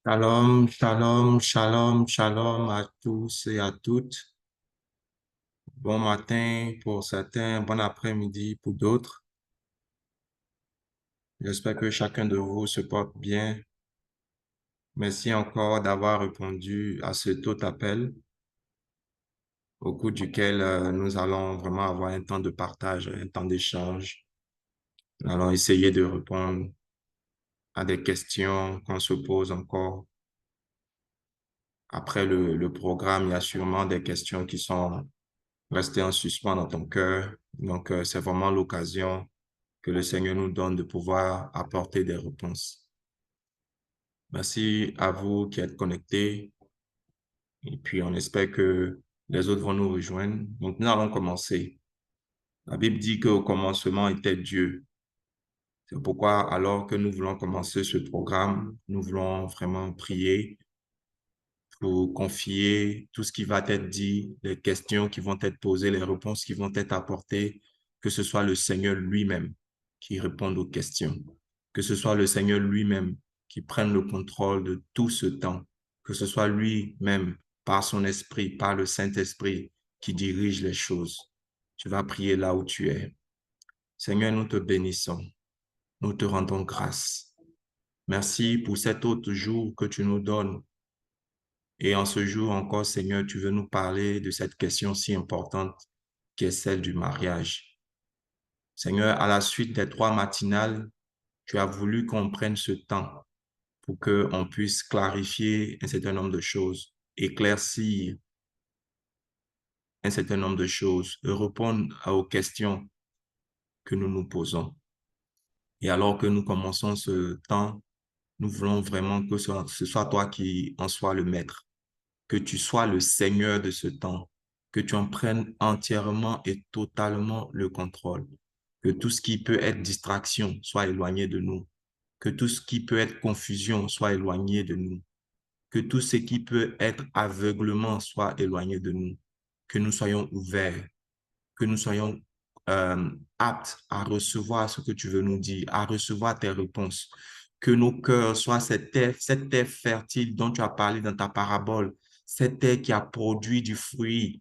Shalom, shalom, shalom, shalom à tous et à toutes. Bon matin pour certains, bon après-midi pour d'autres. J'espère que chacun de vous se porte bien. Merci encore d'avoir répondu à ce tôt appel au cours duquel nous allons vraiment avoir un temps de partage, un temps d'échange. Nous allons essayer de répondre à des questions qu'on se pose encore. Après le programme, il y a sûrement des questions qui sont rester en suspens dans ton cœur. Donc, c'est vraiment l'occasion que le Seigneur nous donne de pouvoir apporter des réponses. Merci à vous qui êtes connectés. Et puis, on espère que les autres vont nous rejoindre. Donc, nous allons commencer. La Bible dit qu'au commencement était Dieu. C'est pourquoi, alors que nous voulons commencer ce programme, nous voulons vraiment prier pour confier tout ce qui va être dit, les questions qui vont être posées, les réponses qui vont être apportées, que ce soit le Seigneur lui-même qui réponde aux questions, que ce soit le Seigneur lui-même qui prenne le contrôle de tout ce temps, que ce soit lui-même par son esprit, par le Saint-Esprit qui dirige les choses. Tu vas prier là où tu es. Seigneur, nous te bénissons. Nous te rendons grâce. Merci pour cet autre jour que tu nous donnes. Et en ce jour encore, Seigneur, tu veux nous parler de cette question si importante qui est celle du mariage. Seigneur, à la suite des 3 matinales, tu as voulu qu'on prenne ce temps pour qu'on puisse clarifier un certain nombre de choses, éclaircir un certain nombre de choses, et répondre aux questions que nous nous posons. Et alors que nous commençons ce temps, nous voulons vraiment que ce soit toi qui en sois le maître, que tu sois le Seigneur de ce temps, que tu en prennes entièrement et totalement le contrôle, que tout ce qui peut être distraction soit éloigné de nous, que tout ce qui peut être confusion soit éloigné de nous, que tout ce qui peut être aveuglement soit éloigné de nous, que nous soyons ouverts, que nous soyons aptes à recevoir ce que tu veux nous dire, à recevoir tes réponses, que nos cœurs soient cette terre fertile dont tu as parlé dans ta parabole, cette terre qui a produit du fruit,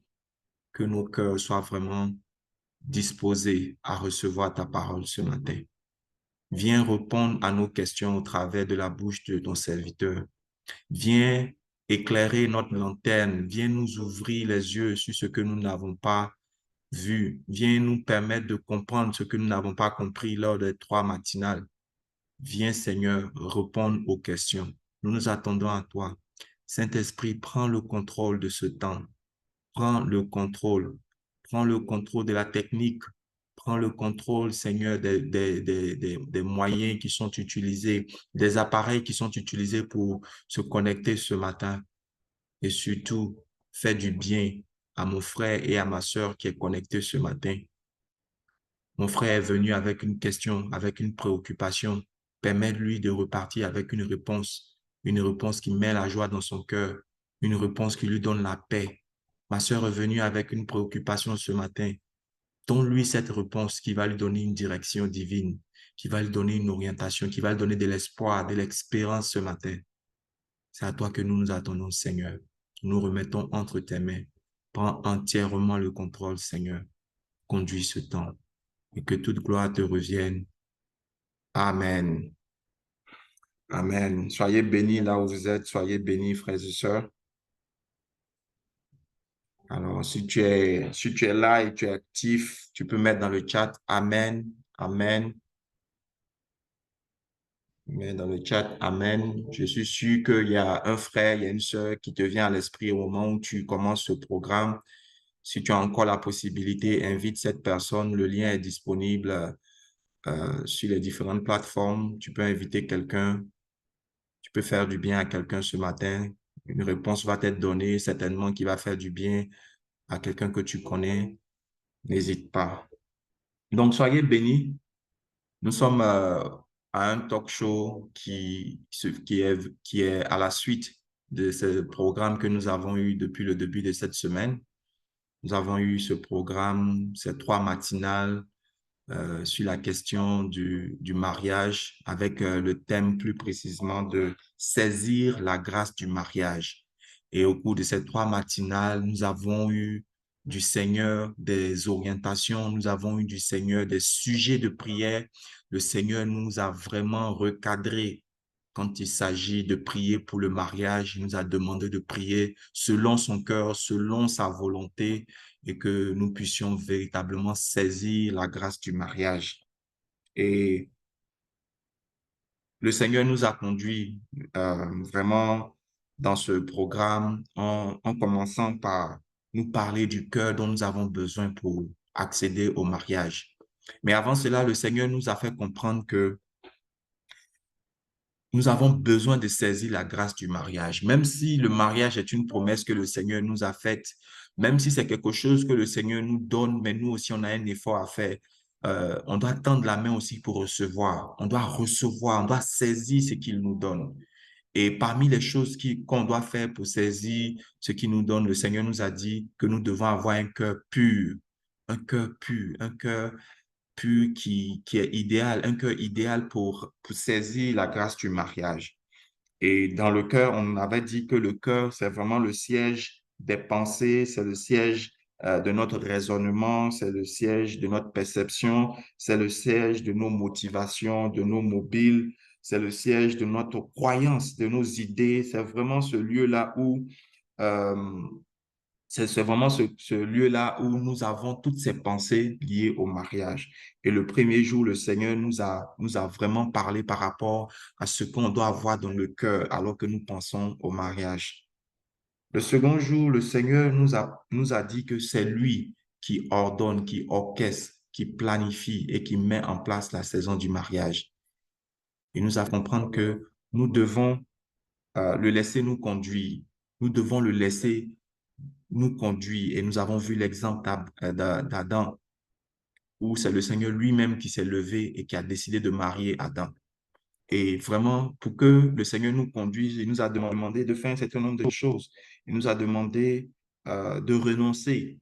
que nos cœurs soient vraiment disposés à recevoir ta parole ce matin. Viens répondre à nos questions au travers de la bouche de ton serviteur. Viens éclairer notre lanterne. Viens nous ouvrir les yeux sur ce que nous n'avons pas vu. Viens nous permettre de comprendre ce que nous n'avons pas compris lors des 3 matinales. Viens, Seigneur, répondre aux questions. Nous nous attendons à toi. Saint-Esprit, prends le contrôle de ce temps. Prends le contrôle. Prends le contrôle de la technique. Prends le contrôle, Seigneur, des moyens qui sont utilisés, des appareils qui sont utilisés pour se connecter ce matin. Et surtout, fais du bien à mon frère et à ma sœur qui est connecté ce matin. Mon frère est venu avec une question, avec une préoccupation. Permets-lui de repartir avec une réponse qui met la joie dans son cœur, une réponse qui lui donne la paix. Ma sœur est venue avec une préoccupation ce matin. Donne-lui cette réponse qui va lui donner une direction divine, qui va lui donner une orientation, qui va lui donner de l'espoir, de l'expérience ce matin. C'est à toi que nous nous attendons, Seigneur. Nous remettons entre tes mains. Prends entièrement le contrôle, Seigneur. Conduis ce temps et que toute gloire te revienne. Amen. Amen. Soyez bénis là où vous êtes. Soyez bénis, frères et sœurs. Alors, si tu es là et tu es actif, tu peux mettre dans le chat Amen. Amen. Mais dans le chat, Amen. Je suis sûr qu'il y a un frère, il y a une sœur qui te vient à l'esprit au moment où tu commences ce programme. Si tu as encore la possibilité, invite cette personne. Le lien est disponible sur les différentes plateformes. Tu peux inviter quelqu'un. Tu peux faire du bien à quelqu'un ce matin. Une réponse va t'être donnée, certainement qui va faire du bien à quelqu'un que tu connais. N'hésite pas. Donc, soyez bénis. Nous sommes à un talk show qui est à la suite de ce programme que nous avons eu depuis le début de cette semaine. Nous avons eu ce programme, ces 3 matinales sur la question du mariage avec le thème plus précisément de saisir la grâce du mariage. Et au cours de ces 3 matinales, nous avons eu du Seigneur des orientations, nous avons eu du Seigneur des sujets de prière. Le Seigneur nous a vraiment recadrés quand il s'agit de prier pour le mariage. Il nous a demandé de prier selon son cœur, selon sa volonté, et que nous puissions véritablement saisir la grâce du mariage. Et le Seigneur nous a conduits vraiment dans ce programme en commençant par nous parler du cœur dont nous avons besoin pour accéder au mariage. Mais avant cela, le Seigneur nous a fait comprendre que nous avons besoin de saisir la grâce du mariage. Même si le mariage est une promesse que le Seigneur nous a faite, même si c'est quelque chose que le Seigneur nous donne, mais nous aussi, on a un effort à faire. On doit tendre la main aussi pour recevoir. On doit recevoir, on doit saisir ce qu'il nous donne. Et parmi les choses qu'on doit faire pour saisir ce qu'il nous donne, le Seigneur nous a dit que nous devons avoir un cœur pur, un cœur pur qui est idéal, un cœur idéal pour saisir la grâce du mariage. Et dans le cœur, on avait dit que le cœur, c'est vraiment le siège des pensées, c'est le siège de notre raisonnement, c'est le siège de notre perception, c'est le siège de nos motivations, de nos mobiles, c'est le siège de notre croyance, de nos idées. C'est vraiment ce lieu-là où euh, c'est vraiment ce lieu-là où nous avons toutes ces pensées liées au mariage. Et le premier jour, le Seigneur nous a vraiment parlé par rapport à ce qu'on doit avoir dans le cœur alors que nous pensons au mariage. Le second jour, le Seigneur nous a dit que c'est lui qui ordonne, qui orchestre, qui planifie et qui met en place la saison du mariage. Il nous a fait comprendre que nous devons le laisser nous conduire. Nous devons le laisser nous conduire. Et nous avons vu l'exemple d'Adam, où c'est le Seigneur lui-même qui s'est levé et qui a décidé de marier Adam. Et vraiment, pour que le Seigneur nous conduise, il nous a demandé de faire un certain nombre de choses. Il nous a demandé de renoncer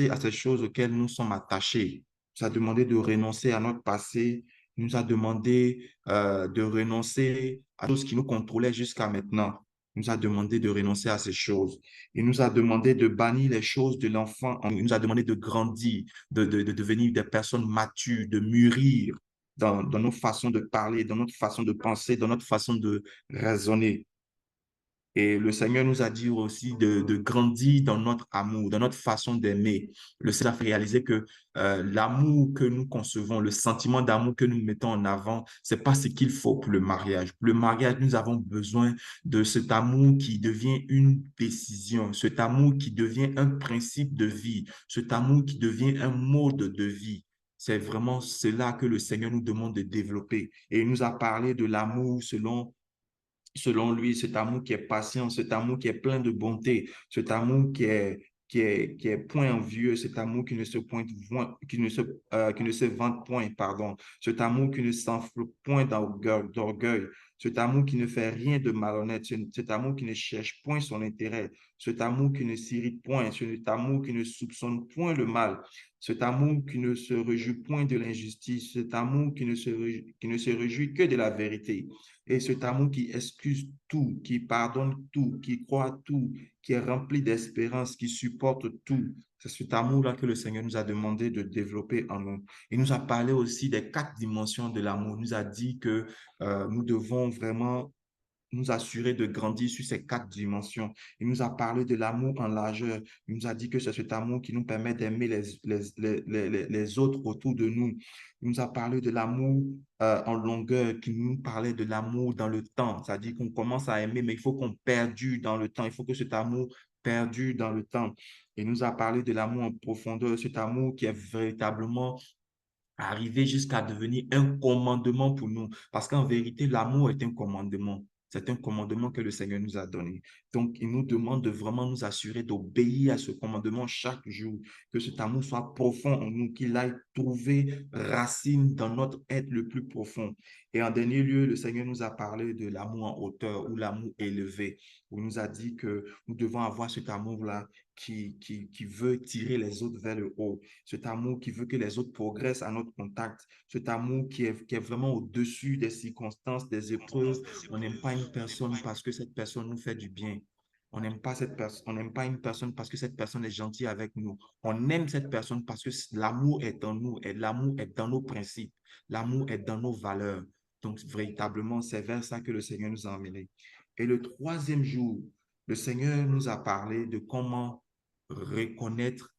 à ces choses auxquelles nous sommes attachés. Il nous a demandé de renoncer à notre passé. Il nous a demandé de renoncer à tout ce qui nous contrôlait jusqu'à maintenant. Il nous a demandé de renoncer à ces choses. Il nous a demandé de bannir les choses de l'enfant. Il nous a demandé de grandir, de devenir des personnes matures, de mûrir dans nos façons de parler, dans notre façon de penser, dans notre façon de raisonner. Et le Seigneur nous a dit aussi de grandir dans notre amour, dans notre façon d'aimer. Le Seigneur a fait réaliser que l'amour que nous concevons, le sentiment d'amour que nous mettons en avant, c'est pas ce qu'il faut pour le mariage. Pour le mariage, nous avons besoin de cet amour qui devient une décision, cet amour qui devient un principe de vie, cet amour qui devient un mode de vie. C'est vraiment cela que le Seigneur nous demande de développer. Et il nous a parlé de l'amour selon lui, cet amour qui est patient, cet amour qui est plein de bonté, cet amour qui est point envieux, cet amour qui ne se pointe qui ne se vante point, pardon, cet amour qui ne s'enfle point d'orgueil, cet amour qui ne fait rien de malhonnête, cet amour qui ne cherche point son intérêt, cet amour qui ne s'irrite point, cet amour qui ne soupçonne point le mal, cet amour qui ne se réjouit point de l'injustice, cet amour qui ne se réjouit que de la vérité. Et cet amour qui excuse tout, qui pardonne tout, qui croit tout, qui est rempli d'espérance, qui supporte tout. C'est cet amour-là que le Seigneur nous a demandé de développer en nous. Il nous a parlé aussi des 4 dimensions de l'amour. Il nous a dit que nous devons vraiment nous assurer de grandir sur ces 4 dimensions. Il nous a parlé de l'amour en largeur. Il nous a dit que c'est cet amour qui nous permet d'aimer les autres autour de nous. Il nous a parlé de l'amour en longueur, qui nous parlait de l'amour dans le temps. C'est-à-dire qu'on commence à aimer, mais il faut qu'on perdure dans le temps. Il faut que cet amour perdure dans le temps. Il nous a parlé de l'amour en profondeur, cet amour qui est véritablement arriver jusqu'à devenir un commandement pour nous. Parce qu'en vérité, l'amour est un commandement. C'est un commandement que le Seigneur nous a donné. Donc, il nous demande de vraiment nous assurer d'obéir à ce commandement chaque jour, que cet amour soit profond en nous, qu'il aille trouver racine dans notre être le plus profond. Et en dernier lieu, le Seigneur nous a parlé de l'amour en hauteur ou l'amour élevé, où il nous a dit que nous devons avoir cet amour-là qui veut tirer les autres vers le haut, cet amour qui veut que les autres progressent à notre contact, cet amour qui est vraiment au-dessus des circonstances, des épreuves. On n'aime pas une personne parce que cette personne nous fait du bien. On n'aime pas cette personne, on n'aime pas une personne parce que cette personne est gentille avec nous. On aime cette personne parce que l'amour est en nous et l'amour est dans nos principes. L'amour est dans nos valeurs. Donc, véritablement, c'est vers ça que le Seigneur nous a emmenés. Et le troisième jour, le Seigneur nous a parlé de comment reconnaître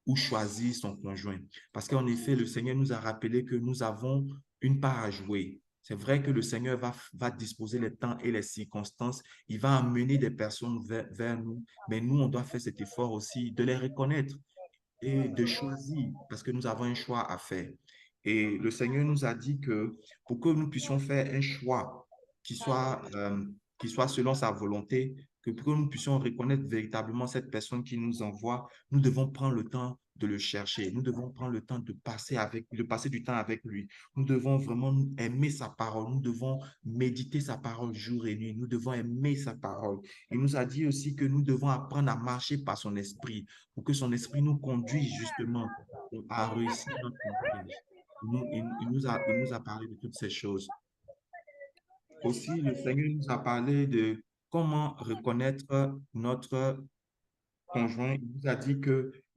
ou choisir son conjoint. Parce qu'en effet, le Seigneur nous a rappelé que nous avons une part à jouer. C'est vrai que le Seigneur va disposer les temps et les circonstances. Il va amener des personnes vers nous, mais nous, on doit faire cet effort aussi de les reconnaître et de choisir, parce que nous avons un choix à faire. Et le Seigneur nous a dit que pour que nous puissions faire un choix qui soit, qui soit selon sa volonté, que pour que nous puissions reconnaître véritablement cette personne qui nous envoie, nous devons prendre le temps de le chercher. Nous devons prendre le temps de passer du temps avec lui. Nous devons vraiment aimer sa parole. Nous devons méditer sa parole jour et nuit. Nous devons aimer sa parole. Il nous a dit aussi que nous devons apprendre à marcher par son esprit pour que son esprit nous conduise justement à réussir notre mariage. Il nous a parlé de toutes ces choses. Aussi, le Seigneur nous a parlé de comment reconnaître notre conjoint. Il nous a dit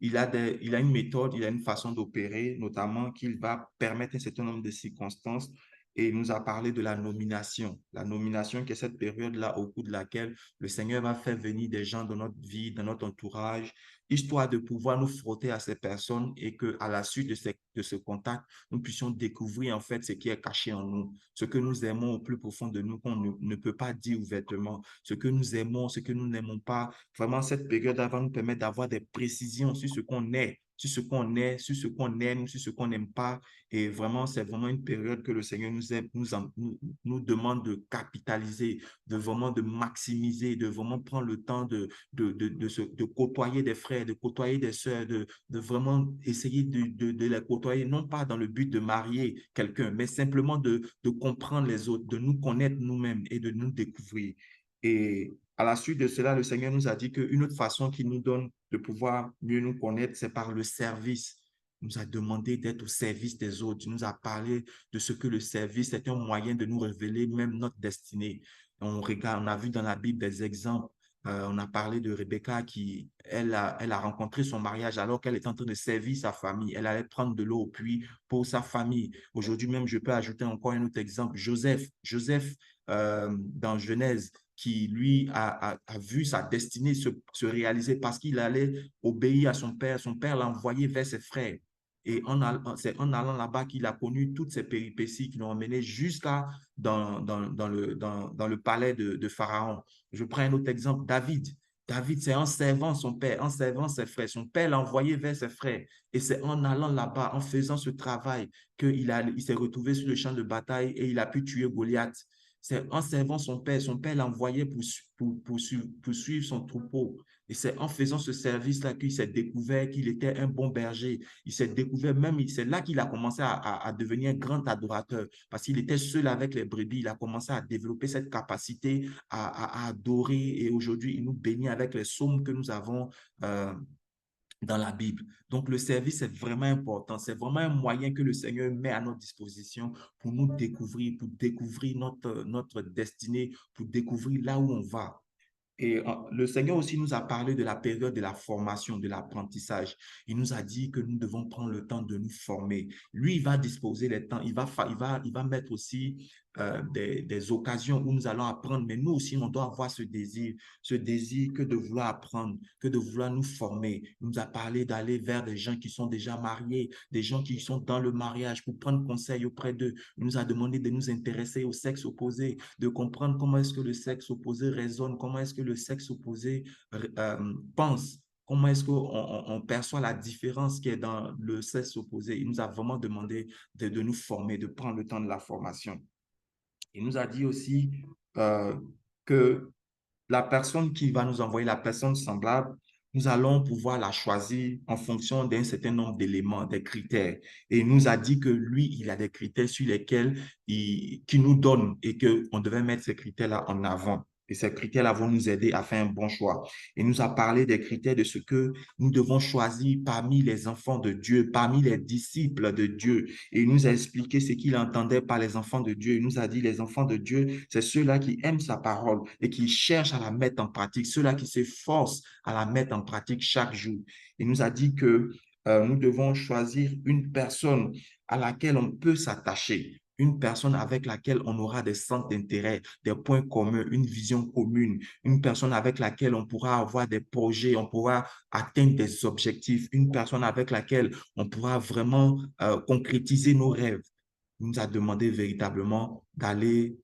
il a une méthode, il a une façon d'opérer, notamment qu'il va permettre un certain nombre de circonstances. Et il nous a parlé de la nomination. La nomination qui est cette période-là au cours de laquelle le Seigneur va faire venir des gens dans notre vie, dans notre entourage, histoire de pouvoir nous frotter à ces personnes et qu'à la suite de ce contact, nous puissions découvrir en fait ce qui est caché en nous, ce que nous aimons au plus profond de nous qu'on ne peut pas dire ouvertement, ce que nous aimons, ce que nous n'aimons pas. Vraiment, cette période va nous permettre d'avoir des précisions sur ce qu'on est, sur ce qu'on est, sur ce qu'on aime, sur ce qu'on n'aime pas. Et vraiment, c'est vraiment une période que le Seigneur nous demande de capitaliser, de vraiment de maximiser, de vraiment prendre le temps de côtoyer des frères, de côtoyer des sœurs, de vraiment essayer de les côtoyer, non pas dans le but de marier quelqu'un, mais simplement de comprendre les autres, de nous connaître nous-mêmes et de nous découvrir. Et à la suite de cela, le Seigneur nous a dit qu'une autre façon qu'il nous donne de pouvoir mieux nous connaître, c'est par le service. Il nous a demandé d'être au service des autres. Il nous a parlé de ce que le service est un moyen de nous révéler même notre destinée. On regarde, on a vu dans la Bible des exemples. On a parlé de Rebecca elle a rencontré son mariage alors qu'elle était en train de servir sa famille. Elle allait prendre de l'eau au puits pour sa famille. Aujourd'hui même, je peux ajouter encore un autre exemple. Joseph dans Genèse, qui, lui, a vu sa destinée se réaliser parce qu'il allait obéir à son père. Son père l'a envoyé vers ses frères. Et c'est en allant là-bas qu'il a connu toutes ces péripéties qui l'ont emmené jusqu'à dans le palais de Pharaon. Je prends un autre exemple, David. David, c'est en servant son père, en servant ses frères. Son père l'a envoyé vers ses frères. Et c'est en allant là-bas, en faisant ce travail, il s'est retrouvé sur le champ de bataille et il a pu tuer Goliath. C'est en servant son père l'envoyait pour suivre son troupeau. Et c'est en faisant ce service-là qu'il s'est découvert qu'il était un bon berger. Il s'est découvert même, c'est là qu'il a commencé à devenir un grand adorateur parce qu'il était seul avec les brebis. Il a commencé à développer cette capacité à adorer et aujourd'hui, il nous bénit avec les psaumes que nous avons dans la Bible. Donc, le service est vraiment important. C'est vraiment un moyen que le Seigneur met à notre disposition pour découvrir notre destinée, pour découvrir là où on va. Et le Seigneur aussi nous a parlé de la période de la formation, de l'apprentissage. Il nous a dit que nous devons prendre le temps de nous former. Lui, il va disposer les temps, il va mettre aussi des occasions où nous allons apprendre, mais nous aussi, on doit avoir ce désir que de vouloir apprendre, que de vouloir nous former. Il nous a parlé d'aller vers des gens qui sont déjà mariés, des gens qui sont dans le mariage pour prendre conseil auprès d'eux. Il nous a demandé de nous intéresser au sexe opposé, de comprendre comment est-ce que le sexe opposé résonne, comment est-ce que le sexe opposé pense, comment est-ce qu'on perçoit la différence qui est dans le sexe opposé. Il nous a vraiment demandé de nous former, de prendre le temps de la formation. Il nous a dit aussi euh, que la personne qui va nous envoyer, la personne semblable, nous allons pouvoir la choisir en fonction d'un certain nombre d'éléments, des critères. Et il nous a dit que lui, il a des critères sur lesquels qu'il nous donne et qu'on devait mettre ces critères-là en avant. Et ces critères-là vont nous aider à faire un bon choix. Il nous a parlé des critères de ce que nous devons choisir parmi les enfants de Dieu, parmi les disciples de Dieu. Et il nous a expliqué ce qu'il entendait par les enfants de Dieu. Il nous a dit les enfants de Dieu, c'est ceux-là qui aiment sa parole et qui cherchent à la mettre en pratique, ceux-là qui s'efforcent à la mettre en pratique chaque jour. Il nous a dit que nous devons choisir une personne à laquelle on peut s'attacher, une personne avec laquelle on aura des centres d'intérêt, des points communs, une vision commune, une personne avec laquelle on pourra avoir des projets, on pourra atteindre des objectifs, une personne avec laquelle on pourra vraiment concrétiser nos rêves. Il nous a demandé véritablement de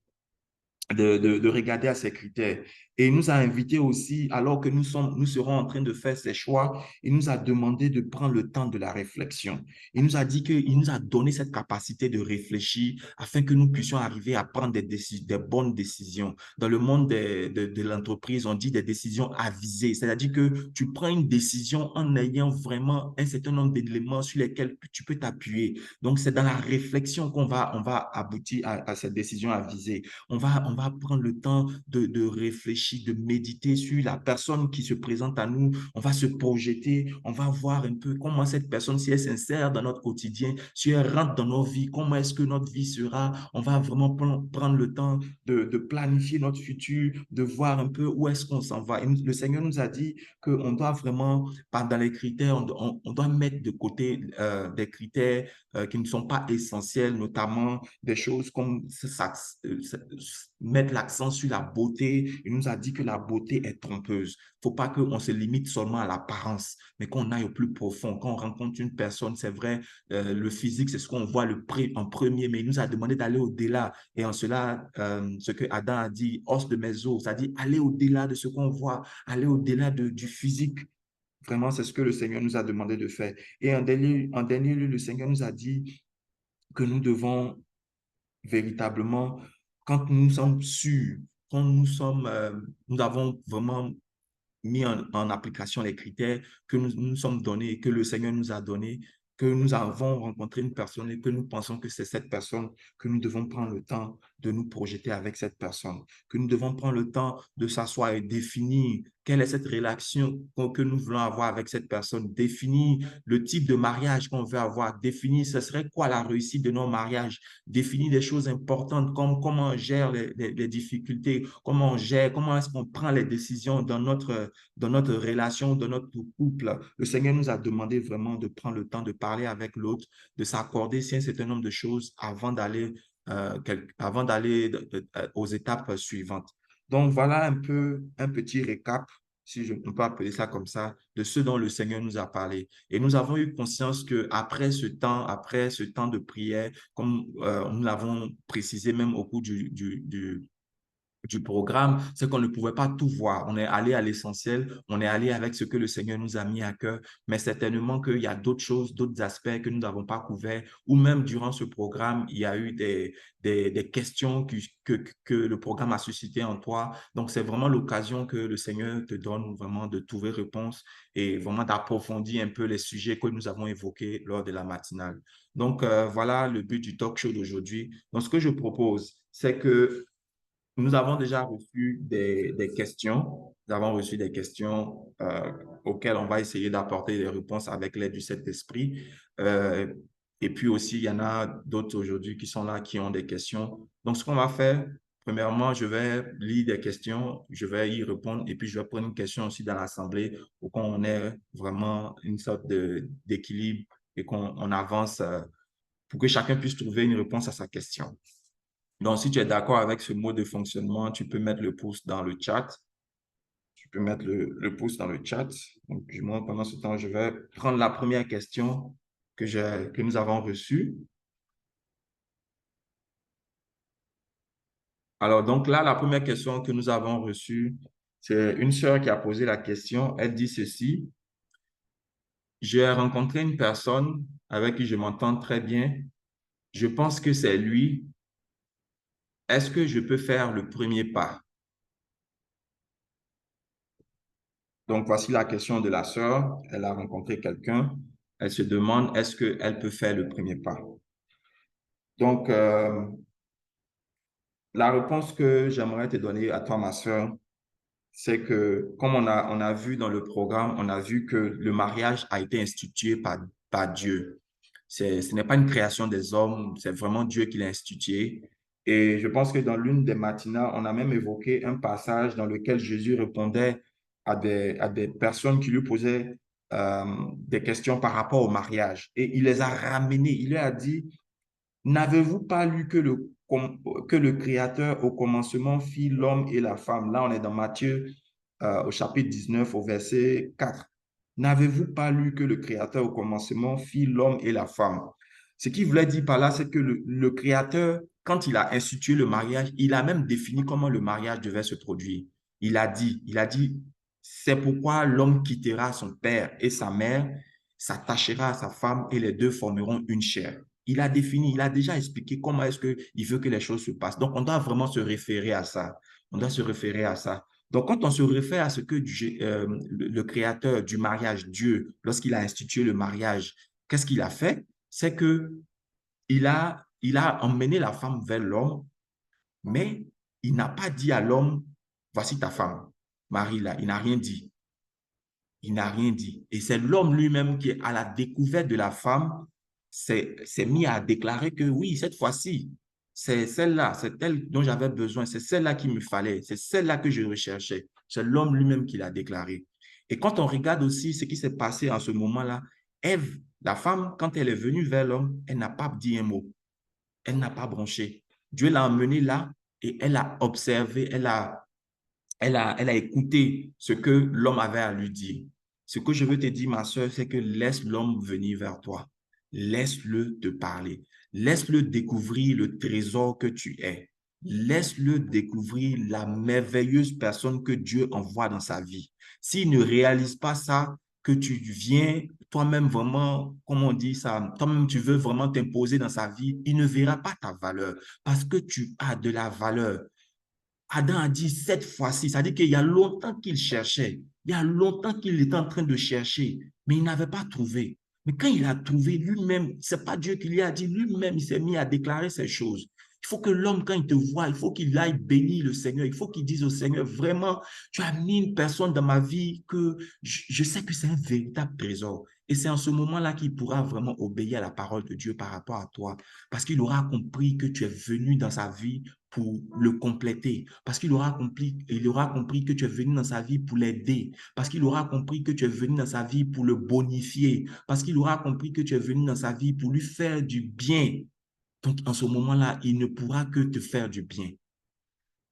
regarder à ces critères. Et il nous a invités aussi, alors que nous serons en train de faire ces choix, il nous a demandé de prendre le temps de la réflexion. Il nous a dit qu'il nous a donné cette capacité de réfléchir afin que nous puissions arriver à prendre des bonnes décisions. Dans le monde de l'entreprise, on dit des décisions avisées, c'est-à-dire que tu prends une décision en ayant vraiment un certain nombre d'éléments sur lesquels tu peux t'appuyer. Donc, c'est dans la réflexion on va aboutir à cette décision avisée. On va prendre le temps de réfléchir, de méditer sur la personne qui se présente à nous. On va se projeter, on va voir un peu comment cette personne, si elle s'insère dans notre quotidien, si elle rentre dans nos vies, comment est-ce que notre vie sera. On va vraiment prendre le temps de planifier notre futur, de voir un peu où est-ce qu'on s'en va. Et le Seigneur nous a dit qu'on doit vraiment, dans les critères, on doit mettre de côté des critères qui ne sont pas essentiels, notamment des choses comme mettre l'accent sur la beauté. Il nous a dit que la beauté est trompeuse. Il ne faut pas qu'on se limite seulement à l'apparence, mais qu'on aille au plus profond. Quand on rencontre une personne, c'est vrai, le physique, c'est ce qu'on voit en premier, mais il nous a demandé d'aller au-delà. Et en cela, ce que Adam a dit, os de mes os, c'est-à-dire aller au-delà de ce qu'on voit, aller au-delà du physique. Vraiment, c'est ce que le Seigneur nous a demandé de faire. Et en dernier lieu, le Seigneur nous a dit que nous devons véritablement, quand nous sommes sûrs, quand nous avons vraiment mis en application les critères que nous sommes donnés, que le Seigneur nous a donnés, que nous avons rencontré une personne et que nous pensons que c'est cette personne, que nous devons prendre le temps de nous projeter avec cette personne, que nous devons prendre le temps de s'asseoir et définir quelle est cette relation que nous voulons avoir avec cette personne, définir le type de mariage qu'on veut avoir, définir ce serait quoi la réussite de nos mariages, définir des choses importantes comme comment on gère les difficultés, comment on gère, comment est-ce qu'on prend les décisions dans notre relation, dans notre couple. Le Seigneur nous a demandé vraiment de prendre le temps de parler avec l'autre, de s'accorder sur un certain nombre de choses avant d'aller aux étapes suivantes. Donc, voilà un peu un petit récap, si je ne peux pas appeler ça comme ça, de ce dont le Seigneur nous a parlé. Et nous avons eu conscience que après ce temps de prière, comme nous l'avons précisé même au cours du programme, c'est qu'on ne pouvait pas tout voir. On est allé à l'essentiel, on est allé avec ce que le Seigneur nous a mis à cœur, mais certainement qu'il y a d'autres choses, d'autres aspects que nous n'avons pas couverts, ou même durant ce programme, il y a eu des questions que le programme a suscité en toi. Donc, c'est vraiment l'occasion que le Seigneur te donne vraiment de trouver réponse et vraiment d'approfondir un peu les sujets que nous avons évoqués lors de la matinale. Donc, voilà le but du talk show d'aujourd'hui. Donc, ce que je propose, c'est que nous avons déjà reçu des questions. Nous avons reçu des questions auxquelles on va essayer d'apporter des réponses avec l'aide du Saint-Esprit. Euh, et puis aussi, il y en a d'autres aujourd'hui qui sont là, qui ont des questions. Donc, ce qu'on va faire, premièrement, je vais lire des questions, je vais y répondre, et puis je vais prendre une question aussi dans l'Assemblée pour qu'on ait vraiment une sorte d'équilibre et qu'on avance pour que chacun puisse trouver une réponse à sa question. Donc, si tu es d'accord avec ce mode de fonctionnement, tu peux mettre le pouce dans le chat. Tu peux mettre le pouce dans le chat. Donc, moi, pendant ce temps, je vais prendre la première question que nous avons reçue. Alors, donc là, la première question que nous avons reçue, c'est une sœur qui a posé la question. Elle dit ceci: j'ai rencontré une personne avec qui je m'entends très bien. Je pense que c'est lui. Est-ce que je peux faire le premier pas? Donc, voici la question de la sœur. Elle a rencontré quelqu'un. Elle se demande, est-ce qu'elle peut faire le premier pas? Donc, la réponse que j'aimerais te donner à toi, ma sœur, c'est que, comme on a vu dans le programme, on a vu que le mariage a été institué par Dieu. Ce n'est pas une création des hommes, c'est vraiment Dieu qui l'a institué. Et je pense que dans l'une des matinales, on a même évoqué un passage dans lequel Jésus répondait à des personnes qui lui posaient des questions par rapport au mariage. Et il les a ramenés. Il leur a dit, n'avez-vous pas lu que le Créateur au commencement fit l'homme et la femme? Là, on est dans Matthieu au chapitre 19, au verset 4. N'avez-vous pas lu que le Créateur au commencement fit l'homme et la femme? Ce qu'il voulait dire par là, c'est que le Créateur, quand il a institué le mariage, il a même défini comment le mariage devait se produire. il a dit, c'est pourquoi l'homme quittera son père et sa mère, s'attachera à sa femme et les deux formeront une chair. Il a défini, il a déjà expliqué comment est-ce qu'il veut que les choses se passent. Donc, on doit vraiment se référer à ça. On doit se référer à ça. Donc, quand on se réfère à ce que le créateur du mariage, Dieu, lorsqu'il a institué le mariage, qu'est-ce qu'il a fait? C'est que il a emmené la femme vers l'homme, mais il n'a pas dit à l'homme, voici ta femme, Marie-là. Il n'a rien dit. Il n'a rien dit. Et c'est l'homme lui-même qui, à la découverte de la femme, s'est mis à déclarer que oui, cette fois-ci, c'est celle-là, c'est elle dont j'avais besoin, c'est celle-là qu'il me fallait, c'est celle-là que je recherchais. C'est l'homme lui-même qui l'a déclaré. Et quand on regarde aussi ce qui s'est passé en ce moment-là, Ève, la femme, quand elle est venue vers l'homme, elle n'a pas dit un mot. Elle n'a pas bronché. Dieu l'a emmenée là et elle a observé, elle a écouté ce que l'homme avait à lui dire. Ce que je veux te dire, ma soeur, c'est que laisse l'homme venir vers toi. Laisse-le te parler. Laisse-le découvrir le trésor que tu es. Laisse-le découvrir la merveilleuse personne que Dieu envoie dans sa vie. S'il ne réalise pas ça, que tu viens toi-même vraiment, comme on dit ça, toi-même tu veux vraiment t'imposer dans sa vie, il ne verra pas ta valeur parce que tu as de la valeur. Adam a dit cette fois-ci, ça dit qu'il y a longtemps qu'il cherchait, il y a longtemps qu'il était en train de chercher, mais il n'avait pas trouvé. Mais quand il a trouvé lui-même, c'est pas Dieu qui lui a dit, lui-même, il s'est mis à déclarer ces choses. Il faut que l'homme, quand il te voit, il faut qu'il aille bénir le Seigneur. Il faut qu'il dise au Seigneur, vraiment, tu as mis une personne dans ma vie que je sais que c'est un véritable trésor. Et c'est en ce moment-là qu'il pourra vraiment obéir à la parole de Dieu par rapport à toi. Parce qu'il aura compris que tu es venu dans sa vie pour le compléter, parce il aura compris que tu es venu dans sa vie pour l'aider, parce qu'il aura compris que tu es venu dans sa vie pour le bonifier, parce qu'il aura compris que tu es venu dans sa vie pour lui faire du bien. Donc, en ce moment-là, il ne pourra que te faire du bien.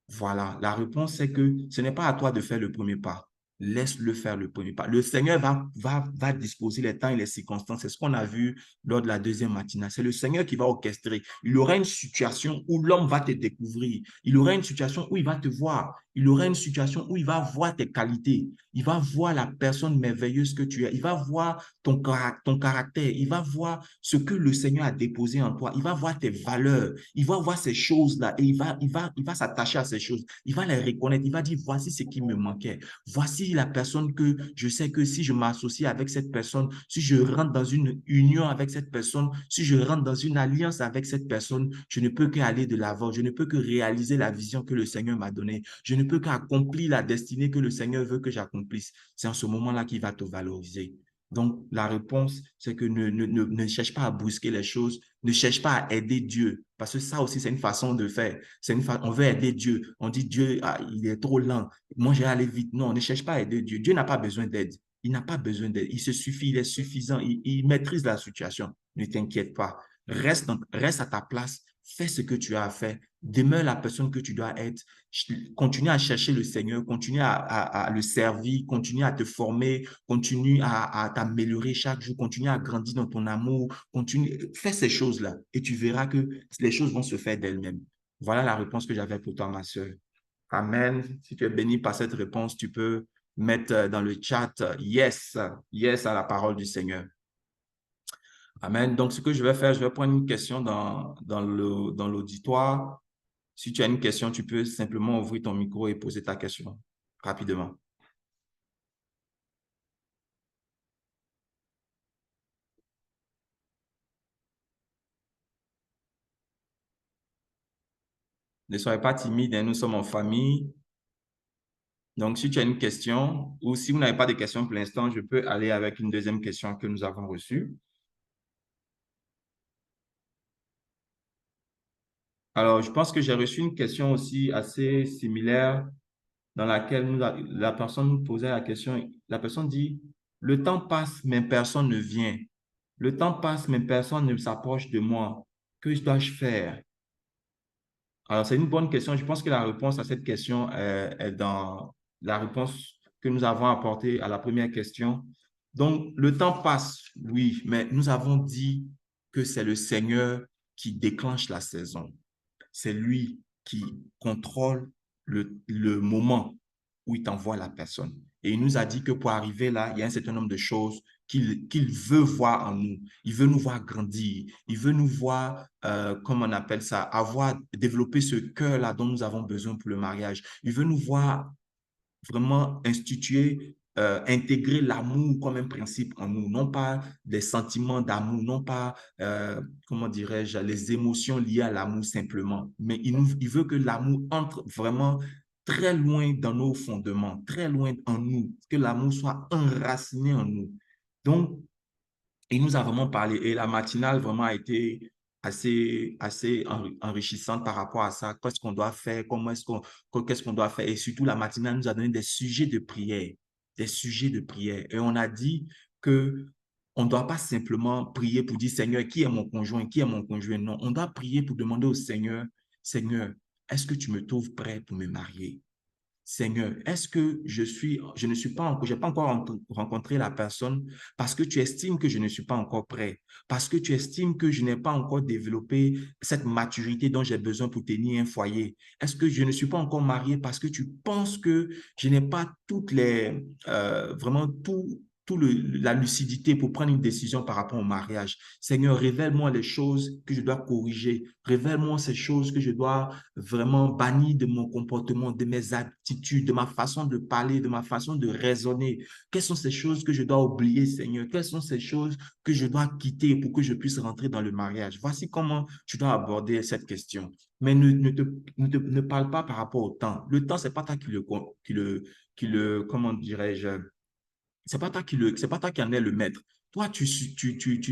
Voilà, la réponse c'est que ce n'est pas à toi de faire le premier pas. Laisse-le faire le premier pas. Le Seigneur va disposer les temps et les circonstances. C'est ce qu'on a vu lors de la deuxième matinale. C'est le Seigneur qui va orchestrer. Il aura une situation où l'homme va te découvrir. Il aura une situation où il va te voir. Il aura une situation où il va voir tes qualités. Il va voir la personne merveilleuse que tu es. Il va voir ton caractère. Il va voir ce que le Seigneur a déposé en toi. Il va voir tes valeurs. Il va voir ces choses-là et il va s'attacher à ces choses. Il va les reconnaître. Il va dire, voici ce qui me manquait. Voici la personne que je sais que si je m'associe avec cette personne, si je rentre dans une union avec cette personne, si je rentre dans une alliance avec cette personne, je ne peux qu'aller de l'avant. Je ne peux que réaliser la vision que le Seigneur m'a donnée. Je ne peux qu'accomplir la destinée que le Seigneur veut que j'accomplisse. C'est en ce moment-là qu'il va te valoriser. Donc, la réponse, c'est que ne cherche pas à brusquer les choses, ne cherche pas à aider Dieu, parce que ça aussi, c'est une façon de faire. On veut aider Dieu. On dit Dieu, ah, il est trop lent. Moi, j'ai aller vite. Non, ne cherche pas à aider Dieu. Dieu n'a pas besoin d'aide. Il n'a pas besoin d'aide. Il se suffit, il est suffisant. Il maîtrise la situation. Ne t'inquiète pas. Reste à ta place. Fais ce que tu as à faire. Demeure la personne que tu dois être. Continue à chercher le Seigneur. Continue à le servir. Continue à te former. Continue à t'améliorer chaque jour. Continue à grandir dans ton amour. Continue. Fais ces choses-là et tu verras que les choses vont se faire d'elles-mêmes. Voilà la réponse que j'avais pour toi, ma soeur. Amen. Si tu es béni par cette réponse, tu peux mettre dans le chat yes, yes à la parole du Seigneur. Amen. Donc, ce que je vais faire, je vais prendre une question dans l'auditoire. Si tu as une question, tu peux simplement ouvrir ton micro et poser ta question rapidement. Ne soyez pas timide, hein, nous sommes en famille. Donc, si tu as une question ou si vous n'avez pas de questions pour l'instant, je peux aller avec une deuxième question que nous avons reçue. Alors, je pense que j'ai reçu une question aussi assez similaire dans laquelle la personne nous posait la question. La personne dit, le temps passe, mais personne ne vient. Le temps passe, mais personne ne s'approche de moi. Que dois-je faire? Alors, c'est une bonne question. Je pense que la réponse à cette question est dans la réponse que nous avons apportée à la première question. Donc, le temps passe, oui, mais nous avons dit que c'est le Seigneur qui déclenche la saison. C'est lui qui contrôle le moment. où il t'envoie la personne. Et il nous a dit que pour arriver là, il y a un certain nombre de choses qu'il veut voir en nous. Il veut nous voir grandir. Il veut nous voir, comme on appelle ça, développer ce cœur-là dont nous avons besoin pour le mariage. Il veut nous voir vraiment instituer, intégrer l'amour comme un principe en nous, non pas des sentiments d'amour, non pas, comment dirais-je, les émotions liées à l'amour simplement, mais il veut que l'amour entre vraiment très loin dans nos fondements, très loin en nous, que l'amour soit enraciné en nous. Donc, il nous a vraiment parlé et la matinale vraiment a été assez enrichissante par rapport à ça. Qu'est-ce qu'on doit faire? Qu'est-ce qu'on doit faire? Et surtout, la matinale nous a donné des sujets de prière, des sujets de prière. Et on a dit que on ne doit pas simplement prier pour dire, Seigneur, qui est mon conjoint? Qui est mon conjoint? Non, on doit prier pour demander au Seigneur, Seigneur, est-ce que tu me trouves prêt pour me marier? Seigneur, est-ce que je ne suis pas encore, j'ai pas encore rencontré la personne parce que tu estimes que je ne suis pas encore prêt, parce que tu estimes que je n'ai pas encore développé cette maturité dont j'ai besoin pour tenir un foyer. Est-ce que je ne suis pas encore marié parce que tu penses que je n'ai pas vraiment la lucidité pour prendre une décision par rapport au mariage. Seigneur, révèle-moi les choses que je dois corriger. Révèle-moi ces choses que je dois vraiment bannir de mon comportement, de mes attitudes, de ma façon de parler, de ma façon de raisonner. Quelles sont ces choses que je dois oublier, Seigneur? Quelles sont ces choses que je dois quitter pour que je puisse rentrer dans le mariage? Voici comment tu dois aborder cette question. Mais ne parle pas par rapport au temps. Le temps, c'est pas toi comment dirais-je, c'est pas toi qui en es le maître. Toi, tu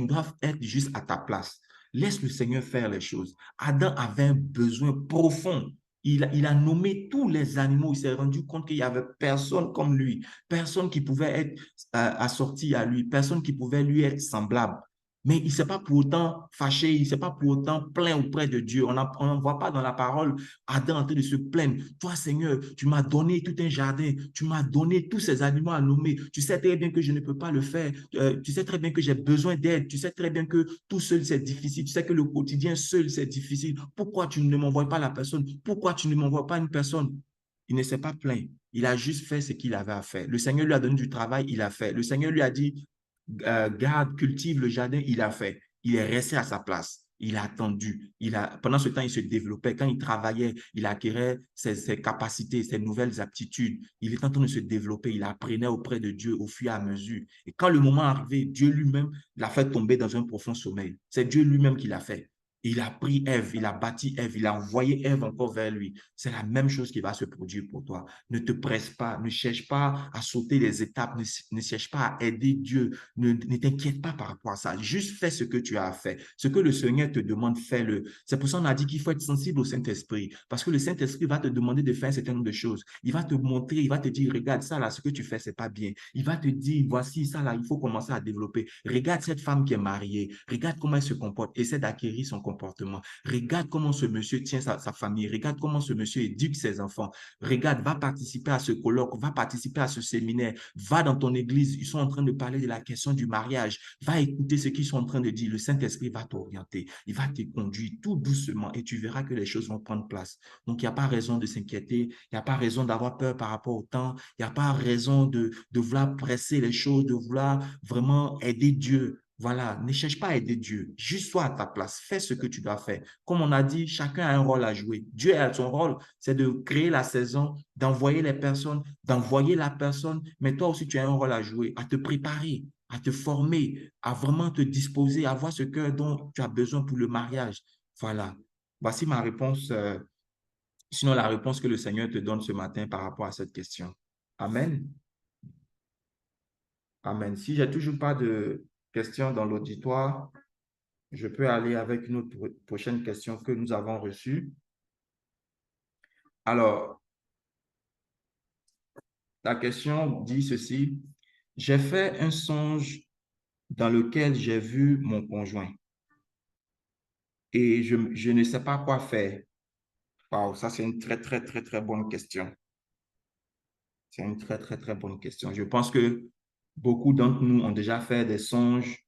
dois être juste à ta place. Laisse le Seigneur faire les choses. Adam avait un besoin profond. Il a nommé tous les animaux. Il s'est rendu compte qu'il n'y avait personne comme lui, personne qui pouvait être assorti à lui, personne qui pouvait lui être semblable. Mais il ne s'est pas pour autant fâché, il ne s'est pas pour autant plaint auprès de Dieu. On ne voit pas dans la parole Adam en train de se plaindre. Toi, Seigneur, tu m'as donné tout un jardin, tu m'as donné tous ces animaux à nommer. Tu sais très bien que je ne peux pas le faire. Tu sais très bien que j'ai besoin d'aide. Tu sais très bien que tout seul, c'est difficile. Tu sais que le quotidien seul, c'est difficile. Pourquoi tu ne m'envoies pas la personne? Pourquoi tu ne m'envoies pas une personne? Il ne s'est pas plaint. Il a juste fait ce qu'il avait à faire. Le Seigneur lui a donné du travail, il a fait. Le Seigneur lui a dit, garde, cultive le jardin, il a fait. Il est resté à sa place. Il a attendu. Pendant ce temps, il se développait. Quand il travaillait, il acquérait ses capacités, ses nouvelles aptitudes. Il est en train de se développer. Il apprenait auprès de Dieu au fur et à mesure. Et quand le moment est arrivé, Dieu lui-même l'a fait tomber dans un profond sommeil. C'est Dieu lui-même qui l'a fait. Il a pris Ève, il a bâti Ève, il a envoyé Ève encore vers lui. C'est la même chose qui va se produire pour toi. Ne te presse pas, ne cherche pas à sauter les étapes, ne cherche pas à aider Dieu, ne t'inquiète pas par rapport à ça. Juste fais ce que tu as à faire. Ce que le Seigneur te demande, fais-le. C'est pour ça qu'on a dit qu'il faut être sensible au Saint-Esprit. Parce que le Saint-Esprit va te demander de faire un certain nombre de choses. Il va te montrer, il va te dire, regarde, ça là, ce que tu fais, c'est pas bien. Il va te dire, voici ça là, il faut commencer à développer. Regarde cette femme qui est mariée. Regarde comment elle se comporte. Essaie d'acquérir son comportement. Regarde comment ce monsieur tient sa famille. Regarde comment ce monsieur éduque ses enfants. Regarde, va participer à ce colloque, va participer à ce séminaire, va dans ton église, ils sont en train de parler de la question du mariage, va écouter ce qu'ils sont en train de dire, le Saint-Esprit va t'orienter, il va te conduire tout doucement et tu verras que les choses vont prendre place. Donc, il n'y a pas raison de s'inquiéter, il n'y a pas raison d'avoir peur par rapport au temps, il n'y a pas raison de vouloir presser les choses, de vouloir vraiment aider Dieu. Voilà, ne cherche pas à aider Dieu. Juste sois à ta place. Fais ce que tu dois faire. Comme on a dit, chacun a un rôle à jouer. Dieu a son rôle, c'est de créer la saison, d'envoyer les personnes, d'envoyer la personne. Mais toi aussi, tu as un rôle à jouer, à te préparer, à te former, à vraiment te disposer, à avoir ce cœur dont tu as besoin pour le mariage. Voilà. Voici ma réponse. Sinon, la réponse que le Seigneur te donne ce matin par rapport à cette question. Amen. Amen. Si j'ai toujours pas de questions dans l'auditoire, je peux aller avec une autre prochaine question que nous avons reçue. Alors, la question dit ceci. J'ai fait un songe dans lequel j'ai vu mon conjoint et je ne sais pas quoi faire. Wow, ça c'est une très, très, très, très bonne question. C'est une très, très, très bonne question. Je pense que beaucoup d'entre nous ont déjà fait des songes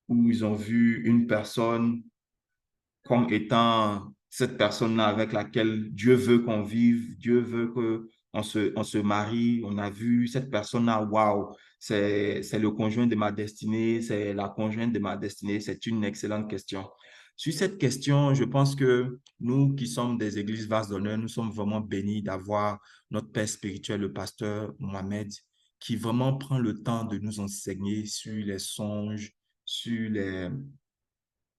où ils ont vu une personne comme étant cette personne-là avec laquelle Dieu veut qu'on vive, Dieu veut que on se marie, on a vu cette personne-là, waouh, c'est le conjoint de ma destinée, c'est la conjointe de ma destinée. C'est une excellente question. Sur cette question, je pense que nous qui sommes des églises vases d'honneur, nous sommes vraiment bénis d'avoir notre père spirituel, le pasteur Mohamed, qui vraiment prend le temps de nous enseigner sur les songes, sur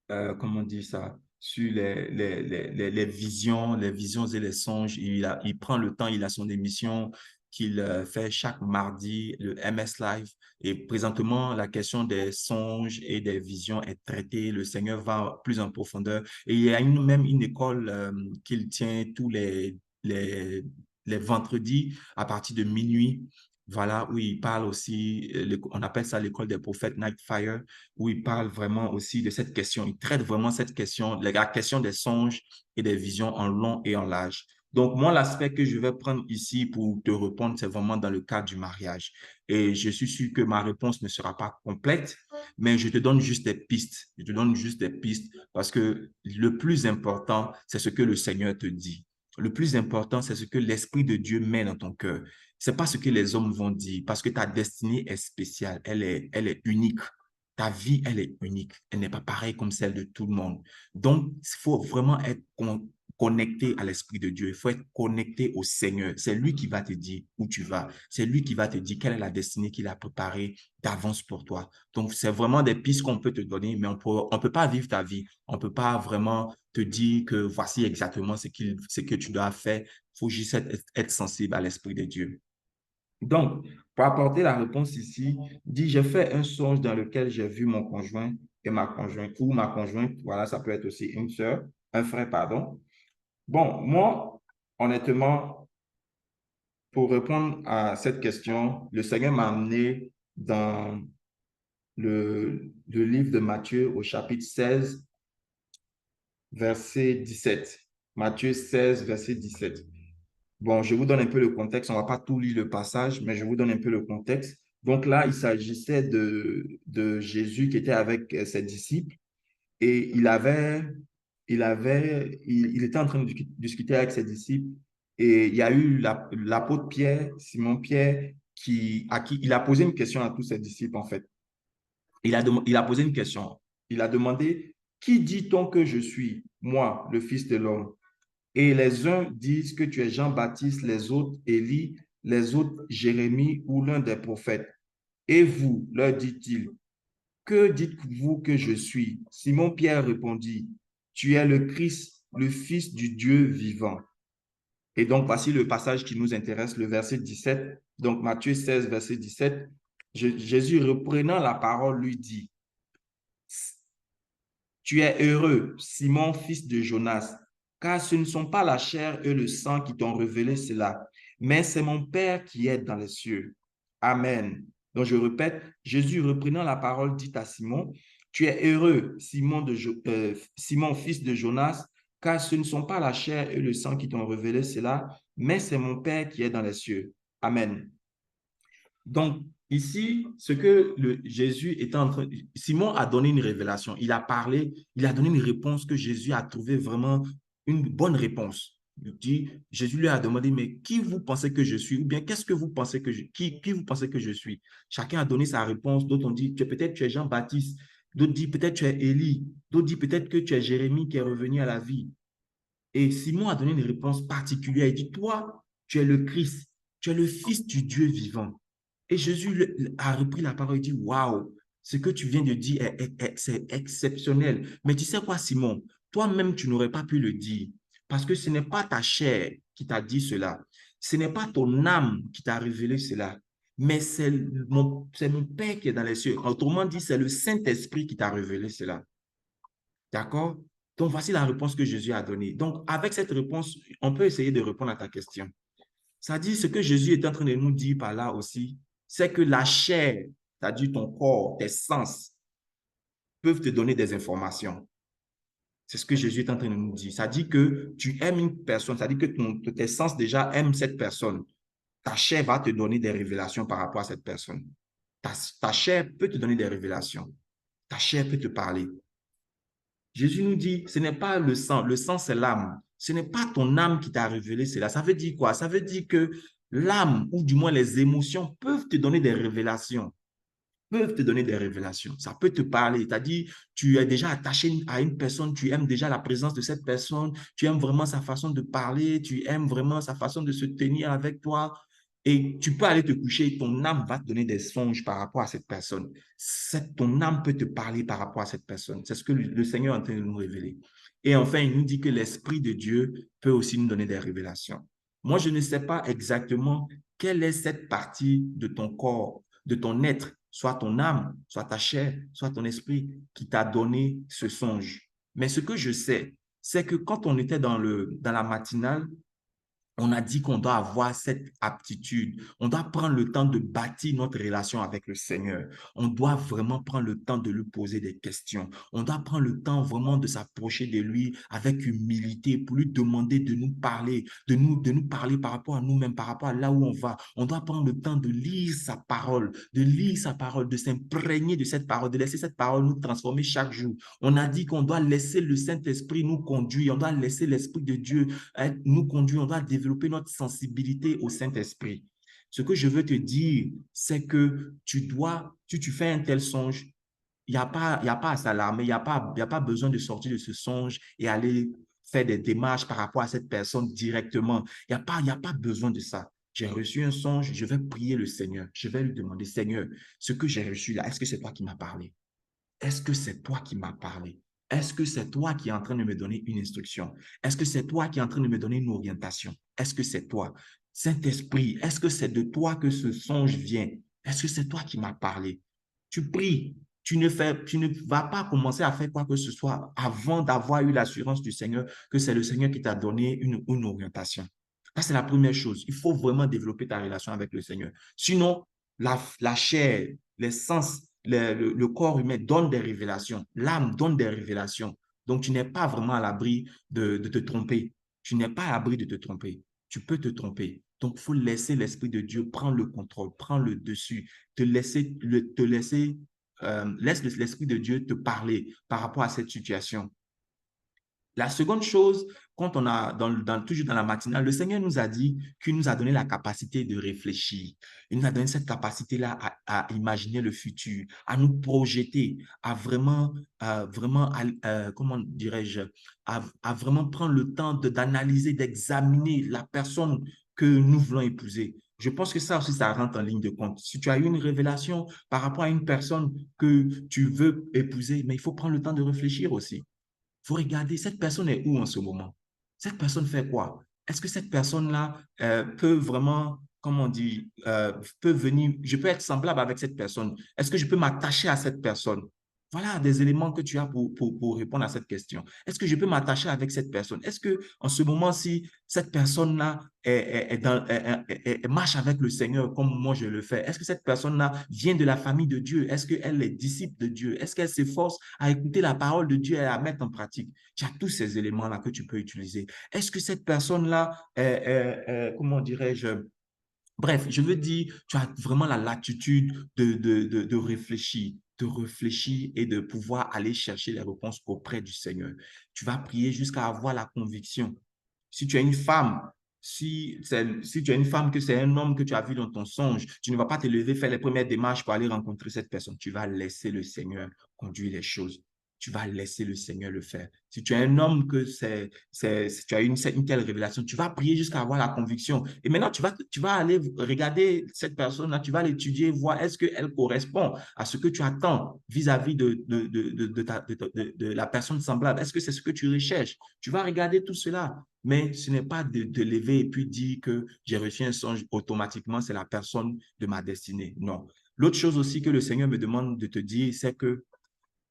comment on dit ça, sur les visions et les songes. Il prend le temps, il a son émission qu'il fait chaque mardi, le MS Live. Et présentement, la question des songes et des visions est traitée. Le Seigneur va plus en profondeur. Et il y a même une école qu'il tient tous les, les vendredis à partir de minuit. Voilà, où il parle aussi, on appelle ça l'école des prophètes Night Fire, où il parle vraiment aussi de cette question. Il traite vraiment cette question, la question des songes et des visions en long et en large. Donc, moi, l'aspect que je vais prendre ici pour te répondre, c'est vraiment dans le cadre du mariage. Et je suis sûr que ma réponse ne sera pas complète, mais je te donne juste des pistes. Je te donne juste des pistes parce que le plus important, c'est ce que le Seigneur te dit. Le plus important, c'est ce que l'Esprit de Dieu met dans ton cœur. C'est pas ce que les hommes vont dire parce que ta destinée est spéciale, elle est unique. Ta vie, elle est unique. Elle n'est pas pareille comme celle de tout le monde. Donc, il faut vraiment être connecté à l'Esprit de Dieu. Il faut être connecté au Seigneur. C'est lui qui va te dire où tu vas. C'est lui qui va te dire quelle est la destinée qu'il a préparée d'avance pour toi. Donc, c'est vraiment des pistes qu'on peut te donner, mais on peut pas vivre ta vie. On peut pas vraiment te dire que voici exactement ce que tu dois faire. Il faut juste être sensible à l'Esprit de Dieu. Donc, pour apporter la réponse ici, dit, j'ai fait un songe dans lequel j'ai vu mon conjoint et ma conjointe, ou ma conjointe, voilà, ça peut être aussi une sœur, un frère, pardon. Bon, moi, honnêtement, pour répondre à cette question, le Seigneur m'a amené dans le livre de Matthieu au chapitre 16, verset 17. Matthieu 16, verset 17. Bon, je vous donne un peu le contexte. On ne va pas tout lire le passage, mais je vous donne un peu le contexte. Donc là, il s'agissait de Jésus qui était avec ses disciples et il était en train de discuter avec ses disciples et il y a eu l'apôtre Pierre, Simon Pierre, à qui il a posé une question à tous ses disciples en fait. Il a posé une question. Il a demandé, qui dit-on que je suis, moi, le Fils de l'homme? Et les uns disent que tu es Jean-Baptiste, les autres Élie, les autres Jérémie ou l'un des prophètes. Et vous, leur dit-il, que dites-vous que je suis? Simon-Pierre répondit, tu es le Christ, le Fils du Dieu vivant. Et donc, voici le passage qui nous intéresse, le verset 17. Donc, Matthieu 16, verset 17. Jésus, reprenant la parole, lui dit, tu es heureux, Simon, fils de Jonas, car ce ne sont pas la chair et le sang qui t'ont révélé cela, mais c'est mon Père qui est dans les cieux. Amen. Donc je répète, Jésus reprenant la parole dit à Simon, tu es heureux, Simon, fils de Jonas, car ce ne sont pas la chair et le sang qui t'ont révélé cela, mais c'est mon Père qui est dans les cieux. Amen. Donc, ici, ce que Jésus était en train... Simon a donné une révélation. Il a parlé, il a donné une réponse que Jésus a trouvé vraiment une bonne réponse. Jésus lui a demandé, mais qui vous pensez que je suis? Ou bien qu'est-ce que vous pensez que qui vous pensez que je suis? Chacun a donné sa réponse. D'autres ont dit, peut-être tu es Jean-Baptiste. D'autres disent, peut-être tu es Élie. D'autres disent, peut-être que tu es Jérémie qui est revenu à la vie. Et Simon a donné une réponse particulière. Il dit, toi, tu es le Christ, tu es le Fils du Dieu vivant. Et Jésus a repris la parole et dit, waouh, ce que tu viens de dire, c'est exceptionnel. Mais tu sais quoi, Simon, toi-même, tu n'aurais pas pu le dire parce que ce n'est pas ta chair qui t'a dit cela. Ce n'est pas ton âme qui t'a révélé cela, mais c'est mon Père qui est dans les cieux. Autrement dit, c'est le Saint-Esprit qui t'a révélé cela. D'accord? Donc, voici la réponse que Jésus a donnée. Donc, avec cette réponse, on peut essayer de répondre à ta question. Ça dit, ce que Jésus est en train de nous dire par là aussi, c'est que la chair, c'est-à-dire ton corps, tes sens, peuvent te donner des informations. C'est ce que Jésus est en train de nous dire. Ça dit que tu aimes une personne, ça dit que tes sens déjà aiment cette personne. Ta chair va te donner des révélations par rapport à cette personne. Ta chair peut te donner des révélations. Ta chair peut te parler. Jésus nous dit, ce n'est pas le sang c'est l'âme. Ce n'est pas ton âme qui t'a révélé cela. Ça veut dire quoi? Ça veut dire que l'âme ou du moins les émotions peuvent te donner des révélations. Peuvent te donner des révélations. Ça peut te parler. C'est-à-dire, tu es déjà attaché à une personne, tu aimes déjà la présence de cette personne, tu aimes vraiment sa façon de parler, tu aimes vraiment sa façon de se tenir avec toi. Et tu peux aller te coucher, ton âme va te donner des songes par rapport à cette personne. Ton âme peut te parler par rapport à cette personne. C'est ce que le Seigneur est en train de nous révéler. Et enfin, il nous dit que l'Esprit de Dieu peut aussi nous donner des révélations. Moi, je ne sais pas exactement quelle est cette partie de ton corps, de ton être, soit ton âme, soit ta chair, soit ton esprit, qui t'a donné ce songe. Mais ce que je sais, c'est que quand on était dans la matinale, on a dit qu'on doit avoir cette aptitude. On doit prendre le temps de bâtir notre relation avec le Seigneur. On doit vraiment prendre le temps de lui poser des questions. On doit prendre le temps vraiment de s'approcher de lui avec humilité pour lui demander de nous parler, de nous parler par rapport à nous-mêmes, par rapport à là où on va. On doit prendre le temps de lire sa parole, de s'imprégner de cette parole, de laisser cette parole nous transformer chaque jour. On a dit qu'on doit laisser le Saint-Esprit nous conduire. On doit laisser l'Esprit de Dieu nous conduire, on doit développer notre sensibilité au Saint-Esprit. Ce que je veux te dire, c'est que si tu fais un tel songe, il y a pas à s'alarmer, il y a pas besoin de sortir de ce songe et aller faire des démarches par rapport à cette personne directement. Il y a pas besoin de ça. J'ai reçu un songe, je vais prier le Seigneur. Je vais lui demander, Seigneur, ce que j'ai reçu là, est-ce que c'est toi qui m'as parlé? Est-ce que c'est toi qui m'as parlé? Est-ce que c'est toi qui es en train de me donner une instruction? Est-ce que c'est toi qui es en train de me donner une orientation? Est-ce que c'est toi? Saint-Esprit, est-ce que c'est de toi que ce songe vient? Est-ce que c'est toi qui m'as parlé? Tu pries, tu ne vas pas commencer à faire quoi que ce soit avant d'avoir eu l'assurance du Seigneur que c'est le Seigneur qui t'a donné une orientation. Ça, c'est la première chose. Il faut vraiment développer ta relation avec le Seigneur. Sinon, la chair, les sens, le corps humain donne des révélations. L'âme donne des révélations. Donc, tu n'es pas vraiment à l'abri de te tromper. Tu n'es pas à l'abri de te tromper. Tu peux te tromper. Donc, il faut laisser l'Esprit de Dieu prendre le contrôle, prendre le dessus, laisse l'Esprit de Dieu te parler par rapport à cette situation. La seconde chose, quand on a, toujours dans la matinale, le Seigneur nous a dit qu'il nous a donné la capacité de réfléchir. Il nous a donné cette capacité-là à imaginer le futur, à nous projeter, à vraiment, comment dirais-je, à vraiment prendre le temps d'analyser, d'examiner la personne que nous voulons épouser. Je pense que ça aussi, ça rentre en ligne de compte. Si tu as eu une révélation par rapport à une personne que tu veux épouser, mais il faut prendre le temps de réfléchir aussi. Il faut regarder, cette personne est où en ce moment? Cette personne fait quoi? Est-ce que cette personne-là peut vraiment, comment on dit, peut venir, je peux être semblable avec cette personne? Est-ce que je peux m'attacher à cette personne? Voilà des éléments que tu as pour répondre à cette question. Est-ce que je peux m'attacher avec cette personne? Est-ce que en ce moment-ci, cette personne-là marche avec le Seigneur comme moi je le fais? Est-ce que cette personne-là vient de la famille de Dieu? Est-ce qu'elle est disciple de Dieu? Est-ce qu'elle s'efforce à écouter la parole de Dieu et à la mettre en pratique? Tu as tous ces éléments-là que tu peux utiliser. Est-ce que cette personne-là, comment dirais-je, bref, je veux dire, tu as vraiment la latitude de réfléchir et de pouvoir aller chercher les réponses auprès du Seigneur. Tu vas prier jusqu'à avoir la conviction. Si tu es une femme, si tu es une femme que c'est un homme que tu as vu dans ton songe, tu ne vas pas te lever, faire les premières démarches pour aller rencontrer cette personne. Tu vas laisser le Seigneur conduire les choses. Tu vas laisser le Seigneur le faire. Si tu es un homme que tu as une telle révélation, tu vas prier jusqu'à avoir la conviction. Et maintenant, tu vas aller regarder cette personne-là, tu vas l'étudier, voir est-ce qu'elle correspond à ce que tu attends vis-à-vis de la personne semblable. Est-ce que c'est ce que tu recherches? Tu vas regarder tout cela. Mais ce n'est pas de te lever et puis dire que j'ai reçu un songe automatiquement, c'est la personne de ma destinée. Non. L'autre chose aussi que le Seigneur me demande de te dire, c'est que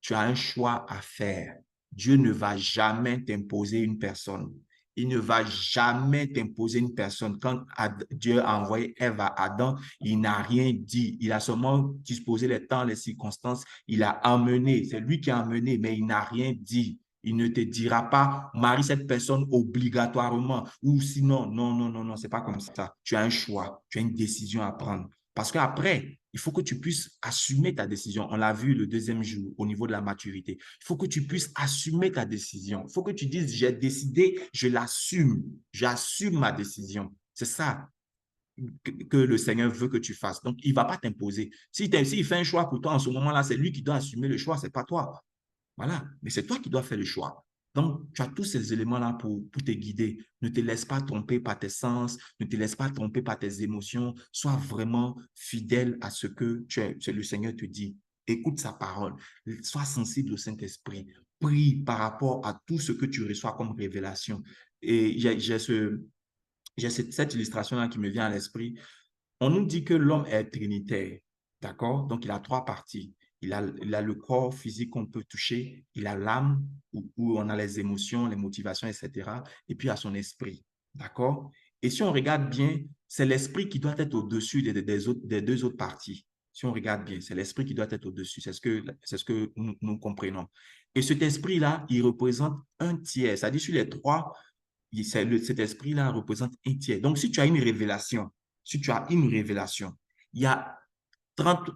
tu as un choix à faire. Dieu ne va jamais t'imposer une personne. Il ne va jamais t'imposer une personne. Quand Dieu a envoyé Ève à Adam, il n'a rien dit. Il a seulement disposé les temps, les circonstances. Il a emmené. C'est lui qui a emmené, mais il n'a rien dit. Il ne te dira pas, marie cette personne obligatoirement. Ou sinon, non, non, non, non, c'est pas comme ça. Tu as un choix. Tu as une décision à prendre. Parce qu'après, il faut que tu puisses assumer ta décision. On l'a vu le deuxième jour au niveau de la maturité. Il faut que tu puisses assumer ta décision. Il faut que tu dises, j'ai décidé, je l'assume. J'assume ma décision. C'est ça. que le Seigneur veut que tu fasses. Donc, il ne va pas t'imposer. S'il fait un choix pour toi en ce moment-là, c'est lui qui doit assumer le choix, ce n'est pas toi. Voilà, mais c'est toi qui dois faire le choix. Donc, tu as tous ces éléments-là pour te guider. Ne te laisse pas tromper par tes sens, ne te laisse pas tromper par tes émotions. Sois vraiment fidèle à ce que le Seigneur te dit. Écoute sa parole. Sois sensible au Saint-Esprit. Prie par rapport à tout ce que tu reçois comme révélation. Et j'ai cette illustration-là qui me vient à l'esprit. On nous dit que l'homme est trinitaire, d'accord? Donc, il a trois parties. Il a le corps physique qu'on peut toucher, il a l'âme où on a les émotions, les motivations, etc. Et puis, il a son esprit, d'accord? Et si on regarde bien, c'est l'esprit qui doit être au-dessus des deux autres parties. Si on regarde bien, c'est l'esprit qui doit être au-dessus. C'est ce que nous comprenons. Et cet esprit-là, il représente un tiers. C'est-à-dire, sur les trois, cet esprit-là représente un tiers. Donc, si tu as une révélation, il y a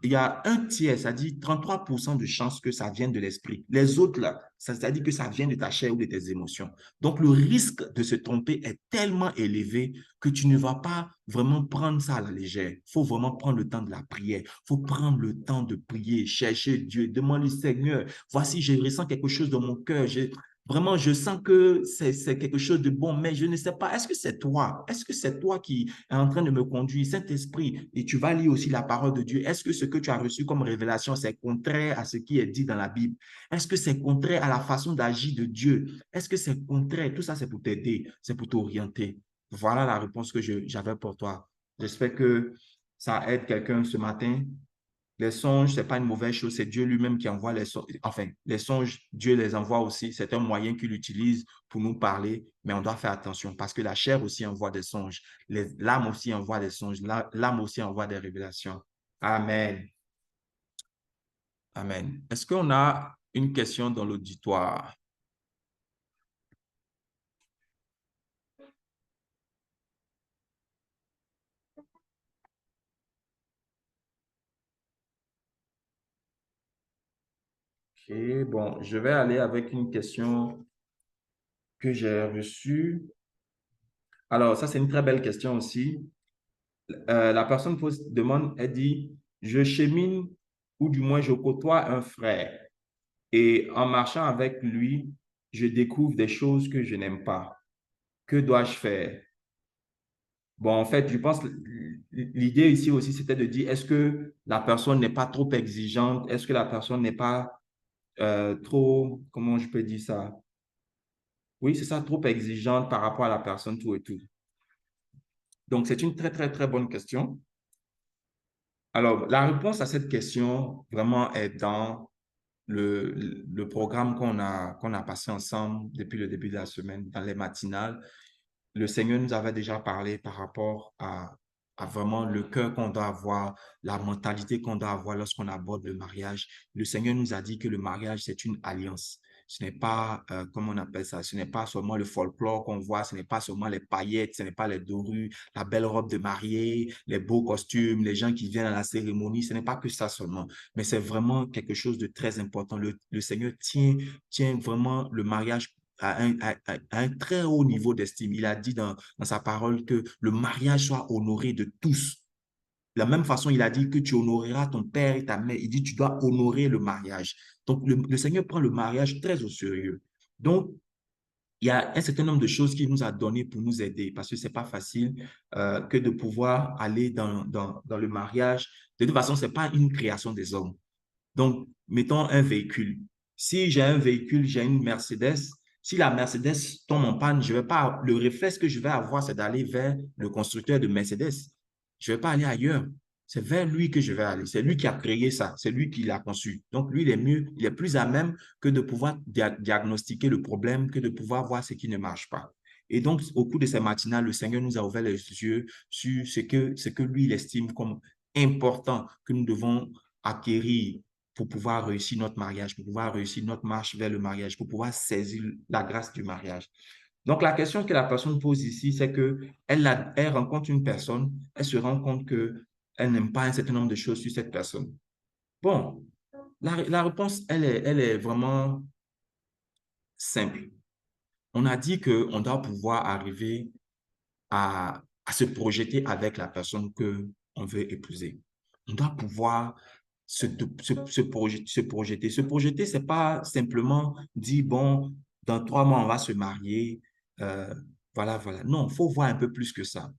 il y a un tiers, c'est-à-dire 33% de chances que ça vienne de l'esprit. Les autres, là, c'est-à-dire que ça vient de ta chair ou de tes émotions. Donc, le risque de se tromper est tellement élevé que tu ne vas pas vraiment prendre ça à la légère. Il faut vraiment prendre le temps de la prière. Il faut prendre le temps de prier, chercher Dieu, demander au Seigneur, voici, je ressens quelque chose dans mon cœur. Vraiment, je sens que c'est quelque chose de bon, mais je ne sais pas. Est-ce que c'est toi? Est-ce que c'est toi qui es en train de me conduire, Saint-Esprit? Et tu vas lire aussi la parole de Dieu. Est-ce que ce que tu as reçu comme révélation, c'est contraire à ce qui est dit dans la Bible? Est-ce que c'est contraire à la façon d'agir de Dieu? Est-ce que c'est contraire? Tout ça, c'est pour t'aider, c'est pour t'orienter. Voilà la réponse que j'avais pour toi. J'espère que ça aide quelqu'un ce matin. Les songes, ce n'est pas une mauvaise chose, c'est Dieu lui-même qui envoie les songes. Enfin, les songes, Dieu les envoie aussi. C'est un moyen qu'il utilise pour nous parler, mais on doit faire attention parce que la chair aussi envoie des songes. L'âme aussi envoie des songes. L'âme aussi envoie des révélations. Amen. Amen. Est-ce qu'on a une question dans l'auditoire? Ok, bon, je vais aller avec une question que j'ai reçue. Alors, ça, c'est une très belle question aussi. La personne demande, elle dit, je chemine ou du moins je côtoie un frère et en marchant avec lui, je découvre des choses que je n'aime pas. Que dois-je faire? Bon, en fait, je pense que l'idée ici aussi, c'était de dire, est-ce que la personne n'est pas trop exigeante? Est-ce que la personne n'est pas trop, comment je peux dire ça? Oui, c'est ça, trop exigeante par rapport à la personne, tout et tout. Donc, c'est une très, très, très bonne question. Alors, la réponse à cette question vraiment est dans le programme qu'on a passé ensemble depuis le début de la semaine, dans les matinales. Le Seigneur nous avait déjà parlé par rapport à vraiment le cœur qu'on doit avoir, la mentalité qu'on doit avoir lorsqu'on aborde le mariage. Le Seigneur nous a dit que le mariage, c'est une alliance. Ce n'est pas, comment on appelle ça, ce n'est pas seulement le folklore qu'on voit, ce n'est pas seulement les paillettes, ce n'est pas les dorures, la belle robe de mariée, les beaux costumes, les gens qui viennent à la cérémonie, ce n'est pas que ça seulement, mais c'est vraiment quelque chose de très important. Le Seigneur tient vraiment le mariage à un très haut niveau d'estime. Il a dit dans sa parole que le mariage soit honoré de tous. De la même façon, il a dit que tu honoreras ton père et ta mère. Il dit tu dois honorer le mariage. Donc, le Seigneur prend le mariage très au sérieux. Donc, il y a un certain nombre de choses qu'il nous a données pour nous aider parce que ce n'est pas facile que de pouvoir aller dans le mariage. De toute façon, ce n'est pas une création des hommes. Donc, mettons un véhicule. Si j'ai un véhicule, j'ai une Mercedes, si la Mercedes tombe en panne, je vais pas, le réflexe que je vais avoir, c'est d'aller vers le constructeur de Mercedes. Je ne vais pas aller ailleurs. C'est vers lui que je vais aller. C'est lui qui a créé ça. C'est lui qui l'a conçu. Donc, lui, il est plus à même que de pouvoir diagnostiquer le problème, que de pouvoir voir ce qui ne marche pas. Et donc, au cours de ces matinales, le Seigneur nous a ouvert les yeux sur ce que lui, il estime comme important que nous devons acquérir pour pouvoir réussir notre mariage, pour pouvoir réussir notre marche vers le mariage, pour pouvoir saisir la grâce du mariage. Donc, la question que la personne pose ici, c'est qu'elle rencontre une personne, elle se rend compte qu'elle n'aime pas un certain nombre de choses sur cette personne. Bon, la réponse, elle est vraiment simple. On a dit qu'on doit pouvoir arriver à à se projeter avec la personne que on veut épouser. On doit pouvoir se projeter. Se projeter, c'est pas simplement dire, bon, dans 3 mois, on va se marier. euh, voilà, voilà. Non, il faut voir un peu plus que ça.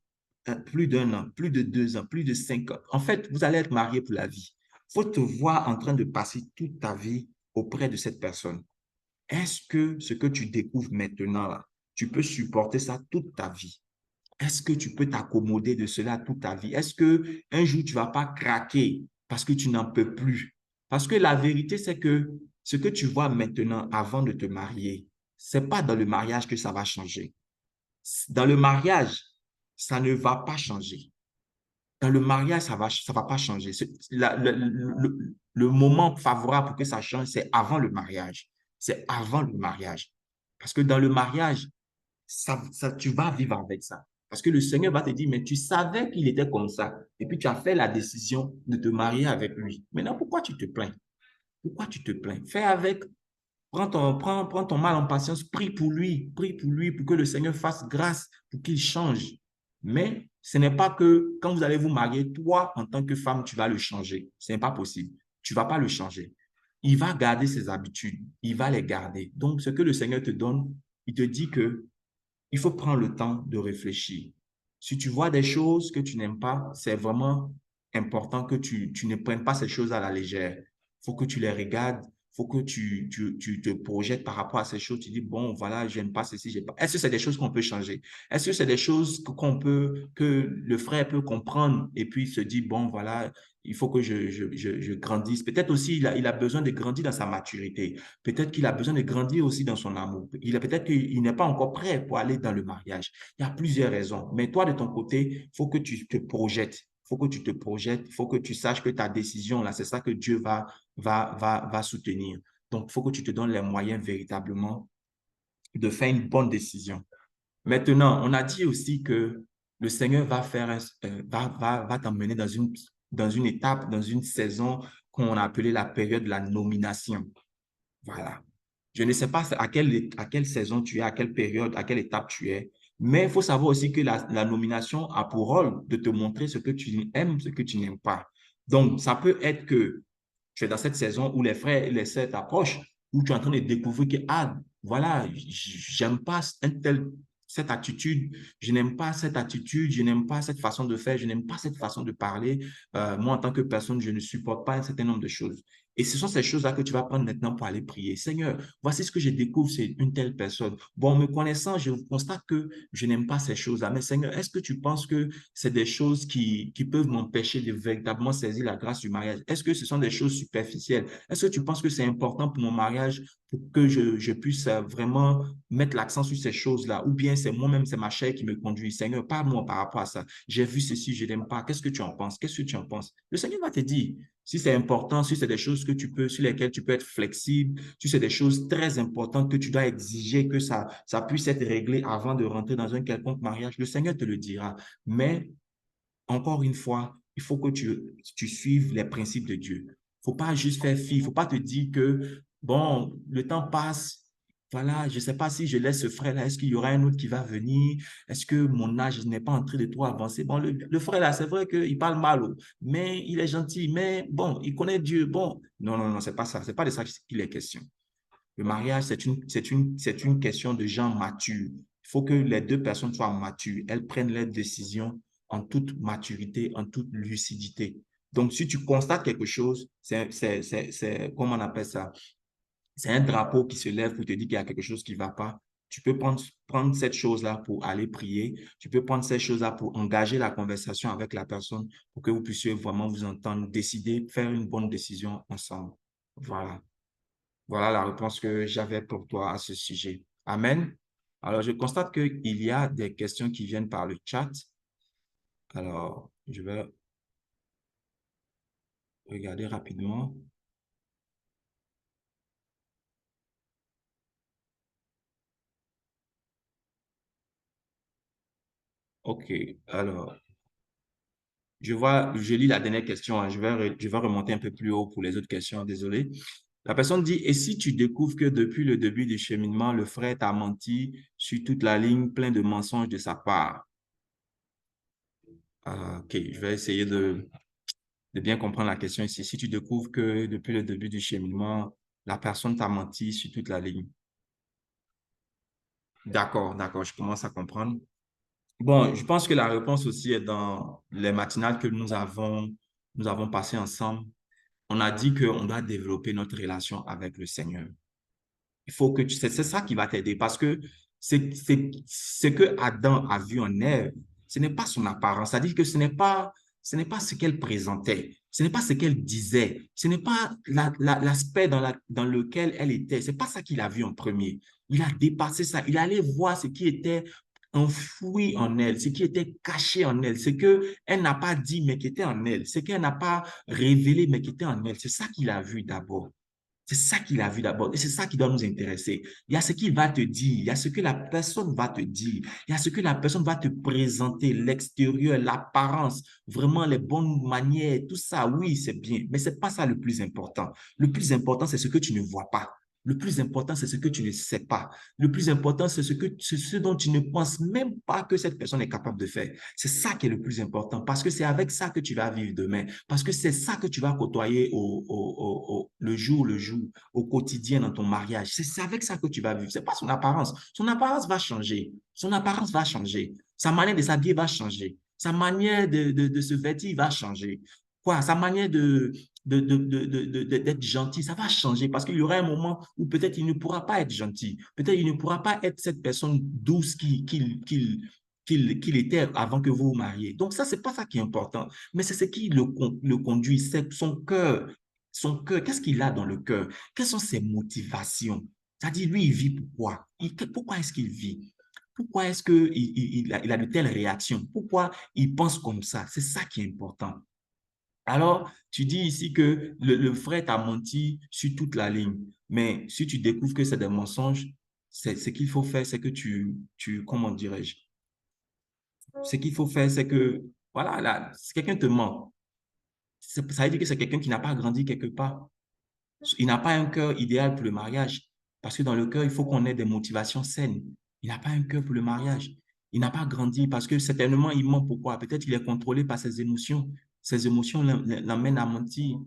Plus d'1 an, plus de 2 ans, plus de 5 ans. En fait, vous allez être marié pour la vie. Il faut te voir en train de passer toute ta vie auprès de cette personne. Est-ce que ce que tu découvres maintenant, là, tu peux supporter ça toute ta vie? Est-ce que tu peux t'accommoder de cela toute ta vie? Est-ce que un jour tu vas pas craquer parce que tu n'en peux plus? Parce que la vérité, c'est que ce que tu vois maintenant avant de te marier, c'est pas dans le mariage que ça va changer. Dans le mariage, ça ne va pas changer. Dans le mariage, ça va pas changer. Le moment favorable pour que ça change, c'est avant le mariage. C'est avant le mariage. Parce que dans le mariage, tu vas vivre avec ça. Parce que le Seigneur va te dire, mais tu savais qu'il était comme ça. Et puis tu as fait la décision de te marier avec lui. Maintenant, pourquoi tu te plains? Pourquoi tu te plains? Fais avec, prends ton mal en patience, prie pour que le Seigneur fasse grâce, pour qu'il change. Mais ce n'est pas que quand vous allez vous marier, toi, en tant que femme, tu vas le changer. Ce n'est pas possible. Tu ne vas pas le changer. Il va garder ses habitudes. Il va les garder. Donc, ce que le Seigneur te donne, il te dit que il faut prendre le temps de réfléchir. Si tu vois des choses que tu n'aimes pas, c'est vraiment important que tu ne prennes pas ces choses à la légère. Il faut que tu les regardes, il faut que tu te projettes par rapport à ces choses. Tu dis, bon, voilà, j'aime pas ceci, j'aime pas. Est-ce que c'est des choses qu'on peut changer? Est-ce que c'est des choses que le frère peut comprendre et puis se dit, bon, voilà, il faut que je grandisse. Peut-être aussi, il a besoin de grandir dans sa maturité. Peut-être qu'il a besoin de grandir aussi dans son amour. Peut-être qu'il n'est pas encore prêt pour aller dans le mariage. Il y a plusieurs raisons. Mais toi, de ton côté, il faut que tu te projettes. Il faut que tu te projettes. Il faut que tu saches que ta décision, là, c'est ça que Dieu va soutenir. Donc, il faut que tu te donnes les moyens véritablement de faire une bonne décision. Maintenant, on a dit aussi que le Seigneur va t'emmener dans une étape, dans une saison qu'on a appelée la période de la nomination. Voilà. Je ne sais pas à quelle saison tu es, à quelle période, à quelle étape tu es, mais il faut savoir aussi que la nomination a pour rôle de te montrer ce que tu aimes, ce que tu n'aimes pas. Donc, ça peut être que tu es dans cette saison où les frères et les sœurs t'approchent, où tu es en train de découvrir que, ah, voilà, j'aime pas cette attitude, je n'aime pas cette attitude, je n'aime pas cette façon de faire, je n'aime pas cette façon de parler. Moi, en tant que personne, je ne supporte pas un certain nombre de choses. Et ce sont ces choses-là que tu vas prendre maintenant pour aller prier. Seigneur, voici ce que je découvre, c'est une telle personne. Bon, me connaissant, je constate que je n'aime pas ces choses-là. Mais Seigneur, est-ce que tu penses que c'est des choses qui peuvent m'empêcher de véritablement saisir la grâce du mariage? Est-ce que ce sont des choses superficielles? Est-ce que tu penses que c'est important pour mon mariage pour que je puisse vraiment mettre l'accent sur ces choses-là? Ou bien c'est moi-même, c'est ma chair qui me conduit? Seigneur, parle-moi par rapport à ça. J'ai vu ceci, je n'aime pas. Qu'est-ce que tu en penses? Qu'est-ce que tu en penses? Le Seigneur va te dire si c'est important, si c'est des choses sur lesquelles tu peux être flexible, si c'est des choses très importantes que tu dois exiger que ça puisse être réglé avant de rentrer dans un quelconque mariage, le Seigneur te le dira. Mais encore une fois, il faut que tu suives les principes de Dieu. Il ne faut pas juste faire fi, il ne faut pas te dire que, bon, le temps passe, voilà, je ne sais pas si je laisse ce frère-là, est-ce qu'il y aura un autre qui va venir? Est-ce que mon âge n'est pas en train de trop avancer? Bon, le frère-là, c'est vrai qu'il parle mal, mais il est gentil, mais bon, il connaît Dieu. Bon, non, non, non, c'est pas ça, c'est pas de ça qu'il est question. Le mariage, c'est une question de gens matures. Il faut que les deux personnes soient matures. Elles prennent leurs décisions en toute maturité, en toute lucidité. Donc, si tu constates quelque chose, comment on appelle ça? C'est un drapeau qui se lève pour te dire qu'il y a quelque chose qui ne va pas. Tu peux prendre cette chose-là pour aller prier. Tu peux prendre cette chose-là pour engager la conversation avec la personne pour que vous puissiez vraiment vous entendre, décider, faire une bonne décision ensemble. Voilà. Voilà la réponse que j'avais pour toi à ce sujet. Amen. Alors, je constate qu'il y a des questions qui viennent par le chat. Alors, je vais regarder rapidement. OK. Alors, je lis la dernière question, hein. Je vais remonter un peu plus haut pour les autres questions. Désolé. La personne dit, et si tu découvres que depuis le début du cheminement, le frère t'a menti sur toute la ligne, plein de mensonges de sa part? OK, je vais essayer de bien comprendre la question ici. Si tu découvres que depuis le début du cheminement, la personne t'a menti sur toute la ligne. D'accord, d'accord, je commence à comprendre. Bon, je pense que la réponse aussi est dans les matinales que nous avons passées ensemble. On a dit qu'on doit développer notre relation avec le Seigneur. Il faut que c'est ça qui va t'aider parce que ce que Adam a vu en Ève, ce n'est pas son apparence. C'est-à-dire que ce n'est pas ce qu'elle présentait, ce n'est pas ce qu'elle disait, ce n'est pas l'aspect dans lequel elle était. C'est pas ça qu'il a vu en premier. Il a dépassé ça. Il allait voir ce qui était enfoui en elle, ce qui était caché en elle, ce que elle n'a pas dit mais qui était en elle, ce qu'elle n'a pas révélé mais qui était en elle. C'est ça qu'il a vu d'abord. C'est ça qu'il a vu d'abord et c'est ça qui doit nous intéresser. Il y a ce qu'il va te dire, il y a ce que la personne va te dire, il y a ce que la personne va te présenter, l'extérieur, l'apparence, vraiment les bonnes manières, tout ça, oui, c'est bien, mais c'est pas ça le plus important. Le plus important, c'est ce que tu ne vois pas. Le plus important, c'est ce que tu ne sais pas. Le plus important, c'est ce dont tu ne penses même pas que cette personne est capable de faire. C'est ça qui est le plus important parce que c'est avec ça que tu vas vivre demain. Parce que c'est ça que tu vas côtoyer le jour, au quotidien dans ton mariage. C'est avec ça que tu vas vivre. C'est pas son apparence. Son apparence va changer. Son apparence va changer. Sa manière de s'habiller va changer. Sa manière de se vêtir va changer. Quoi? Sa manière d'être gentil, ça va changer parce qu'il y aura un moment où peut-être il ne pourra pas être gentil. Peut-être il ne pourra pas être cette personne douce qu'il était avant que vous vous mariez. Donc ça, c'est pas ça qui est important, mais c'est ce qui le conduit, c'est son cœur. Son cœur, qu'est-ce qu'il a dans le cœur? Quelles sont ses motivations? C'est-à-dire, lui, il vit pourquoi? Pourquoi est-ce qu'il vit? Pourquoi est-ce qu'il a de telles réactions? Pourquoi il pense comme ça? C'est ça qui est important. Alors, tu dis ici que le frère t'a menti sur toute la ligne, mais si tu découvres que c'est des mensonges, ce qu'il faut faire, c'est que comment dirais-je? Ce qu'il faut faire, c'est que, voilà, là, si quelqu'un te ment, ça veut dire que c'est quelqu'un qui n'a pas grandi quelque part. Il n'a pas un cœur idéal pour le mariage. Parce que dans le cœur, il faut qu'on ait des motivations saines. Il n'a pas un cœur pour le mariage. Il n'a pas grandi parce que certainement, il ment pourquoi? Peut-être qu'il est contrôlé par ses émotions. Ses émotions l'amènent à mentir.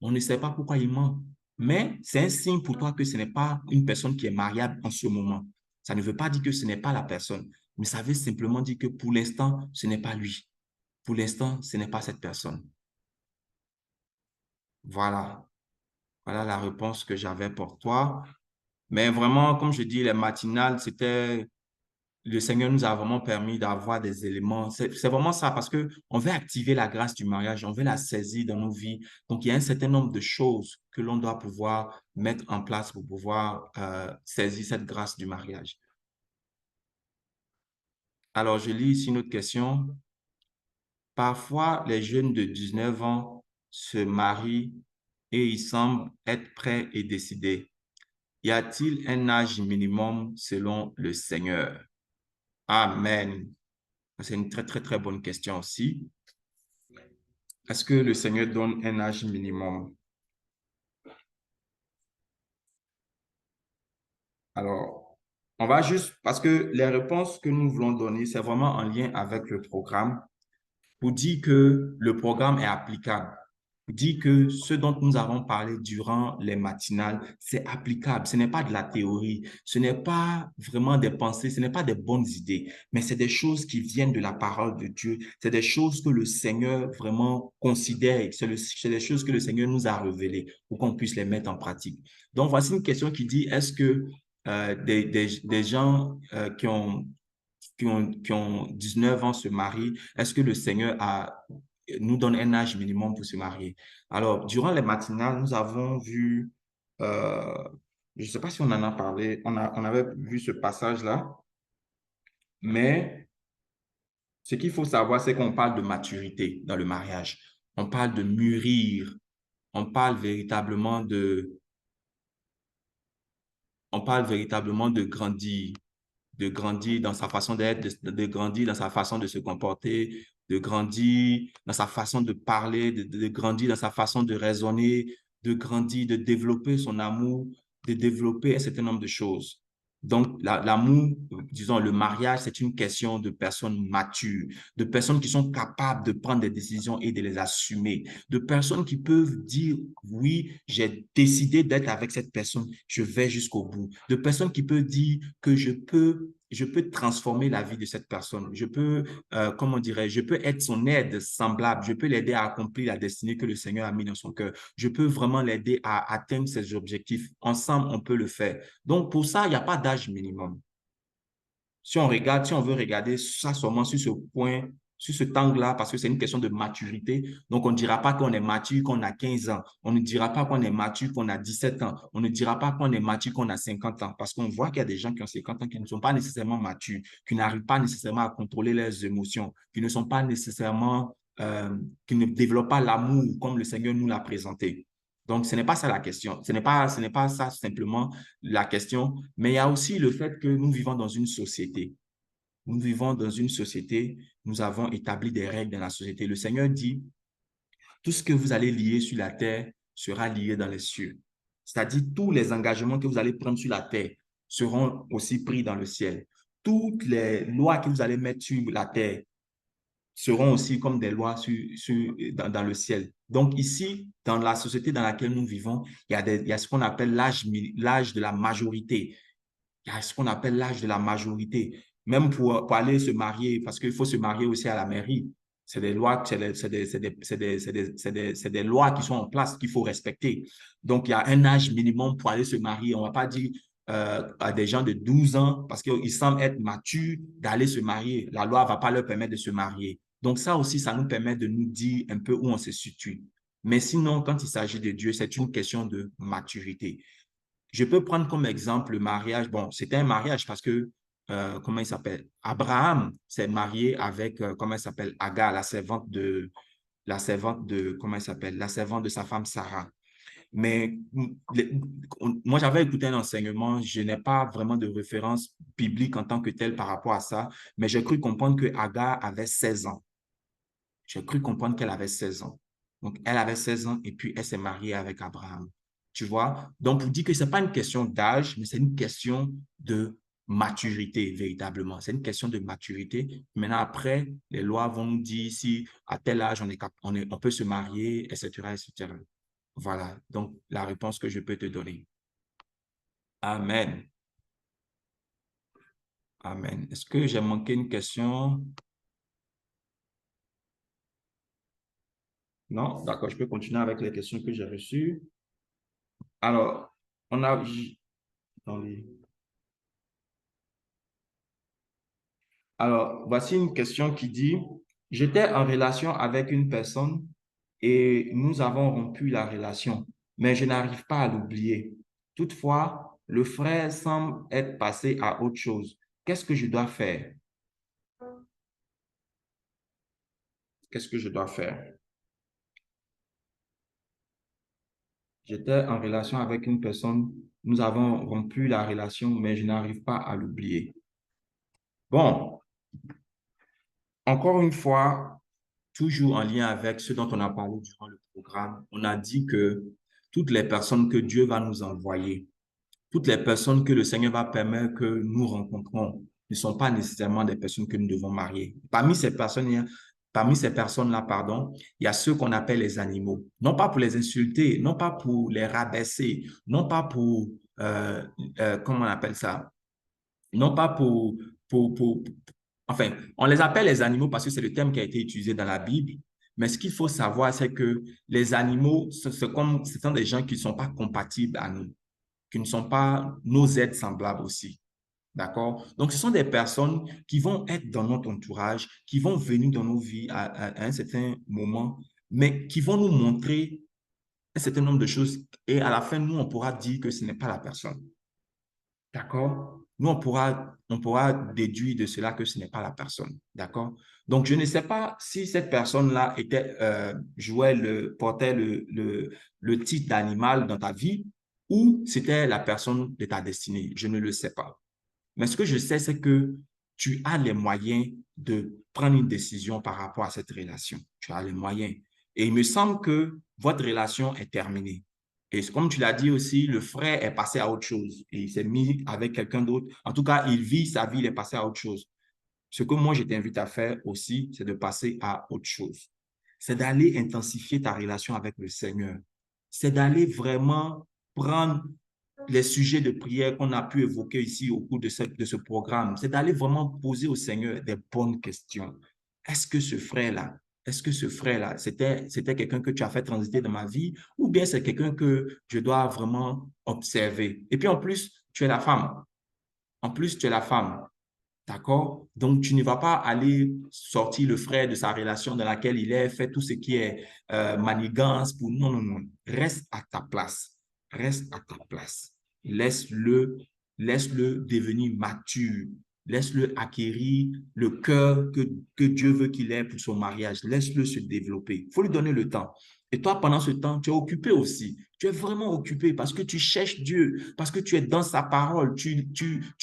On ne sait pas pourquoi il ment. Mais c'est un signe pour toi que ce n'est pas une personne qui est mariable en ce moment. Ça ne veut pas dire que ce n'est pas la personne, mais ça veut simplement dire que pour l'instant, ce n'est pas lui. Pour l'instant, ce n'est pas cette personne. Voilà. Voilà la réponse que j'avais pour toi. Mais vraiment, comme je dis, les matinales, le Seigneur nous a vraiment permis d'avoir des éléments. C'est vraiment ça parce que on veut activer la grâce du mariage, on veut la saisir dans nos vies. Donc, il y a un certain nombre de choses que l'on doit pouvoir mettre en place pour pouvoir saisir cette grâce du mariage. Alors, je lis ici une autre question. Parfois, les jeunes de 19 ans se marient et ils semblent être prêts et décidés. Y a-t-il un âge minimum selon le Seigneur? Amen. C'est une très, très, très bonne question aussi. Est-ce que le Seigneur donne un âge minimum? Alors, on va juste, parce que les réponses que nous voulons donner, c'est vraiment en lien avec le programme. Pour dire que le programme est applicable, pour dire que ce dont nous avons parlé durant les matinales, c'est applicable. Ce n'est pas de la théorie, ce n'est pas vraiment des pensées, ce n'est pas des bonnes idées, mais c'est des choses qui viennent de la parole de Dieu. C'est des choses que le Seigneur vraiment considère. C'est des choses que le Seigneur nous a révélées pour qu'on puisse les mettre en pratique. Donc, voici une question qui dit, est-ce que des gens qui ont 19 ans se marient, est-ce que le Seigneur nous donne un âge minimum pour se marier? Alors, durant les matinales, nous avons vu, euh, je ne sais pas si on en a parlé, on avait vu ce passage-là, mais ce qu'il faut savoir, c'est qu'on parle de maturité dans le mariage. On parle de mûrir. On parle véritablement on parle véritablement de grandir dans sa façon d'être, de grandir dans sa façon de se comporter, de grandir dans sa façon de parler, de grandir dans sa façon de raisonner, de grandir, de développer son amour, de développer un certain nombre de choses. Donc, l'amour, disons, le mariage, c'est une question de personnes matures, de personnes qui sont capables de prendre des décisions et de les assumer, de personnes qui peuvent dire, oui, j'ai décidé d'être avec cette personne, je vais jusqu'au bout, de personnes qui peuvent dire que je peux transformer la vie de cette personne, je peux, comment dirais-je, je peux être son aide semblable, je peux l'aider à accomplir la destinée que le Seigneur a mis dans son cœur, je peux vraiment l'aider à atteindre ses objectifs. Ensemble, on peut le faire. Donc, pour ça, il n'y a pas d'âge minimum. Si on regarde, si on veut regarder ça seulement sur ce point, sur cet angle-là, parce que c'est une question de maturité, donc on ne dira pas qu'on est mature qu'on a 15 ans. On ne dira pas qu'on est mature qu'on a 17 ans. On ne dira pas qu'on est mature qu'on a 50 ans. Parce qu'on voit qu'il y a des gens qui ont 50 ans qui ne sont pas nécessairement matures, qui n'arrivent pas nécessairement à contrôler leurs émotions, qui ne sont pas nécessairement, qui ne développent pas l'amour comme le Seigneur nous l'a présenté. Donc, ce n'est pas ça la question. Ce n'est pas ça simplement la question, mais il y a aussi le fait que nous vivons dans une société. Nous vivons dans une société, nous avons établi des règles dans la société. Le Seigneur dit, tout ce que vous allez lier sur la terre sera lié dans les cieux. C'est-à-dire, tous les engagements que vous allez prendre sur la terre seront aussi pris dans le ciel. Toutes les lois que vous allez mettre sur la terre seront aussi comme des lois dans le ciel. Donc ici, dans la société dans laquelle nous vivons, il y a ce qu'on appelle l'âge de la majorité. Il y a ce qu'on appelle l'âge de la majorité. Même pour aller se marier, parce qu'il faut se marier aussi à la mairie. C'est des lois, c'est des lois qui sont en place qu'il faut respecter. Donc, il y a un âge minimum pour aller se marier. On ne va pas dire à des gens de 12 ans, parce qu'ils semblent être matures, d'aller se marier. La loi ne va pas leur permettre de se marier. Donc, ça aussi, ça nous permet de nous dire un peu où on se situe. Mais sinon, quand il s'agit de Dieu, c'est une question de maturité. Je peux prendre comme exemple le mariage. Bon, c'était un mariage parce que, comment il s'appelle? Abraham s'est marié avec, comment il s'appelle? Agar, comment il s'appelle? La servante de sa femme Sarah. Mais moi, j'avais écouté un enseignement, je n'ai pas vraiment de référence biblique en tant que telle par rapport à ça, mais j'ai cru comprendre que Agar avait 16 ans. J'ai cru comprendre qu'elle avait 16 ans. Donc, elle avait 16 ans et puis elle s'est mariée avec Abraham. Tu vois? Donc, pour dire que ce n'est pas une question d'âge, mais c'est une question de maturité, véritablement. C'est une question de maturité. Maintenant, après, les lois vont nous dire si à tel âge, on peut se marier, etc., etc. Voilà. Donc, la réponse que je peux te donner. Amen. Amen. Est-ce que j'ai manqué une question? Non? D'accord, je peux continuer avec les questions que j'ai reçues. Alors, on a dans les... Alors, voici une question qui dit, j'étais en relation avec une personne et nous avons rompu la relation, mais je n'arrive pas à l'oublier. Toutefois, le frère semble être passé à autre chose. Qu'est-ce que je dois faire? Qu'est-ce que je dois faire? J'étais en relation avec une personne, nous avons rompu la relation, mais je n'arrive pas à l'oublier. Bon, encore une fois, toujours en lien avec ce dont on a parlé durant le programme, on a dit que toutes les personnes que Dieu va nous envoyer, toutes les personnes que le Seigneur va permettre que nous rencontrons, ne sont pas nécessairement des personnes que nous devons marier. Parmi ces personnes-là, pardon, il y a ceux qu'on appelle les animaux. Non pas pour les insulter, non pas pour les rabaisser, non pas pour, comment on appelle ça? Non pas pour, enfin, on les appelle les animaux parce que c'est le terme qui a été utilisé dans la Bible. Mais ce qu'il faut savoir, c'est que les animaux, ce sont des gens qui ne sont pas compatibles à nous, qui ne sont pas nos êtres semblables aussi. D'accord? Donc, ce sont des personnes qui vont être dans notre entourage, qui vont venir dans nos vies à un certain moment, mais qui vont nous montrer un certain nombre de choses. Et à la fin, nous, on pourra dire que ce n'est pas la personne. D'accord? Nous, on pourra déduire de cela que ce n'est pas la personne. D'accord? Donc, je ne sais pas si cette personne-là portait le titre d'animal dans ta vie ou c'était la personne de ta destinée. Je ne le sais pas. Mais ce que je sais, c'est que tu as les moyens de prendre une décision par rapport à cette relation. Tu as les moyens. Et il me semble que votre relation est terminée. Et comme tu l'as dit aussi, le frère est passé à autre chose et il s'est mis avec quelqu'un d'autre. En tout cas, il vit sa vie, il est passé à autre chose. Ce que moi, je t'invite à faire aussi, c'est de passer à autre chose. C'est d'aller intensifier ta relation avec le Seigneur. C'est d'aller vraiment prendre les sujets de prière qu'on a pu évoquer ici au cours de ce programme. C'est d'aller vraiment poser au Seigneur des bonnes questions. Est-ce que ce frère-là, c'était quelqu'un que tu as fait transiter dans ma vie ou bien c'est quelqu'un que je dois vraiment observer? Et puis en plus, tu es la femme. En plus, tu es la femme. D'accord? Donc, tu ne vas pas aller sortir le frère de sa relation dans laquelle il est, fait tout ce qui est manigance pour... Non, non, non. Reste à ta place. Reste à ta place. Laisse-le, laisse-le devenir mature. Laisse-le acquérir le cœur que Dieu veut qu'il ait pour son mariage. Laisse-le se développer. Il faut lui donner le temps. Et toi, pendant ce temps, tu es occupé aussi. Tu es vraiment occupé parce que tu cherches Dieu, parce que tu es dans sa parole. Tu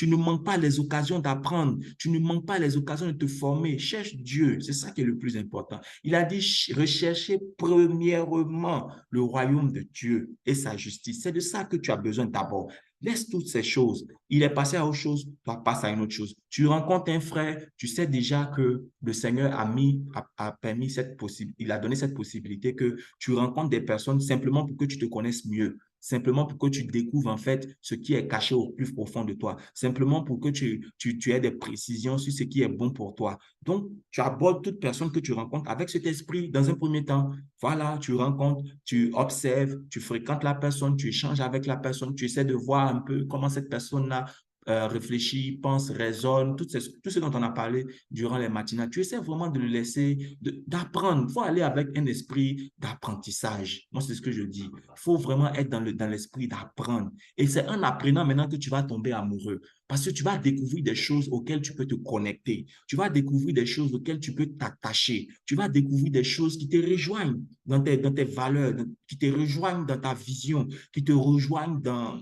ne manques pas les occasions d'apprendre. Tu ne manques pas les occasions de te former. Cherche Dieu. C'est ça qui est le plus important. Il a dit, recherchez premièrement le royaume de Dieu et sa justice. C'est de ça que tu as besoin d'abord. Laisse toutes ces choses. Il est passé à autre chose, toi passe à une autre chose. Tu rencontres un frère, tu sais déjà que le Seigneur a permis cette possibilité, il a donné cette possibilité que tu rencontres des personnes simplement pour que tu te connaisses mieux, simplement pour que tu découvres en fait ce qui est caché au plus profond de toi, simplement pour que tu aies des précisions sur ce qui est bon pour toi. Donc, tu abordes toute personne que tu rencontres avec cet esprit dans un premier temps. Voilà, tu rencontres, tu observes, tu fréquentes la personne, tu échanges avec la personne, tu essaies de voir un peu comment cette personne-là réfléchit, pense, raisonne, tout ce dont on a parlé durant les matinales. Tu essaies vraiment de le laisser, d'apprendre. Il faut aller avec un esprit d'apprentissage. Moi, c'est ce que je dis. Il faut vraiment être dans l'esprit d'apprendre. Et c'est en apprenant maintenant que tu vas tomber amoureux. Parce que tu vas découvrir des choses auxquelles tu peux te connecter. Tu vas découvrir des choses auxquelles tu peux t'attacher. Tu vas découvrir des choses qui te rejoignent dans tes valeurs, qui te rejoignent dans ta vision, qui te rejoignent dans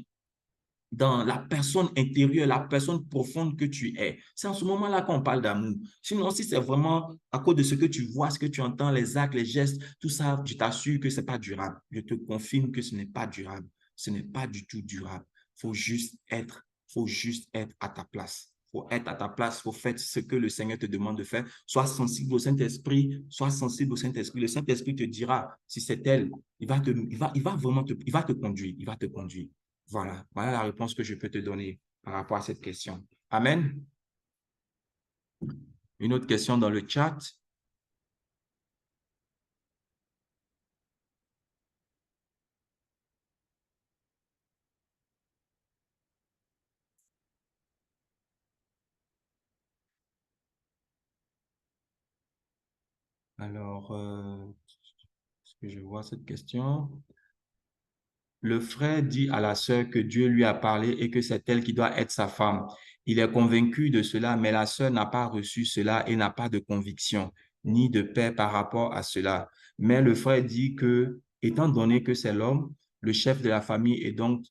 la personne intérieure, la personne profonde que tu es. C'est en ce moment-là qu'on parle d'amour. Sinon, si c'est vraiment à cause de ce que tu vois, ce que tu entends, les actes, les gestes, tout ça, je t'assure que ce n'est pas durable. Je te confirme que ce n'est pas durable. Ce n'est pas du tout durable. Faut juste être à ta place. Faut être à ta place, faut faire ce que le Seigneur te demande de faire. Sois sensible au Saint-Esprit, sois sensible au Saint-Esprit. Le Saint-Esprit te dira si c'est elle, il va te conduire, il va te conduire. Voilà, voilà la réponse que je peux te donner par rapport à cette question. Amen. Une autre question dans le chat. Alors, est-ce que je vois cette question? Le frère dit à la sœur que Dieu lui a parlé et que c'est elle qui doit être sa femme. Il est convaincu de cela, mais la sœur n'a pas reçu cela et n'a pas de conviction ni de paix par rapport à cela. Mais le frère dit que, étant donné que c'est l'homme, le chef de la famille, et donc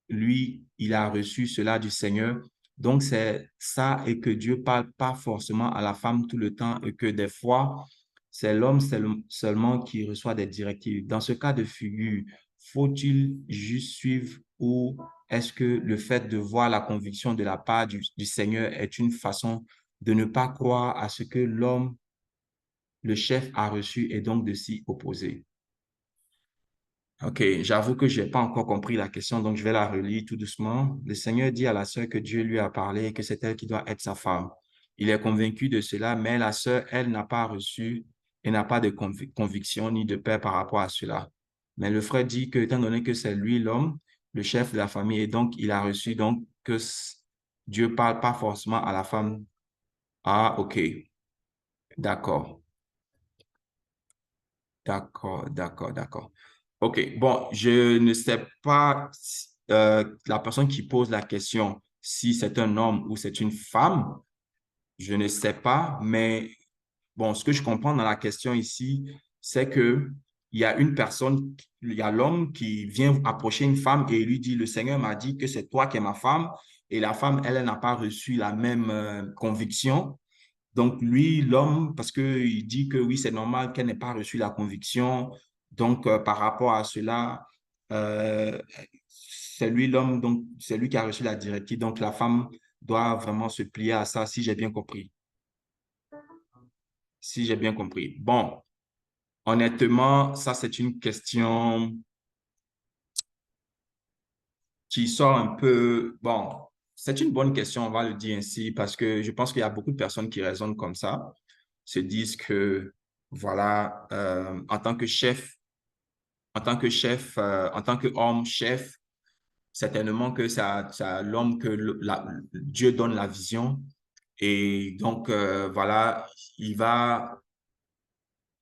lui, il a reçu cela du Seigneur. Donc, c'est ça et que Dieu parle pas forcément à la femme tout le temps et que des fois, c'est l'homme seulement qui reçoit des directives. Dans ce cas de figure, faut-il juste suivre ou est-ce que le fait de voir la conviction de la part du Seigneur est une façon de ne pas croire à ce que l'homme, le chef, a reçu et donc de s'y opposer? Ok, j'avoue que je n'ai pas encore compris la question, donc je vais la relire tout doucement. Le Seigneur dit à la sœur que Dieu lui a parlé et que c'est elle qui doit être sa femme. Il est convaincu de cela, mais la sœur, elle, n'a pas reçu et n'a pas de conviction ni de paix par rapport à cela. Mais le frère dit que, étant donné que c'est lui l'homme, le chef de la famille, et donc il a reçu donc que Dieu parle pas forcément à la femme. Ah, ok, d'accord. D'accord, d'accord, d'accord. OK, bon, je ne sais pas la personne qui pose la question, si c'est un homme ou c'est une femme, je ne sais pas, mais bon, ce que je comprends dans la question ici, c'est que il y a une personne, il y a l'homme qui vient approcher une femme et il lui dit, le Seigneur m'a dit que c'est toi qui es ma femme, et la femme, elle n'a pas reçu la même conviction. Donc, lui, l'homme, parce qu'il dit que oui, c'est normal qu'elle n'ait pas reçu la conviction. Donc, par rapport à cela, euh, c'est lui l'homme, donc c'est lui qui a reçu la directive. Donc la femme doit vraiment se plier à ça, si j'ai bien compris. Si j'ai bien compris. Bon, honnêtement, ça c'est une question qui sort un peu. Bon, c'est une bonne question, on va le dire ainsi, parce que je pense qu'il y a beaucoup de personnes qui raisonnent comme ça, se disent que, voilà, en tant qu'homme chef, certainement que c'est à l'homme que Dieu donne la vision. Et donc, voilà,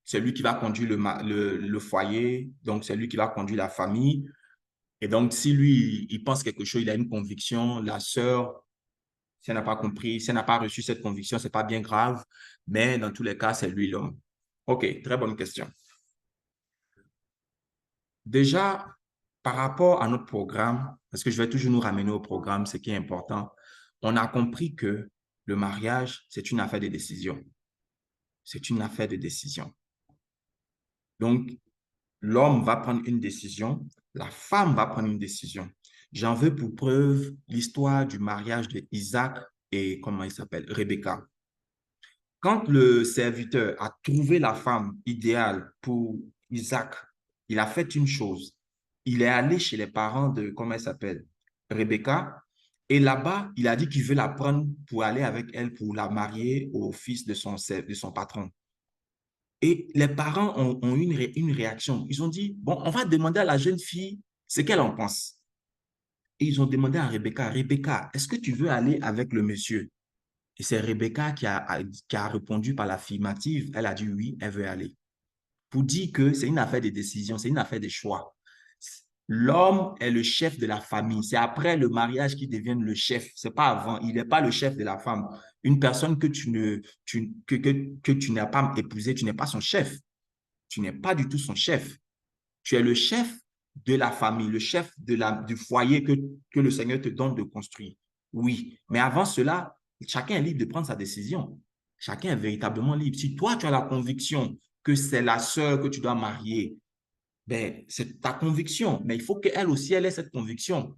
c'est lui qui va conduire le foyer, donc c'est lui qui va conduire la famille. Et donc, si lui, il pense quelque chose, il a une conviction, la sœur, si elle n'a pas compris, si elle n'a pas reçu cette conviction, c'est pas bien grave, mais dans tous les cas, c'est lui l'homme. OK, très bonne question. Déjà, par rapport à notre programme, parce que je vais toujours nous ramener au programme, ce qui est important, on a compris que le mariage, c'est une affaire de décision. C'est une affaire de décision. Donc, l'homme va prendre une décision, la femme va prendre une décision. J'en veux pour preuve l'histoire du mariage de Isaac et, comment il s'appelle, Rebecca. Quand le serviteur a trouvé la femme idéale pour Isaac, il a fait une chose. Il est allé chez les parents de, comment elle s'appelle, Rebecca, et là-bas, il a dit qu'il veut la prendre pour aller avec elle, pour la marier au fils de son patron. Et les parents ont eu une réaction. Ils ont dit, bon, on va demander à la jeune fille ce qu'elle en pense. Et ils ont demandé à Rebecca, Rebecca, est-ce que tu veux aller avec le monsieur? Et c'est Rebecca qui a répondu par l'affirmative. Elle a dit oui, elle veut aller. Pour dire que c'est une affaire de décision, c'est une affaire de choix. L'homme est le chef de la famille. C'est après le mariage qu'il devient le chef. C'est pas avant. Il n'est pas le chef de la femme. Une personne que que tu n'as pas épousée, tu n'es pas son chef. Tu n'es pas du tout son chef. Tu es le chef de la famille, le chef du foyer que le Seigneur te donne de construire. Oui, mais avant cela, chacun est libre de prendre sa décision. Chacun est véritablement libre. Si toi, tu as la conviction que c'est la sœur que tu dois marier, ben, c'est ta conviction. Mais il faut qu'elle aussi, elle ait cette conviction.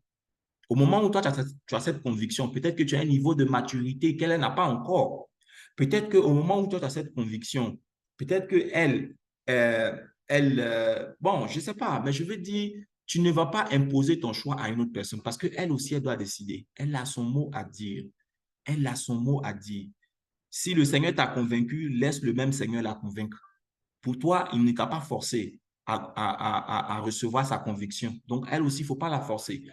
Au moment où toi, tu as cette conviction, peut-être que tu as un niveau de maturité qu'elle n'a pas encore. Peut-être qu'au moment où toi, tu as cette conviction, peut-être qu'elle, euh, bon, je ne sais pas, mais je veux dire, tu ne vas pas imposer ton choix à une autre personne parce qu'elle aussi, elle doit décider. Elle a son mot à dire. Elle a son mot à dire. Si le Seigneur t'a convaincu, laisse le même Seigneur la convaincre. Pour toi, il ne t'a pas forcé à recevoir sa conviction. Donc, elle aussi, il ne faut pas la forcer.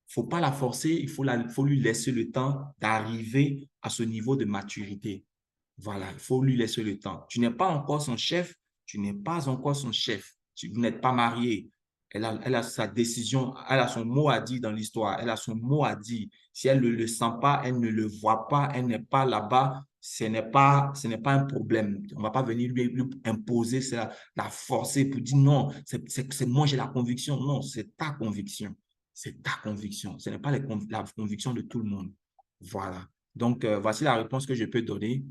Faut pas la forcer, faut lui laisser le temps d'arriver à ce niveau de maturité. Voilà, il faut lui laisser le temps. Tu n'es pas encore son chef, tu n'es pas encore son chef. Vous n'êtes pas marié. Elle a sa décision, elle a son mot à dire dans l'histoire, elle a son mot à dire. Si elle ne le sent pas, elle ne le voit pas, elle n'est pas là-bas, ce n'est pas un problème. On ne va pas venir lui imposer ça, la forcer pour dire non, c'est moi j'ai la conviction. Non, c'est ta conviction. C'est ta conviction. Ce n'est pas la conviction de tout le monde. Voilà. Donc, voici la réponse que je peux donner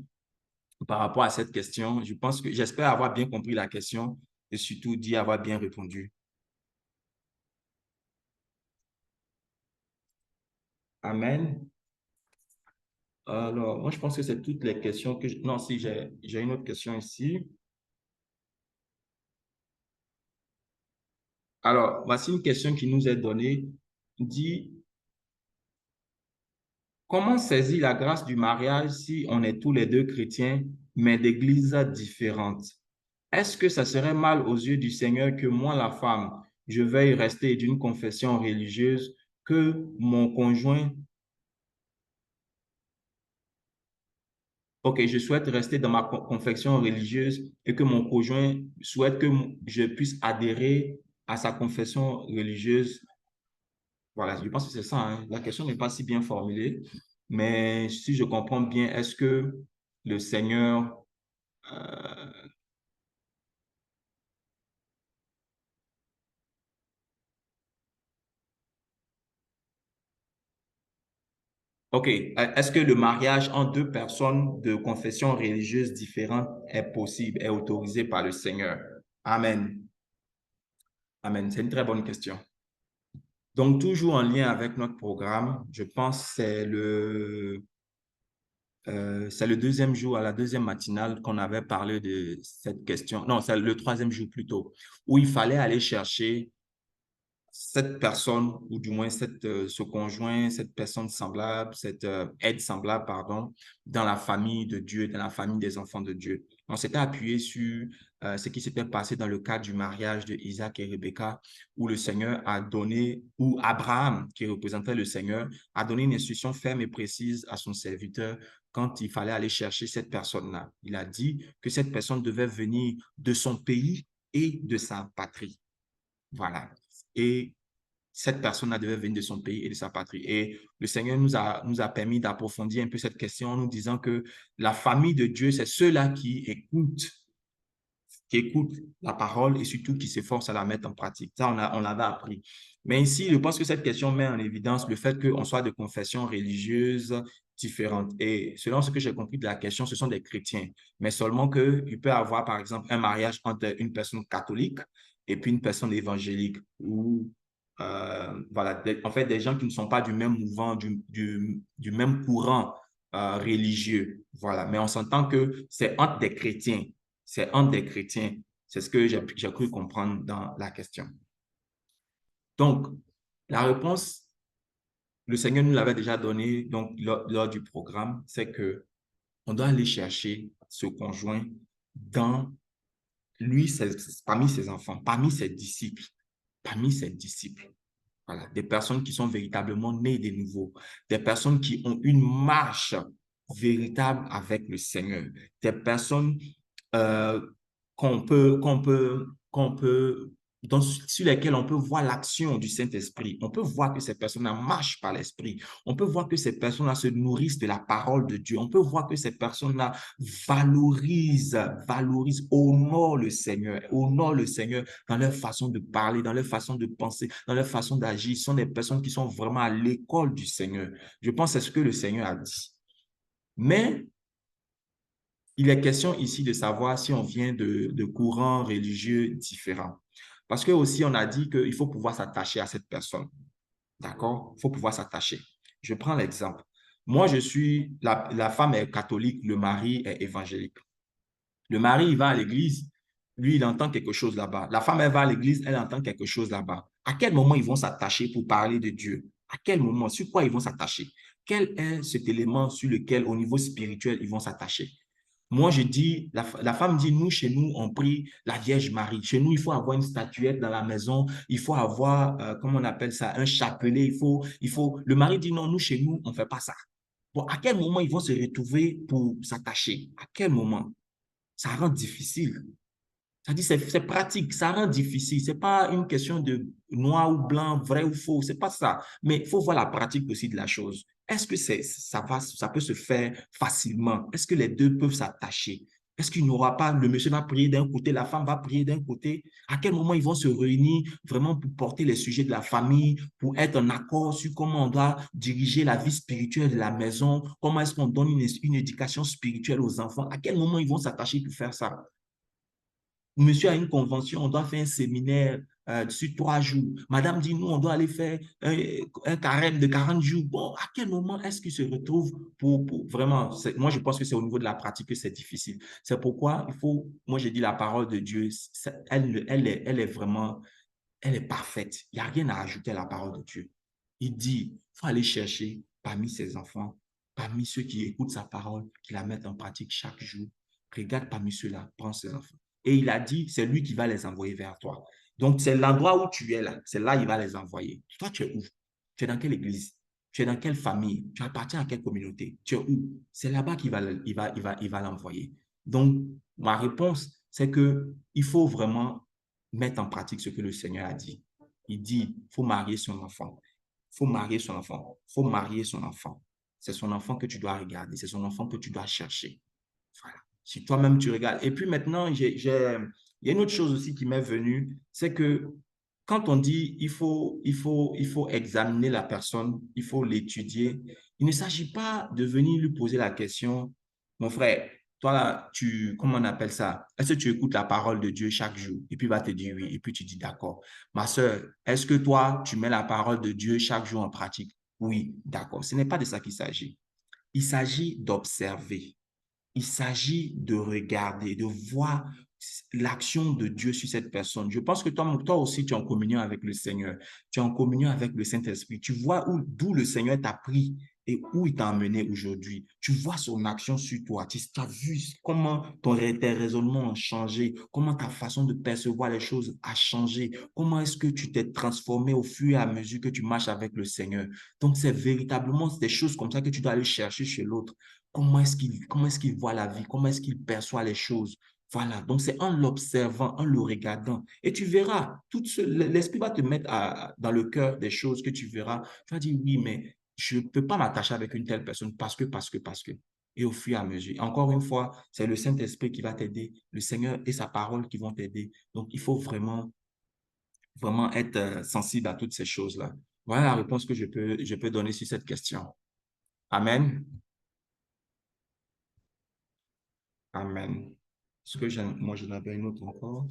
par rapport à cette question. Je pense que j'espère avoir bien compris la question et surtout d'y avoir bien répondu. Amen. Alors, moi, je pense que c'est toutes les questions que je... Non, si, j'ai une autre question ici. Alors, voici une question qui nous est donnée. Dit, comment saisir la grâce du mariage si on est tous les deux chrétiens, mais d'églises différentes? Est-ce que ça serait mal aux yeux du Seigneur que moi, la femme, je veuille rester d'une confession religieuse, que mon conjoint, ok, je souhaite rester dans ma confession religieuse et que mon conjoint souhaite que je puisse adhérer à sa confession religieuse? Voilà, je pense que c'est ça, hein. La question n'est pas si bien formulée, mais si je comprends bien, est-ce que le Seigneur euh, OK. Est-ce que le mariage entre deux personnes de confession religieuse différentes est possible, est autorisé par le Seigneur? Amen. Amen. C'est une très bonne question. Donc, toujours en lien avec notre programme, je pense que c'est le deuxième jour, à la deuxième matinale, qu'on avait parlé de cette question. Non, c'est le troisième jour plutôt, où il fallait aller chercher cette personne, ou du moins ce conjoint, cette personne semblable, cette aide semblable, pardon, dans la famille de Dieu, dans la famille des enfants de Dieu. On s'était appuyé sur ce qui s'était passé dans le cadre du mariage de Isaac et Rebecca, où le Seigneur a donné, où Abraham, qui représentait le Seigneur, a donné une instruction ferme et précise à son serviteur quand il fallait aller chercher cette personne-là. Il a dit que cette personne devait venir de son pays et de sa patrie. Voilà. Et cette personne-là devait venir de son pays et de sa patrie. Et le Seigneur nous a permis d'approfondir un peu cette question en nous disant que la famille de Dieu, c'est ceux-là qui écoutent la parole et surtout qui s'efforcent à la mettre en pratique. Ça, on l'avait appris. Mais ici, je pense que cette question met en évidence le fait qu'on soit de confessions religieuses différentes. Et selon ce que j'ai compris de la question, ce sont des chrétiens. Mais seulement qu'il peut y avoir, par exemple, un mariage entre une personne catholique et puis une personne évangélique ou voilà, en fait, des gens qui ne sont pas du même mouvement, du même courant religieux. Voilà. Mais on s'entend que c'est entre des chrétiens. C'est entre des chrétiens. C'est ce que j'ai cru comprendre dans la question. Donc, la réponse, le Seigneur nous l'avait déjà donnée donc, lors du programme, c'est que on doit aller chercher ce conjoint dans lui, parmi ses enfants, parmi ses disciples, parmi ses disciples. Voilà, des personnes qui sont véritablement nées de nouveau, des personnes qui ont une marche véritable avec le Seigneur, des personnes euh, qu'on peut, sur lesquelles on peut voir l'action du Saint-Esprit. On peut voir que ces personnes-là marchent par l'Esprit. On peut voir que ces personnes-là se nourrissent de la parole de Dieu. On peut voir que ces personnes-là honorent le Seigneur dans leur façon de parler, dans leur façon de penser, dans leur façon d'agir. Ce sont des personnes qui sont vraiment à l'école du Seigneur. Je pense que c'est ce que le Seigneur a dit. Mais il est question ici de savoir si on vient de courants religieux différents. Parce que aussi, on a dit qu'il faut pouvoir s'attacher à cette personne. D'accord? Il faut pouvoir s'attacher. Je prends l'exemple. Moi, la femme est catholique, le mari est évangélique. Le mari, il va à l'église, lui, il entend quelque chose là-bas. La femme, elle va à l'église, elle entend quelque chose là-bas. À quel moment ils vont s'attacher pour parler de Dieu? À quel moment? Sur quoi ils vont s'attacher? Quel est cet élément sur lequel, au niveau spirituel, ils vont s'attacher? Moi, je dis, la femme dit, nous, chez nous, on prie la Vierge Marie. Chez nous, il faut avoir une statuette dans la maison. Il faut avoir, comment on appelle ça, un chapelet. Le mari dit, non, nous, chez nous, on ne fait pas ça. Bon, à quel moment ils vont se retrouver pour s'attacher? À quel moment? Ça rend difficile. Ça dit, c'est pratique, ça rend difficile. C'est pas une question de noir ou blanc, vrai ou faux, c'est pas ça. Mais il faut voir la pratique aussi de la chose. Est-ce que ça peut se faire facilement? Est-ce que les deux peuvent s'attacher? Est-ce qu'il n'y aura pas, le monsieur va prier d'un côté, la femme va prier d'un côté? À quel moment ils vont se réunir vraiment pour porter les sujets de la famille, pour être en accord sur comment on doit diriger la vie spirituelle de la maison? Comment est-ce qu'on donne une éducation spirituelle aux enfants? À quel moment ils vont s'attacher pour faire ça? Monsieur a une convention, on doit faire un séminaire sur 3 jours. Madame dit, nous, on doit aller faire un carême de 40 jours. Bon, à quel moment est-ce qu'ils se retrouvent pour vraiment, moi, je pense que c'est au niveau de la pratique que c'est difficile. C'est pourquoi moi, j'ai dit la parole de Dieu, elle est vraiment, elle est parfaite. Il n'y a rien à ajouter à la parole de Dieu. Il dit, il faut aller chercher parmi ses enfants, parmi ceux qui écoutent sa parole, qui la mettent en pratique chaque jour. Regarde parmi ceux-là, prends ses enfants. Et il a dit, c'est lui qui va les envoyer vers toi. Donc, c'est l'endroit où tu es là. C'est là qu'il va les envoyer. Toi, tu es où? Tu es dans quelle église? Tu es dans quelle famille? Tu appartiens à quelle communauté? Tu es où? C'est là-bas qu'il va l'envoyer. Donc, ma réponse, c'est que il faut vraiment mettre en pratique ce que le Seigneur a dit. Il dit, il faut marier son enfant. Il faut marier son enfant. Il faut marier son enfant. C'est son enfant que tu dois regarder. C'est son enfant que tu dois chercher. Voilà. Si toi-même tu regardes. Et puis maintenant, il y a une autre chose aussi qui m'est venue, c'est que quand on dit il faut examiner la personne, il faut l'étudier, il ne s'agit pas de venir lui poser la question, mon frère, toi, là, comment on appelle ça? Est-ce que tu écoutes la parole de Dieu chaque jour? Et puis, il va te dire oui. Et puis, tu dis d'accord. Ma sœur, est-ce que toi, tu mets la parole de Dieu chaque jour en pratique? Oui, d'accord. Ce n'est pas de ça qu'il s'agit. Il s'agit d'observer. Il s'agit de regarder, de voir l'action de Dieu sur cette personne. Je pense que toi aussi, tu es en communion avec le Seigneur. Tu es en communion avec le Saint-Esprit. Tu vois d'où le Seigneur t'a pris et où il t'a emmené aujourd'hui. Tu vois son action sur toi. Tu as vu comment tes raisonnements ont changé, comment ta façon de percevoir les choses a changé, comment est-ce que tu t'es transformé au fur et à mesure que tu marches avec le Seigneur. Donc, c'est véritablement des choses comme ça que tu dois aller chercher chez l'autre. Comment est-ce qu'il voit la vie? Comment est-ce qu'il perçoit les choses? Voilà. Donc, c'est en l'observant, en le regardant. Et tu verras, l'esprit va te mettre dans le cœur des choses que tu verras. Tu vas dire, oui, mais je ne peux pas m'attacher avec une telle personne parce que. Et au fur et à mesure. Encore une fois, c'est le Saint-Esprit qui va t'aider, le Seigneur et sa parole qui vont t'aider. Donc, il faut vraiment, vraiment être sensible à toutes ces choses-là. Voilà la réponse que je peux donner sur cette question. Amen. Amen. Est-ce que moi, j'en avais une autre encore?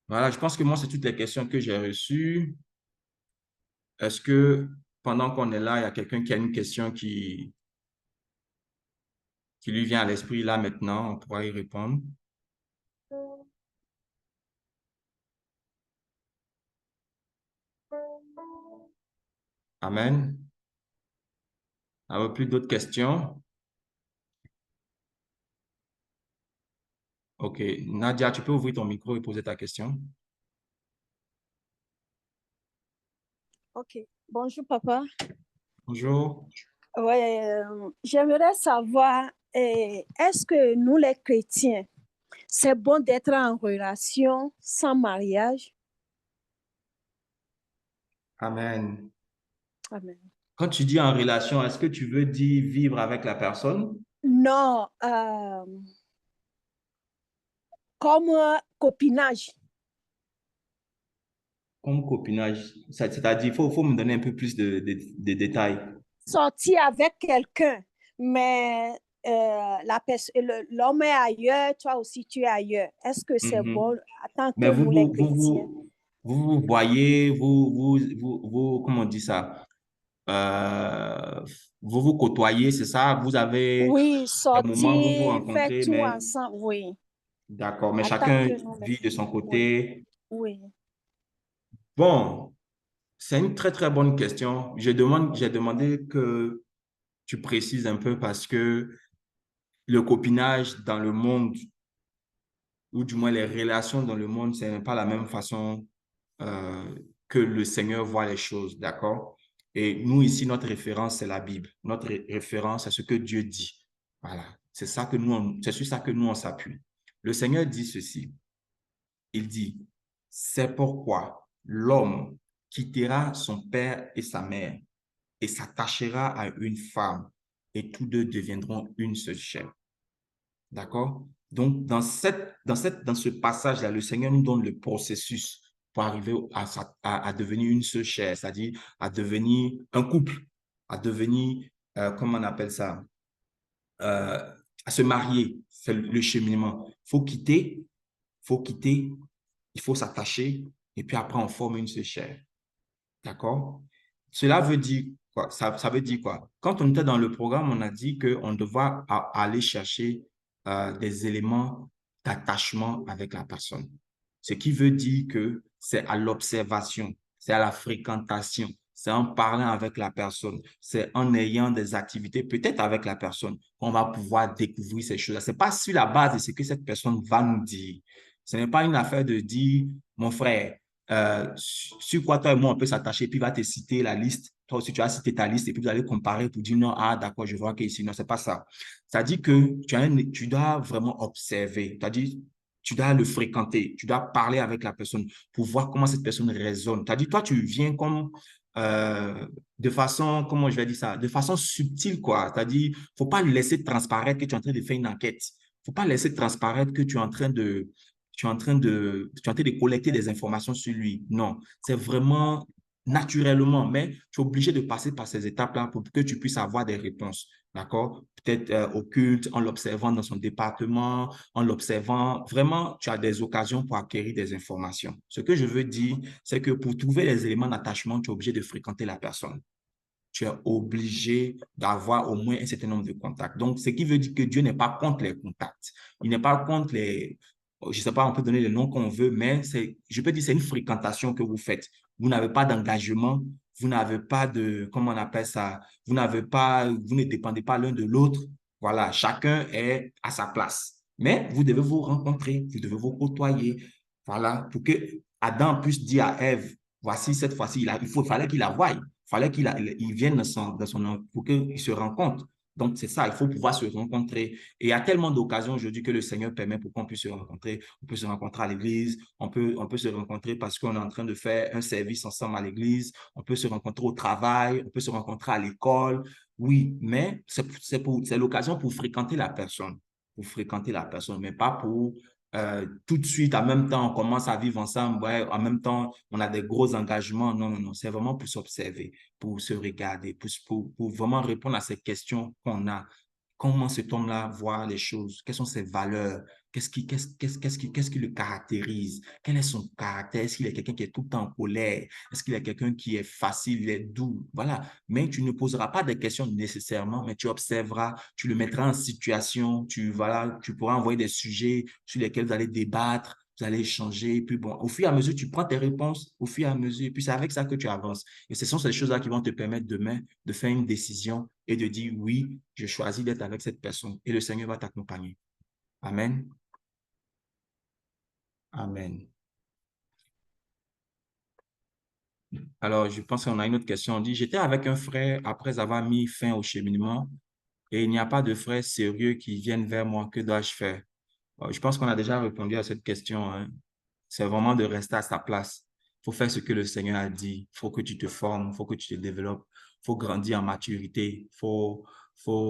Voilà, je pense que moi, c'est toutes les questions que j'ai reçues. Est-ce que pendant qu'on est là, il y a quelqu'un qui a une question qui lui vient à l'esprit là maintenant? On pourra y répondre. Amen. Alors, plus d'autres questions? OK. Nadia, tu peux ouvrir ton micro et poser ta question? Ok. Bonjour, papa. Bonjour. Ouais, j'aimerais savoir, est-ce que nous, les chrétiens, c'est bon d'être en relation sans mariage? Amen. Amen. Quand tu dis en relation, est-ce que tu veux dire vivre avec la personne Non, comme copinage. comme copinage? C'est-à-dire, faut me donner un peu plus de détails. Sortir avec quelqu'un, mais l'homme est ailleurs, toi aussi tu es ailleurs. Est-ce que c'est bon Mhm. en tant Mais que nous, les chrétiens? vous voyez, comment on dit ça? Euh, vous vous côtoyez, c'est ça? Vous avez Oui, des moments où vous vous sortir, faire rencontrez, tout mais ensemble, oui. d'accord, mais En tant chacun que nous, les vit de son oui, côté. oui. Bon, c'est une très, très bonne question. J'ai demandé que tu précises un peu parce que le copinage dans le monde, ou du moins les relations dans le monde, ce n'est pas la même façon euh, que le Seigneur voit les choses, d'accord? Et nous, ici, notre référence, c'est la Bible. Notre référence, c'est ce que Dieu dit. Voilà. C'est sur ça que nous, on s'appuie. Le Seigneur dit ceci. Il dit, c'est pourquoi l'homme quittera son père et sa mère et s'attachera à une femme et tous deux deviendront une seule chair. D'accord? Donc, dans ce passage-là, le Seigneur nous donne le processus pour arriver à devenir une seule chair, c'est-à-dire à devenir un couple, à devenir, comment on appelle ça? Euh, à se marier. C'est le cheminement. Faut quitter, il faut s'attacher, et puis après, on forme une seule chair. D'accord? Cela veut dire quoi? Ça veut dire quoi? Quand on était dans le programme, on a dit qu'on devait aller chercher des éléments d'attachement avec la personne. Ce qui veut dire que c'est à l'observation, c'est à la fréquentation, c'est en parlant avec la personne, c'est en ayant des activités peut-être avec la personne qu'on va pouvoir découvrir ces choses-là. C'est pas sur la base de ce que cette personne va nous dire. Ce n'est pas une affaire de dire, mon frère, sur quoi toi et moi on peut s'attacher, puis il va te citer la liste. Toi aussi, tu as cité ta liste et puis vous allez comparer pour dire non, ah d'accord, je vois qu'ici, non, c'est pas ça. Ça dit que tu dois vraiment observer, c'est-à-dire tu dois le fréquenter, tu dois parler avec la personne pour voir comment cette personne raisonne. C'est-à-dire, toi, tu viens comme euh, de façon, comment je vais dire ça, de façon subtile, quoi. C'est-à-dire, faut pas laisser transparaître que tu es en train de faire une enquête. Faut pas laisser transparaître que tu es en train tu es en train de collecter des informations sur lui. Non, c'est vraiment naturellement, mais tu es obligé de passer par ces étapes-là pour que tu puisses avoir des réponses. D'accord? Peut-être occulte, en l'observant dans son département, en l'observant. Vraiment, tu as des occasions pour acquérir des informations. Ce que je veux dire, c'est que pour trouver les éléments d'attachement, tu es obligé de fréquenter la personne. Tu es obligé d'avoir au moins un certain nombre de contacts. Donc, ce qui veut dire que Dieu n'est pas contre les contacts. Il n'est pas contre les, je ne sais pas, on peut donner le nom qu'on veut, mais je peux dire c'est une fréquentation que vous faites. Vous n'avez pas d'engagement, vous n'avez pas de, comment on appelle ça, vous n'avez pas, vous ne dépendez pas l'un de l'autre. Voilà, chacun est à sa place. Mais vous devez vous rencontrer, vous devez vous côtoyer. Voilà, pour que Adam puisse dire à Ève, voici cette fois-ci, fallait qu'il la voie. Fallait qu'il vienne pour qu'il se rencontre. Donc, c'est ça, il faut pouvoir se rencontrer. Et il y a tellement d'occasions aujourd'hui que le Seigneur permet pour qu'on puisse se rencontrer. On peut se rencontrer à l'église, on peut se rencontrer parce qu'on est en train de faire un service ensemble à l'église, on peut se rencontrer au travail, on peut se rencontrer à l'école. Oui, mais c'est l'occasion pour fréquenter la personne, mais pas pour tout de suite, en même temps, on commence à vivre ensemble, ouais, en même temps, on a des gros engagements. Non, non, non, c'est vraiment pour s'observer, pour se regarder, pour vraiment répondre à ces questions qu'on a. Comment cet homme-là voit les choses? Quelles sont ses valeurs? Qu'est-ce qui le caractérise? Quel est son caractère? Est-ce qu'il est quelqu'un qui est tout le temps en colère? Est-ce qu'il est quelqu'un qui est facile, il est doux? Voilà. Mais tu ne poseras pas des questions nécessairement, mais tu observeras, tu le mettras en situation, voilà, tu pourras envoyer des sujets sur lesquels vous allez débattre, vous allez échanger. Puis bon, au fur et à mesure, tu prends tes réponses, au fur et à mesure, et puis c'est avec ça que tu avances. Et ce sont ces choses-là qui vont te permettre demain de faire une décision et de dire oui, je choisis d'être avec cette personne et le Seigneur va t'accompagner. Amen. Amen. Alors, je pense qu'on a une autre question. On dit, j'étais avec un frère après avoir mis fin au cheminement et il n'y a pas de frère sérieux qui viennent vers moi. Que dois-je faire? Je pense qu'on a déjà répondu à cette question, hein. C'est vraiment de rester à sa place. Il faut faire ce que le Seigneur a dit. Il faut que tu te formes, il faut que tu te développes, il faut grandir en maturité. Faut pas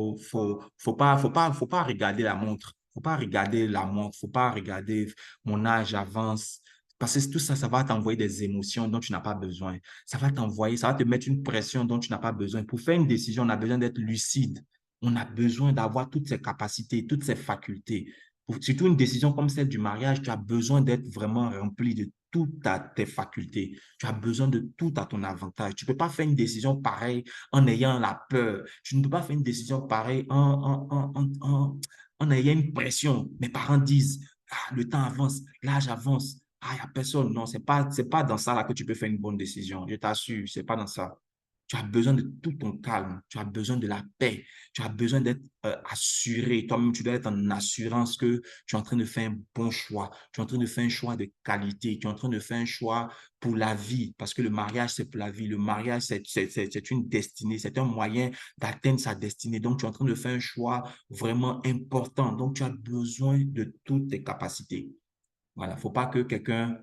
regarder la montre. Faut pas regarder la montre. Faut pas regarder mon âge avance. Parce que tout ça, ça va t'envoyer des émotions dont tu n'as pas besoin. Ça va te mettre une pression dont tu n'as pas besoin. Pour faire une décision, on a besoin d'être lucide. On a besoin d'avoir toutes ces capacités, toutes ces facultés. Surtout une décision comme celle du mariage, tu as besoin d'être vraiment rempli de toutes tes facultés. Tu as besoin de tout à ton avantage. Tu ne peux pas faire une décision pareille en ayant la peur. Tu ne peux pas faire une décision pareille en ayant une pression. Mes parents disent, ah, le temps avance, l'âge avance. Ah, il n'y a personne. Non, c'est pas dans ça là que tu peux faire une bonne décision. Je t'assure, c'est pas dans ça. Tu as besoin de tout ton calme, tu as besoin de la paix, tu as besoin d'être assuré. Toi-même, tu dois être en assurance que tu es en train de faire un bon choix. Tu es en train de faire un choix de qualité. Tu es en train de faire un choix pour la vie. Parce que le mariage, c'est pour la vie. Le mariage, c'est une destinée. C'est un moyen d'atteindre sa destinée. Donc, tu es en train de faire un choix vraiment important. Donc, tu as besoin de toutes tes capacités. Voilà. Faut pas que quelqu'un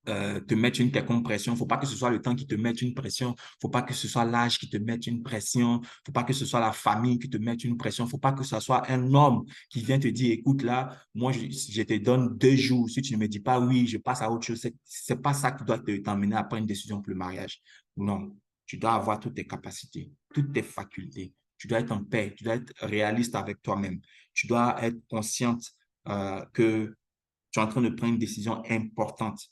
te mettre une quelconque pression. Faut pas que ce soit le temps qui te mette une pression. Faut pas que ce soit l'âge qui te mette une pression. Faut pas que ce soit la famille qui te mette une pression. Faut pas que ce soit un homme qui vient te dire, écoute, là, moi, je te donne 2 jours. Si tu ne me dis pas oui, je passe à autre chose. C'est pas ça qui doit t'emmener à prendre une décision pour le mariage. Non. Tu dois avoir toutes tes capacités, toutes tes facultés. Tu dois être en paix. Tu dois être réaliste avec toi-même. Tu dois être consciente que tu es en train de prendre une décision importante,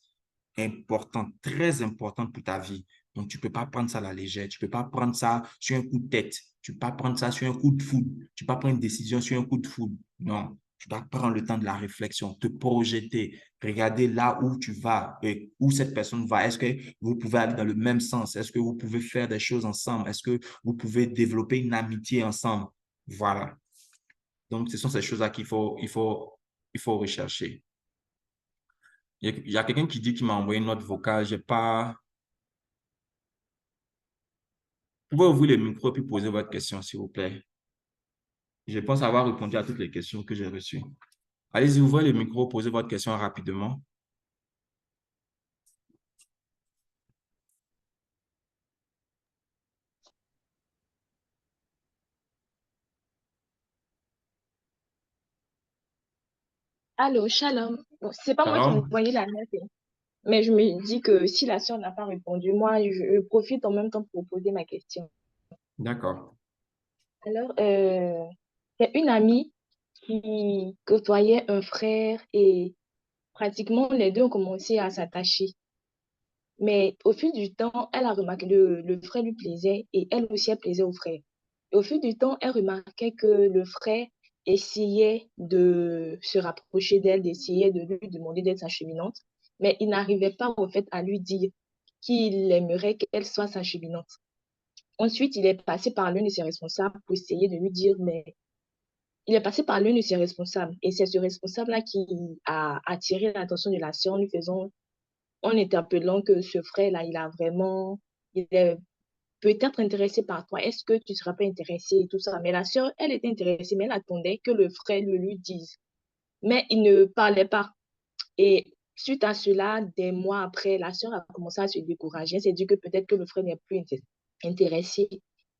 très importante pour ta vie. Donc, tu ne peux pas prendre ça à la légère. Tu ne peux pas prendre ça sur un coup de tête. Tu ne peux pas prendre ça sur un coup de foudre. Tu ne peux pas prendre une décision sur un coup de foudre. Non, tu dois prendre le temps de la réflexion, te projeter, regarder là où tu vas et où cette personne va. Est-ce que vous pouvez aller dans le même sens? Est-ce que vous pouvez faire des choses ensemble? Est-ce que vous pouvez développer une amitié ensemble? Voilà. Donc, ce sont ces choses-là il faut rechercher. Il y a quelqu'un qui dit qu'il m'a envoyé une note vocale. J'ai pas. Vous pouvez ouvrir le micro et poser votre question, s'il vous plaît. Je pense avoir répondu à toutes les questions que j'ai reçues. Allez-y, ouvrez le micro, posez votre question rapidement. Allô, shalom. Bon, c'est pas moi qui ai Shalom. envoyé la lettre, mais je me dis que si la sœur n'a pas répondu, moi, je profite en même temps pour poser ma question. D'accord. Alors, c'est une amie qui côtoyait un frère et pratiquement les deux ont commencé à s'attacher. Mais au fil du temps, elle a remarqué que le frère lui plaisait et elle aussi, elle plaisait au frère. Et au fil du temps, elle remarquait que le frère essayait de se rapprocher d'elle, essayait de lui demander d'être sa cheminante, mais il n'arrivait pas au fait à lui dire qu'il aimerait qu'elle soit sa cheminante. Ensuite, il est passé par l'un de ses responsables pour essayer de lui dire, mais il est passé par l'un de ses responsables et c'est ce responsable-là qui a attiré l'attention de la sœur en lui faisant en interpellant que ce frère-là, il est peut-être intéressé par toi. Est-ce que tu ne seras pas intéressé et tout ça? Mais la sœur, elle était intéressée, mais elle attendait que le frère le lui dise. Mais il ne parlait pas. Et suite à cela, des mois après, la sœur a commencé à se décourager. Elle s'est dit que peut-être que le frère n'est plus intéressé.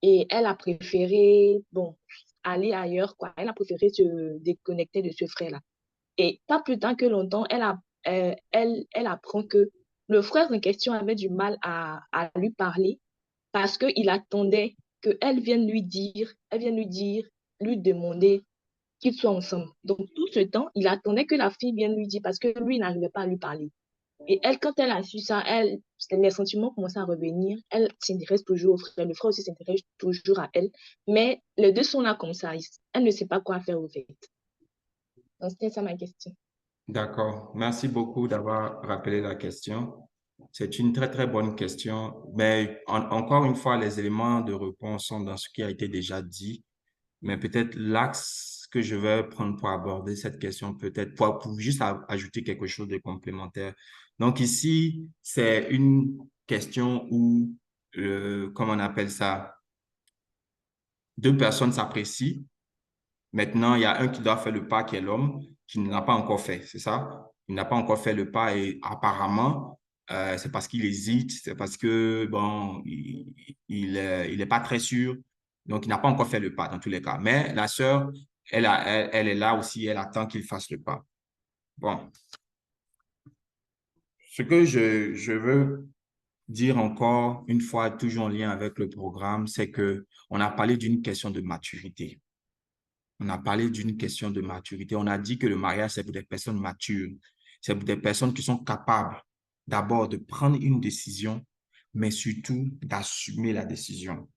Et elle a préféré, bon, aller ailleurs, quoi. Elle a préféré se déconnecter de ce frère-là. Et pas plus tard que longtemps, elle apprend que le frère en question avait du mal à lui parler parce qu'il attendait qu'elle vienne lui dire, elle vienne lui demander qu'ils soient ensemble. Donc, tout ce temps, il attendait que la fille vienne lui dire parce que lui, il n'arrivait pas à lui parler. Et elle, quand elle a su ça, les sentiments commençaient à revenir. Elle s'intéresse toujours au frère. Le frère aussi s'intéresse toujours à elle. Mais les deux sont là comme ça. Elle ne sait pas quoi faire au fait. Donc, c'était ça ma question. D'accord. Merci beaucoup d'avoir rappelé la question. C'est une très, très bonne question. Mais encore une fois, les éléments de réponse sont dans ce qui a été déjà dit. Mais peut-être l'axe que je vais prendre pour aborder cette question, peut-être pour juste ajouter quelque chose de complémentaire. Donc ici, c'est une question où, comment on appelle ça, deux personnes s'apprécient. Maintenant, il y a un qui doit faire le pas, qui est l'homme, qui ne l'a pas encore fait, c'est ça? Il n'a pas encore fait le pas et apparemment, c'est parce qu'il hésite, c'est parce que, bon, il est pas très sûr, donc il n'a pas encore fait le pas dans tous les cas. Mais la sœur, elle est là aussi, elle attend qu'il fasse le pas. Bon, ce que je veux dire encore une fois, toujours en lien avec le programme, c'est que on a parlé d'une question de maturité. On a parlé d'une question de maturité. On a dit que le mariage, c'est pour des personnes matures. C'est pour des personnes qui sont capables d'abord de prendre une décision, mais surtout d'assumer la décision.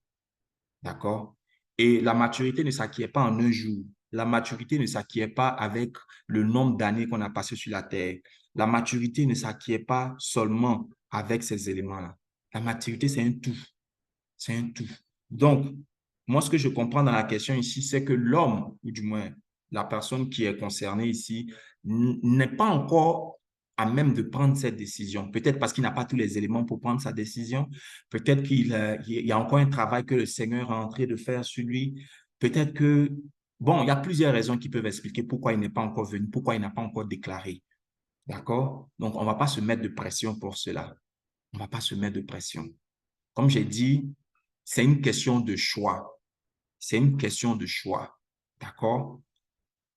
D'accord? Et la maturité ne s'acquiert pas en un jour. La maturité ne s'acquiert pas avec le nombre d'années qu'on a passé sur la terre. La maturité ne s'acquiert pas seulement avec ces éléments-là. La maturité, c'est un tout. C'est un tout. Donc, moi, ce que je comprends dans la question ici, c'est que l'homme, ou du moins la personne qui est concernée ici, n'est pas encore à même de prendre cette décision. Peut-être parce qu'il n'a pas tous les éléments pour prendre sa décision. Peut-être il y a encore un travail que le Seigneur est en train de faire sur lui. Peut-être que, bon, il y a plusieurs raisons qui peuvent expliquer pourquoi il n'est pas encore venu, pourquoi il n'a pas encore déclaré. D'accord? Donc, on ne va pas se mettre de pression pour cela. On ne va pas se mettre de pression. Comme j'ai dit, c'est une question de choix. C'est une question de choix. D'accord?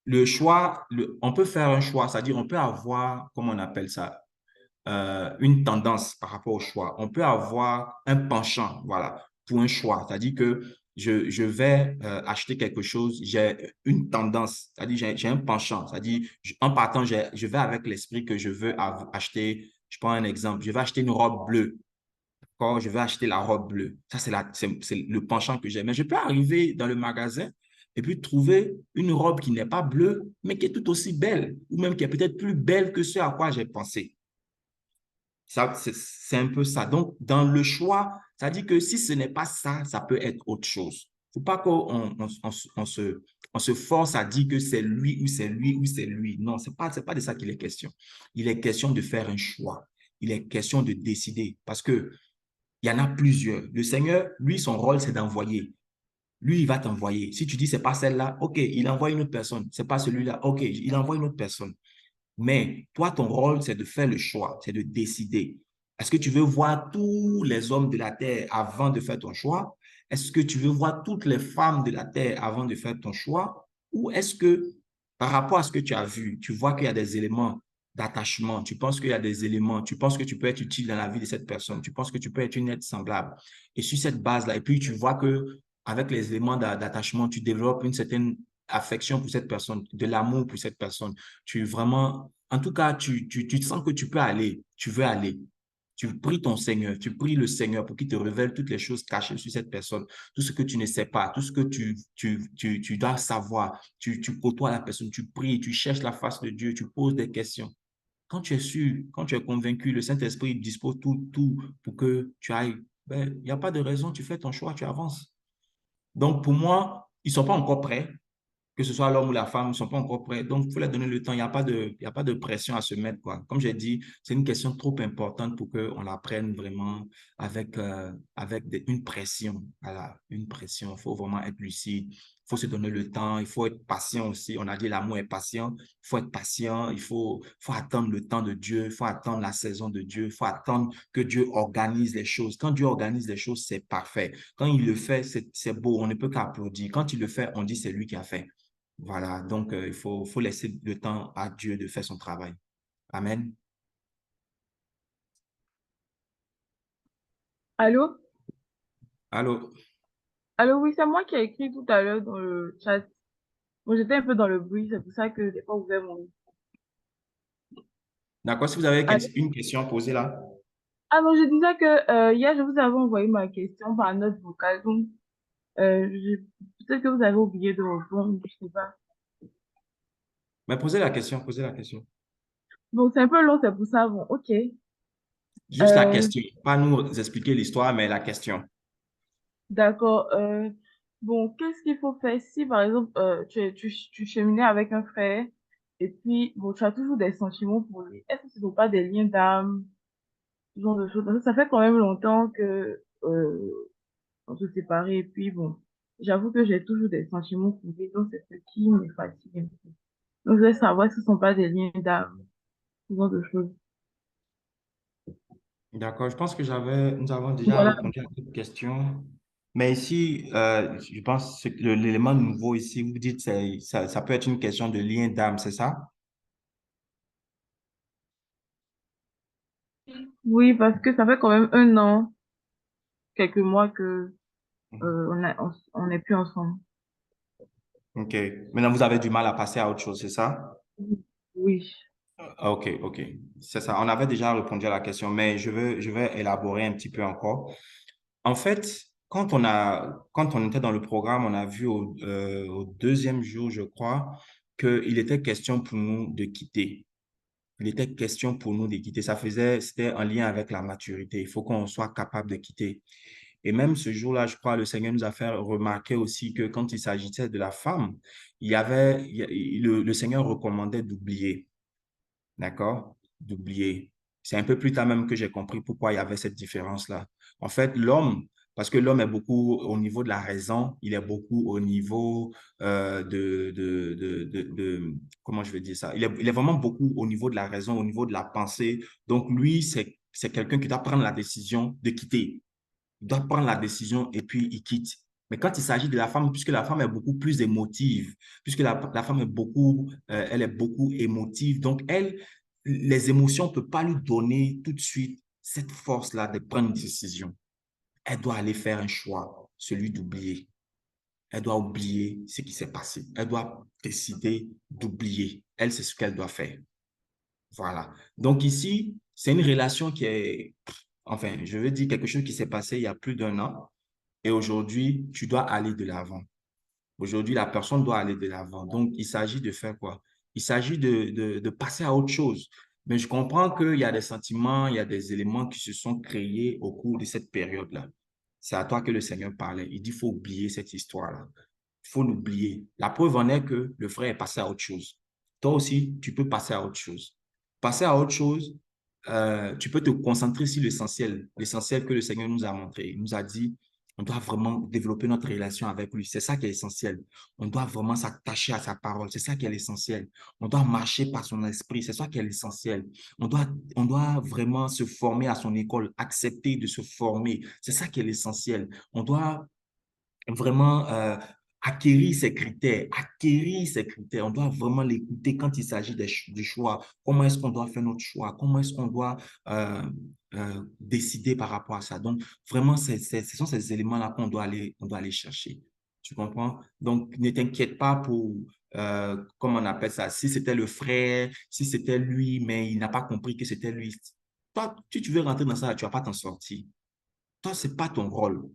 Le choix, on peut faire un choix, c'est-à-dire on peut avoir, comment on appelle ça, une tendance par rapport au choix. On peut avoir un penchant, voilà, pour un choix. C'est-à-dire que je vais acheter quelque chose, j'ai une tendance, c'est-à-dire j'ai un penchant. C'est-à-dire, en partant, je vais avec l'esprit que je veux acheter, je prends un exemple, je vais acheter une robe bleue. Quand je vais acheter la robe bleue. Ça, c'est le penchant que j'ai. Mais je peux arriver dans le magasin et puis trouver une robe qui n'est pas bleue, mais qui est tout aussi belle, ou même qui est peut-être plus belle que ce à quoi j'ai pensé. Ça, c'est un peu ça. Donc, dans le choix, ça dit que si ce n'est pas ça, ça peut être autre chose. Il ne faut pas qu'on se force à dire que c'est lui ou c'est lui ou c'est lui. Non, ce n'est pas de ça qu'il est question. Il est question de faire un choix. Il est question de décider. Parce que il y en a plusieurs. Le Seigneur, lui, son rôle, c'est d'envoyer. Lui, il va t'envoyer. Si tu dis, c'est pas celle-là, OK, il envoie une autre personne. C'est pas celui-là, OK, il envoie une autre personne. Mais toi, ton rôle, c'est de faire le choix, c'est de décider. Est-ce que tu veux voir tous les hommes de la terre avant de faire ton choix? Est-ce que tu veux voir toutes les femmes de la terre avant de faire ton choix? Ou est-ce que par rapport à ce que tu as vu, tu vois qu'il y a des éléments d'attachement, tu penses qu'il y a des éléments, tu penses que tu peux être utile dans la vie de cette personne, tu penses que tu peux être une aide semblable. Et sur cette base-là, et puis tu vois que avec les éléments d'attachement, tu développes une certaine affection pour cette personne, de l'amour pour cette personne. Tu vraiment, en tout cas, tu sens que tu peux aller, tu veux aller. Tu pries ton Seigneur, tu pries le Seigneur pour qu'il te révèle toutes les choses cachées sur cette personne, tout ce que tu ne sais pas, tout ce que tu dois savoir. Tu côtoies la personne, tu pries, tu cherches la face de Dieu, tu poses des questions. Quand tu es sûr, quand tu es convaincu, le Saint-Esprit dispose tout pour que tu ailles. Ben, il n'y a pas de raison, tu fais ton choix, tu avances. Donc, pour moi, ils ne sont pas encore prêts, que ce soit l'homme ou la femme, ils ne sont pas encore prêts. Donc, il faut leur donner le temps. Il y a pas de pression à se mettre, quoi. Comme j'ai dit, c'est une question trop importante pour qu'on la prenne vraiment avec une pression. Voilà, une pression. Il faut vraiment être lucide. Il faut se donner le temps. Il faut être patient aussi. On a dit l'amour est patient. Il faut être patient. Faut attendre le temps de Dieu. Il faut attendre la saison de Dieu. Il faut attendre que Dieu organise les choses. Quand Dieu organise les choses, c'est parfait. Quand il le fait, c'est beau. On ne peut qu'applaudir. Quand il le fait, on dit c'est lui qui a fait. Voilà, donc faut laisser le temps à Dieu de faire son travail. Amen. Allô? Allô? Allô, oui, c'est moi qui ai écrit tout à l'heure dans le chat. Bon, j'étais un peu dans le bruit, c'est pour ça que j'ai pas ouvert mon... D'accord, si vous avez Allô? une question à poser là. Ah non, je disais que hier, je vous avais envoyé ma question par note vocale, donc peut-être que vous avez oublié de répondre, je sais pas. Mais posez la question, posez la question. Bon, c'est un peu long, c'est pour ça, bon, ok. Juste la Euh, question, pas nous expliquer l'histoire, mais la question. d'accord. Bon, qu'est-ce qu'il faut faire si, par exemple, tu cheminais avec un frère et puis, bon, tu as toujours des sentiments pour lui. Est-ce que ce ne sont pas des liens d'âme, ce genre de choses? Parce que ça fait quand même longtemps que on se séparait et puis, bon, j'avoue que j'ai toujours des sentiments pour lui, donc c'est ce qui me fatigue un peu. Donc, je voulais savoir si ce ne sont pas des liens d'âme, ce genre de choses. D'accord, je pense que nous avons déjà Voilà. répondu à cette question. Mais ici, je pense que l'élément nouveau ici, vous dites, ça peut être une question de lien d'âme, c'est ça? Oui, parce que ça fait quand même un an, quelques mois que Mhm. on n'est plus ensemble. OK. Maintenant, vous avez du mal à passer à autre chose, c'est ça? Oui. OK, OK. C'est ça. On avait déjà répondu à la question, mais je vais élaborer un petit peu encore. En fait, quand on était dans le programme, on a vu au deuxième jour, je crois, qu'il était question pour nous de quitter. Il était question pour nous de quitter. C'était en lien avec la maturité. Il faut qu'on soit capable de quitter. Et même ce jour-là, je crois, le Seigneur nous a fait remarquer aussi que quand il s'agissait de la femme, le Seigneur recommandait d'oublier. D'accord? D'oublier. C'est un peu plus tard même que j'ai compris pourquoi il y avait cette différence-là. En fait, l'homme, parce que l'homme est beaucoup au niveau de la raison, il est beaucoup au niveau comment je vais dire ça? Il est vraiment beaucoup au niveau de la raison, au niveau de la pensée. Donc, lui, c'est quelqu'un qui doit prendre la décision de quitter. Il doit prendre la décision et puis il quitte. Mais quand il s'agit de la femme, puisque la femme est beaucoup plus émotive, puisque la femme est elle est beaucoup émotive, donc elle, les émotions ne peuvent pas lui donner tout de suite cette force-là de prendre une décision. Elle doit aller faire un choix, celui d'oublier. Elle doit oublier ce qui s'est passé. Elle doit décider d'oublier. Elle, c'est ce qu'elle doit faire. Voilà. Donc ici, c'est une relation qui est, enfin, je veux dire quelque chose qui s'est passé il y a plus d'un an. Et aujourd'hui, tu dois aller de l'avant. Aujourd'hui, la personne doit aller de l'avant. Donc, il s'agit de faire quoi? Il s'agit de passer à autre chose. Mais je comprends qu'il y a des sentiments, il y a des éléments qui se sont créés au cours de cette période-là. C'est à toi que le Seigneur parlait. Il dit, il faut oublier cette histoire-là. Il faut l'oublier. La preuve en est que le frère est passé à autre chose. Toi aussi, tu peux passer à autre chose. Passer à autre chose, tu peux te concentrer sur l'essentiel que le Seigneur nous a montré. Il nous a dit, on doit vraiment développer notre relation avec lui. C'est ça qui est essentiel. On doit vraiment s'attacher à sa parole. C'est ça qui est l'essentiel. On doit marcher par son esprit. C'est ça qui est l'essentiel. On doit vraiment se former à son école, accepter de se former. C'est ça qui est l'essentiel. On doit vraiment acquérir ses critères, acquérir ses critères. On doit vraiment l'écouter quand il s'agit du choix. Comment est-ce qu'on doit faire notre choix? Comment est-ce qu'on doit décider par rapport à ça? Donc, vraiment, ce sont ces éléments-là on doit aller chercher. Tu comprends? Donc, ne t'inquiète pas pour, comment on appelle ça, si c'était le frère, si c'était lui, mais il n'a pas compris que c'était lui. Toi, si tu veux rentrer dans ça, tu ne vas pas t'en sortir. Toi, ce n'est pas ton rôle.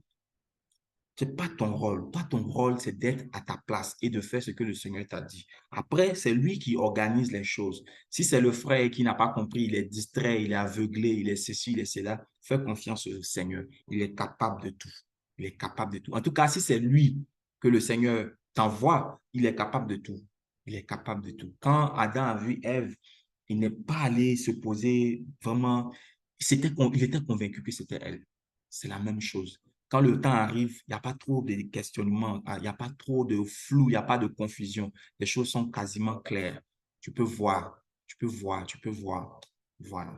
C'est pas ton rôle. Toi, ton rôle, c'est d'être à ta place et de faire ce que le Seigneur t'a dit. Après, c'est lui qui organise les choses. Si c'est le frère qui n'a pas compris, il est distrait, il est aveuglé, il est ceci, il est cela, fais confiance au Seigneur. Il est capable de tout. Il est capable de tout. En tout cas, si c'est lui que le Seigneur t'envoie, il est capable de tout. Il est capable de tout. Quand Adam a vu Ève, il n'est pas allé se poser vraiment, il était convaincu que c'était elle. C'est la même chose. Quand le temps arrive, il n'y a pas trop de questionnements, il n'y a pas trop de flou, il n'y a pas de confusion. Les choses sont quasiment claires. Tu peux voir, tu peux voir, tu peux voir. Voilà.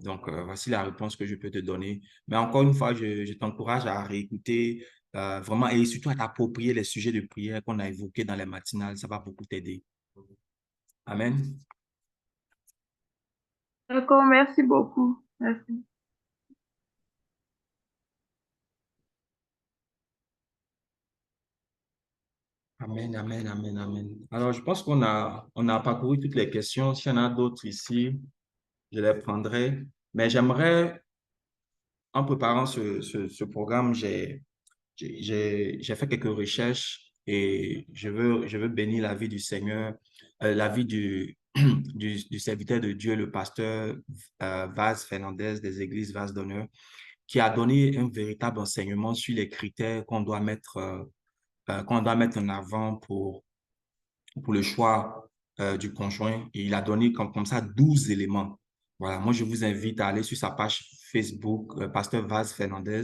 Donc, voici la réponse que je peux te donner. Mais encore une fois, je t'encourage à réécouter vraiment et surtout à t'approprier les sujets de prière qu'on a évoqués dans les matinales. Ça va beaucoup t'aider. Amen. D'accord, merci beaucoup. Merci. Amen, amen, amen, amen. Alors, je pense on a parcouru toutes les questions. S'il y en a d'autres ici, je les prendrai. Mais j'aimerais, en préparant ce programme, j'ai fait quelques recherches et je veux bénir la vie du Seigneur, la vie du serviteur de Dieu, le pasteur Vaz Fernandez des églises Vaz d'honneur, qui a donné un véritable enseignement sur les critères qu'on doit mettre en avant pour le choix du conjoint. Et il a donné comme ça 12 éléments. Voilà, moi, je vous invite à aller sur sa page Facebook, Pasteur Vaz Fernandez.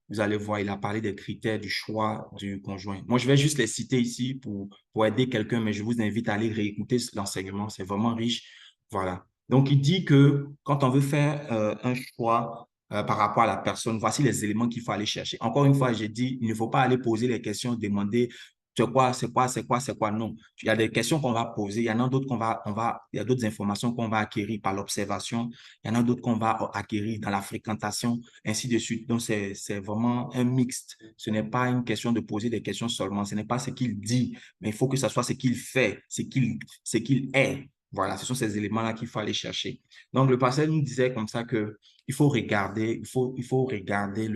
Vous allez voir, il a parlé des critères du choix du conjoint. Moi, je vais juste les citer ici pour aider quelqu'un, mais je vous invite à aller réécouter l'enseignement. C'est vraiment riche. Voilà. Donc, il dit que quand on veut faire un choix par rapport à la personne, voici les éléments qu'il faut aller chercher. Encore une fois, j'ai dit, il ne faut pas aller poser les questions, demander c'est quoi, c'est quoi, c'est quoi, c'est quoi. Non. Il y a des questions qu'on va poser, il y en a d'autres il y a d'autres informations qu'on va acquérir par l'observation, il y en a d'autres qu'on va acquérir dans la fréquentation, ainsi de suite. Donc, c'est vraiment un mixte. Ce n'est pas une question de poser des questions seulement. Ce n'est pas ce qu'il dit, mais il faut que ce soit ce qu'il fait, ce qu'il est. Voilà, ce sont ces éléments-là qu'il faut aller chercher. Donc, le pasteur nous disait comme ça que il faut regarder, il faut regarder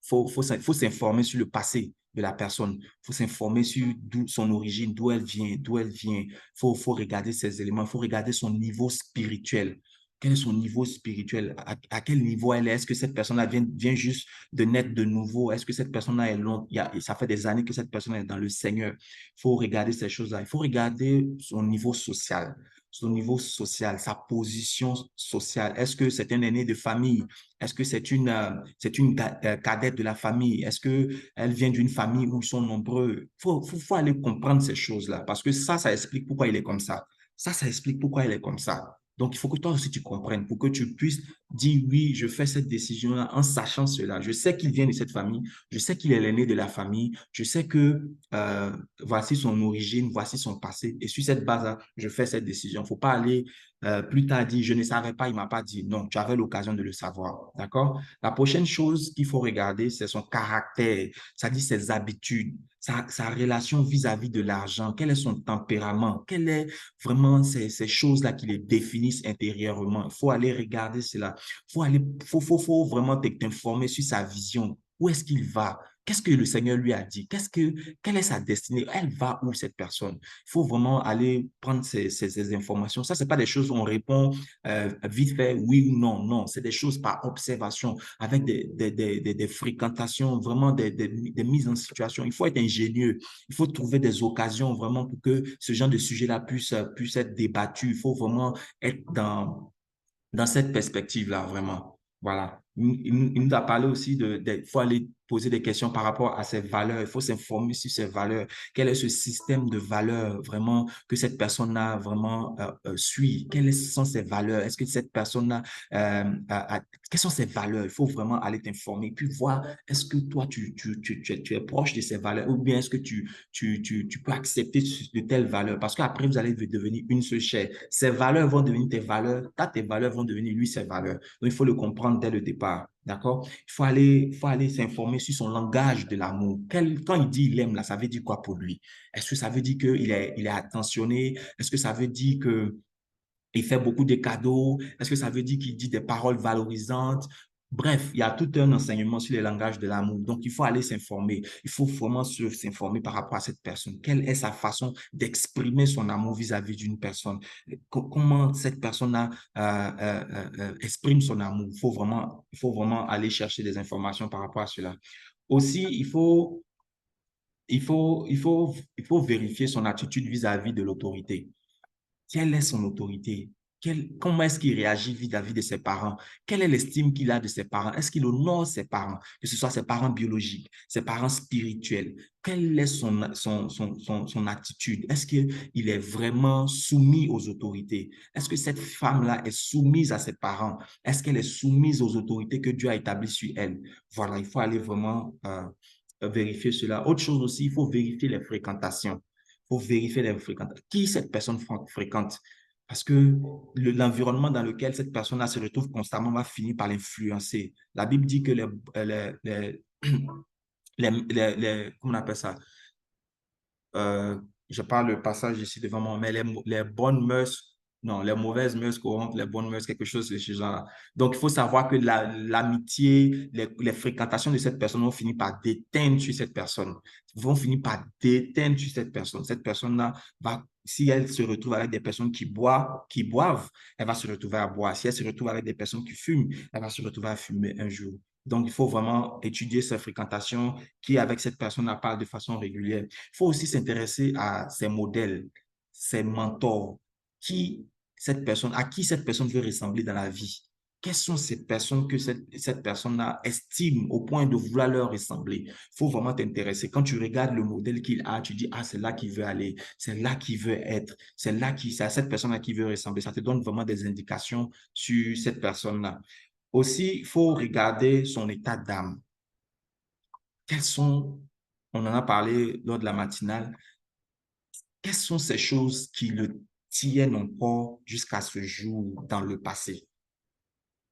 faut s'informer sur le passé de la personne. Il faut s'informer sur son origine, d'où elle vient, d'où elle vient. Faut regarder ces éléments. Il faut regarder son niveau spirituel. Quel est son niveau spirituel? À quel niveau elle est? Est-ce que cette personne-là vient juste de naître de nouveau? Est-ce que cette personne-là est longue? Ça fait des années que cette personne est dans le Seigneur. Il faut regarder ces choses-là. Il faut regarder son niveau social, sa position sociale. Est-ce que c'est un aîné de famille? Est-ce que c'est une cadette de la famille? Est-ce qu'elle vient d'une famille où ils sont nombreux? Faut aller comprendre ces choses-là parce que ça explique pourquoi il est comme ça. Ça explique pourquoi il est comme ça. Donc, il faut que toi aussi tu comprennes pour que tu puisses dire oui, je fais cette décision-là en sachant cela. Je sais qu'il vient de cette famille, je sais qu'il est l'aîné de la famille, je sais que voici son origine, voici son passé. Et sur cette base-là, je fais cette décision. Il ne faut pas aller plus tard dire, je ne savais pas, il ne m'a pas dit. Non, tu avais l'occasion de le savoir. D'accord? La prochaine chose qu'il faut regarder, c'est son caractère, c'est-à-dire ses habitudes, sa relation vis-à-vis de l'argent. Quel est son tempérament? Quelles est vraiment ces choses-là qui les définissent intérieurement? Il faut aller regarder cela. Faut vraiment t'informer sur sa vision. Où est-ce qu'il va? Qu'est-ce que le Seigneur lui a dit? Quelle est sa destinée? Elle va où cette personne? Il faut vraiment aller prendre ces informations. Ça, ce n'est pas des choses où on répond vite fait oui ou non. Non, c'est des choses par observation, avec des fréquentations, vraiment des mises en situation. Il faut être ingénieux. Il faut trouver des occasions vraiment pour que ce genre de sujet-là puisse être débattu. Il faut vraiment être dans cette perspective-là, vraiment. Voilà. il nous a parlé aussi il faut aller poser des questions par rapport à ses valeurs. Il faut s'informer sur ses valeurs. Quel est ce système de valeurs vraiment que cette personne-là vraiment suit? Quelles sont ses valeurs? Est-ce que cette personne-là, quelles sont ses valeurs? Il faut vraiment aller t'informer, puis voir est-ce que toi, tu es proche de ces valeurs ou bien est-ce que tu peux accepter de telles valeurs? Parce qu'après, vous allez devenir une seule chair. Ces valeurs vont devenir tes valeurs. Tes valeurs vont devenir lui ses valeurs. Donc, il faut le comprendre dès le départ. D'accord? Il faut aller s'informer sur son langage de l'amour. Quand il dit il aime, là, ça veut dire quoi pour lui? Est-ce que ça veut dire il est attentionné? Est-ce que ça veut dire il fait beaucoup de cadeaux? Est-ce que ça veut dire qu'il dit des paroles valorisantes? Bref, il y a tout un enseignement sur les langages de l'amour. Donc, il faut aller s'informer. Il faut vraiment s'informer par rapport à cette personne. Quelle est sa façon d'exprimer son amour vis-à-vis d'une personne? Comment cette personne-là exprime son amour? Il faut vraiment aller chercher des informations par rapport à cela. Aussi, il faut vérifier son attitude vis-à-vis de l'autorité. Quelle est son autorité? Comment est-ce qu'il réagit vis-à-vis de ses parents? Quelle est l'estime qu'il a de ses parents? Est-ce qu'il honore ses parents, que ce soit ses parents biologiques, ses parents spirituels? Quelle est son attitude? Est-ce qu'il est vraiment soumis aux autorités? Est-ce que cette femme-là est soumise à ses parents? Est-ce qu'elle est soumise aux autorités que Dieu a établies sur elle? Voilà, il faut aller vraiment vérifier cela. Autre chose aussi, il faut vérifier les fréquentations. Il faut vérifier les fréquentations. Qui cette personne fréquente? Parce que l'environnement dans lequel cette personne-là se retrouve constamment va finir par l'influencer. La Bible dit que comment on appelle ça? Je parle le passage ici devant moi, mais les bonnes mœurs, non, les mauvaises mœurs corrompent les bonnes mœurs, quelque chose de ce genre-là. Donc, il faut savoir que l'amitié, les fréquentations de cette personne vont finir par déteindre sur cette personne, vont finir par déteindre sur cette personne. Cette personne-là si elle se retrouve avec des personnes qui boivent, elle va se retrouver à boire. Si elle se retrouve avec des personnes qui fument, elle va se retrouver à fumer un jour. Donc, il faut vraiment étudier sa fréquentation qui, avec cette personne, parle de façon régulière. Il faut aussi s'intéresser à ses modèles, ses mentors, à qui cette personne veut ressembler dans la vie. Quelles sont ces personnes que cette personne-là estime au point de vouloir leur ressembler? Il faut vraiment t'intéresser. Quand tu regardes le modèle qu'il a, tu dis, ah, c'est là qu'il veut aller, c'est là qu'il veut être, c'est à cette personne-là qu'il veut ressembler. Ça te donne vraiment des indications sur cette personne-là. Aussi, il faut regarder son état d'âme. On en a parlé lors de la matinale, quelles sont ces choses qui le tiennent encore jusqu'à ce jour dans le passé?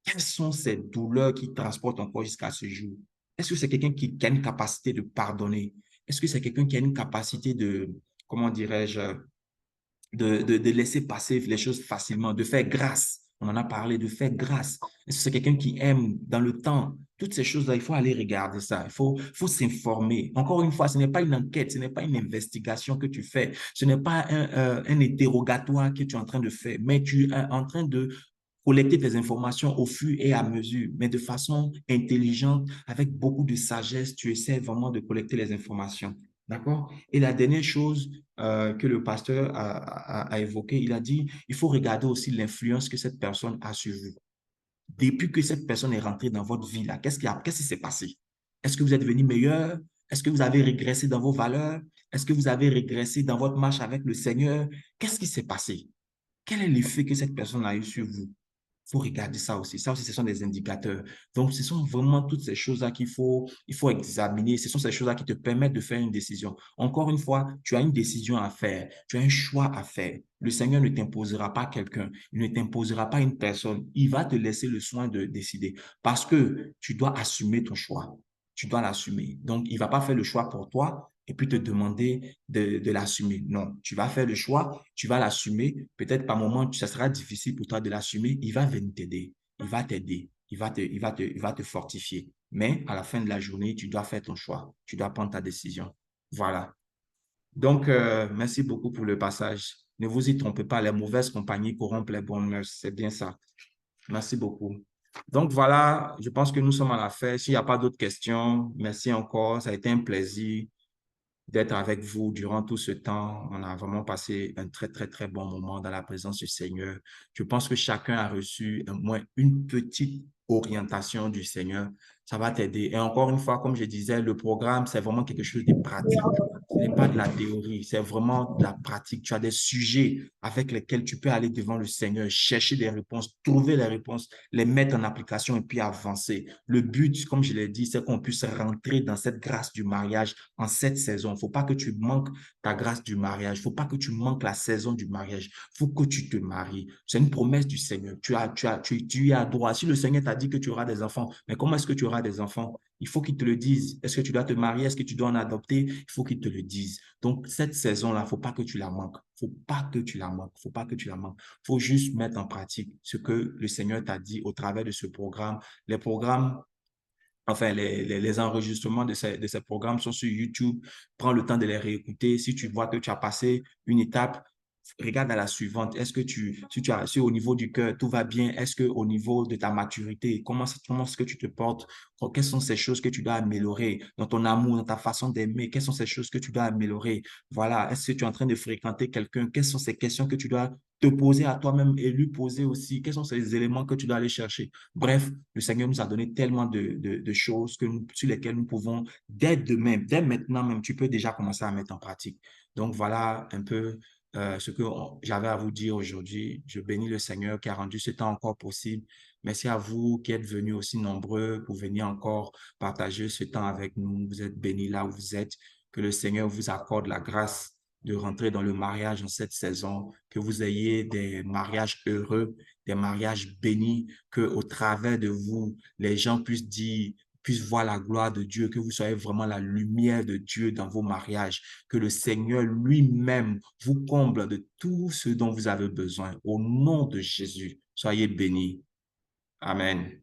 Quelles sont ces douleurs qui transportent encore jusqu'à ce jour? Est-ce que c'est quelqu'un qui a une capacité de pardonner? Est-ce que c'est quelqu'un qui a une capacité comment dirais-je, de laisser passer les choses facilement, de faire grâce? On en a parlé, de faire grâce. Est-ce que c'est quelqu'un qui aime dans le temps? Toutes ces choses-là, il faut aller regarder ça. Il faut s'informer. Encore une fois, ce n'est pas une enquête, ce n'est pas une investigation que tu fais. Ce n'est pas un interrogatoire que tu es en train de faire, mais tu es en train de collecter tes informations au fur et à mesure, mais de façon intelligente, avec beaucoup de sagesse, tu essaies vraiment de collecter les informations. D'accord? Et la dernière chose que le pasteur a évoquée, il a dit, il faut regarder aussi l'influence que cette personne a sur vous. Depuis que cette personne est rentrée dans votre vie, là, qu'est-ce qui s'est passé? Est-ce que vous êtes devenu meilleur? Est-ce que vous avez régressé dans vos valeurs? Est-ce que vous avez régressé dans votre marche avec le Seigneur? Qu'est-ce qui s'est passé? Quel est l'effet que cette personne a eu sur vous? Il faut regarder ça aussi. Ça aussi, ce sont des indicateurs. Donc, ce sont vraiment toutes ces choses-là il faut examiner. Ce sont ces choses-là qui te permettent de faire une décision. Encore une fois, tu as une décision à faire. Tu as un choix à faire. Le Seigneur ne t'imposera pas quelqu'un. Il ne t'imposera pas une personne. Il va te laisser le soin de décider parce que tu dois assumer ton choix. Tu dois l'assumer. Donc, il ne va pas faire le choix pour toi et puis te demander de l'assumer. Non, tu vas faire le choix, tu vas l'assumer. Peut-être par moment, ça sera difficile pour toi de l'assumer. Il va venir t'aider. Il va t'aider. Il va te fortifier. Mais à la fin de la journée, tu dois faire ton choix. Tu dois prendre ta décision. Voilà. Donc, merci beaucoup pour le passage. Ne vous y trompez pas, les mauvaises compagnies corrompent les bonnes mœurs. C'est bien ça. Merci beaucoup. Donc, voilà, je pense que nous sommes à la fin. S'il n'y a pas d'autres questions, merci encore. Ça a été un plaisir d'être avec vous durant tout ce temps. On a vraiment passé un très, très, très bon moment dans la présence du Seigneur. Je pense que chacun a reçu au moins une petite orientation du Seigneur, ça va t'aider. Et encore une fois, comme je disais, le programme, c'est vraiment quelque chose de pratique. Ce n'est pas de la théorie, c'est vraiment de la pratique. Tu as des sujets avec lesquels tu peux aller devant le Seigneur, chercher des réponses, trouver les réponses, les mettre en application et puis avancer. Le but, comme je l'ai dit, c'est qu'on puisse rentrer dans cette grâce du mariage en cette saison. Il ne faut pas que tu manques ta grâce du mariage. Il ne faut pas que tu manques la saison du mariage. Il faut que tu te maries. C'est une promesse du Seigneur. Tu y as droit. Si le Seigneur t'a dit que tu auras des enfants, mais comment est-ce que tu auras des enfants? Il faut qu'il te le dise. Est-ce que tu dois te marier? Est-ce que tu dois en adopter? Il faut qu'il te le dise. Donc, cette saison-là, il ne faut pas que tu la manques. Il ne faut pas que tu la manques. Il ne faut pas que tu la manques. Il faut juste mettre en pratique ce que le Seigneur t'a dit au travers de ce programme. Les programmes, enfin, les enregistrements de ces programmes sont sur YouTube. Prends le temps de les réécouter. Si tu vois que tu as passé une étape, regarde à la suivante. Est-ce que si au niveau du cœur, tout va bien? Est-ce que au niveau de ta maturité, comment est-ce que tu te portes? Quelles sont ces choses que tu dois améliorer dans ton amour, dans ta façon d'aimer? Quelles sont ces choses que tu dois améliorer? Voilà. Est-ce que tu es en train de fréquenter quelqu'un? Quelles sont ces questions que tu dois te poser à toi-même et lui poser aussi? Quels sont ces éléments que tu dois aller chercher? Bref, le Seigneur nous a donné tellement de choses sur lesquelles nous pouvons, dès maintenant même, tu peux déjà commencer à mettre en pratique. Donc, voilà un peu ce que j'avais à vous dire aujourd'hui. Je bénis le Seigneur qui a rendu ce temps encore possible. Merci à vous qui êtes venus aussi nombreux pour venir encore partager ce temps avec nous. Vous êtes bénis là où vous êtes. Que le Seigneur vous accorde la grâce de rentrer dans le mariage en cette saison, que vous ayez des mariages heureux, des mariages bénis, que au travers de vous, les gens puissent voir la gloire de Dieu, que vous soyez vraiment la lumière de Dieu dans vos mariages, que le Seigneur lui-même vous comble de tout ce dont vous avez besoin. Au nom de Jésus, soyez bénis. Amen.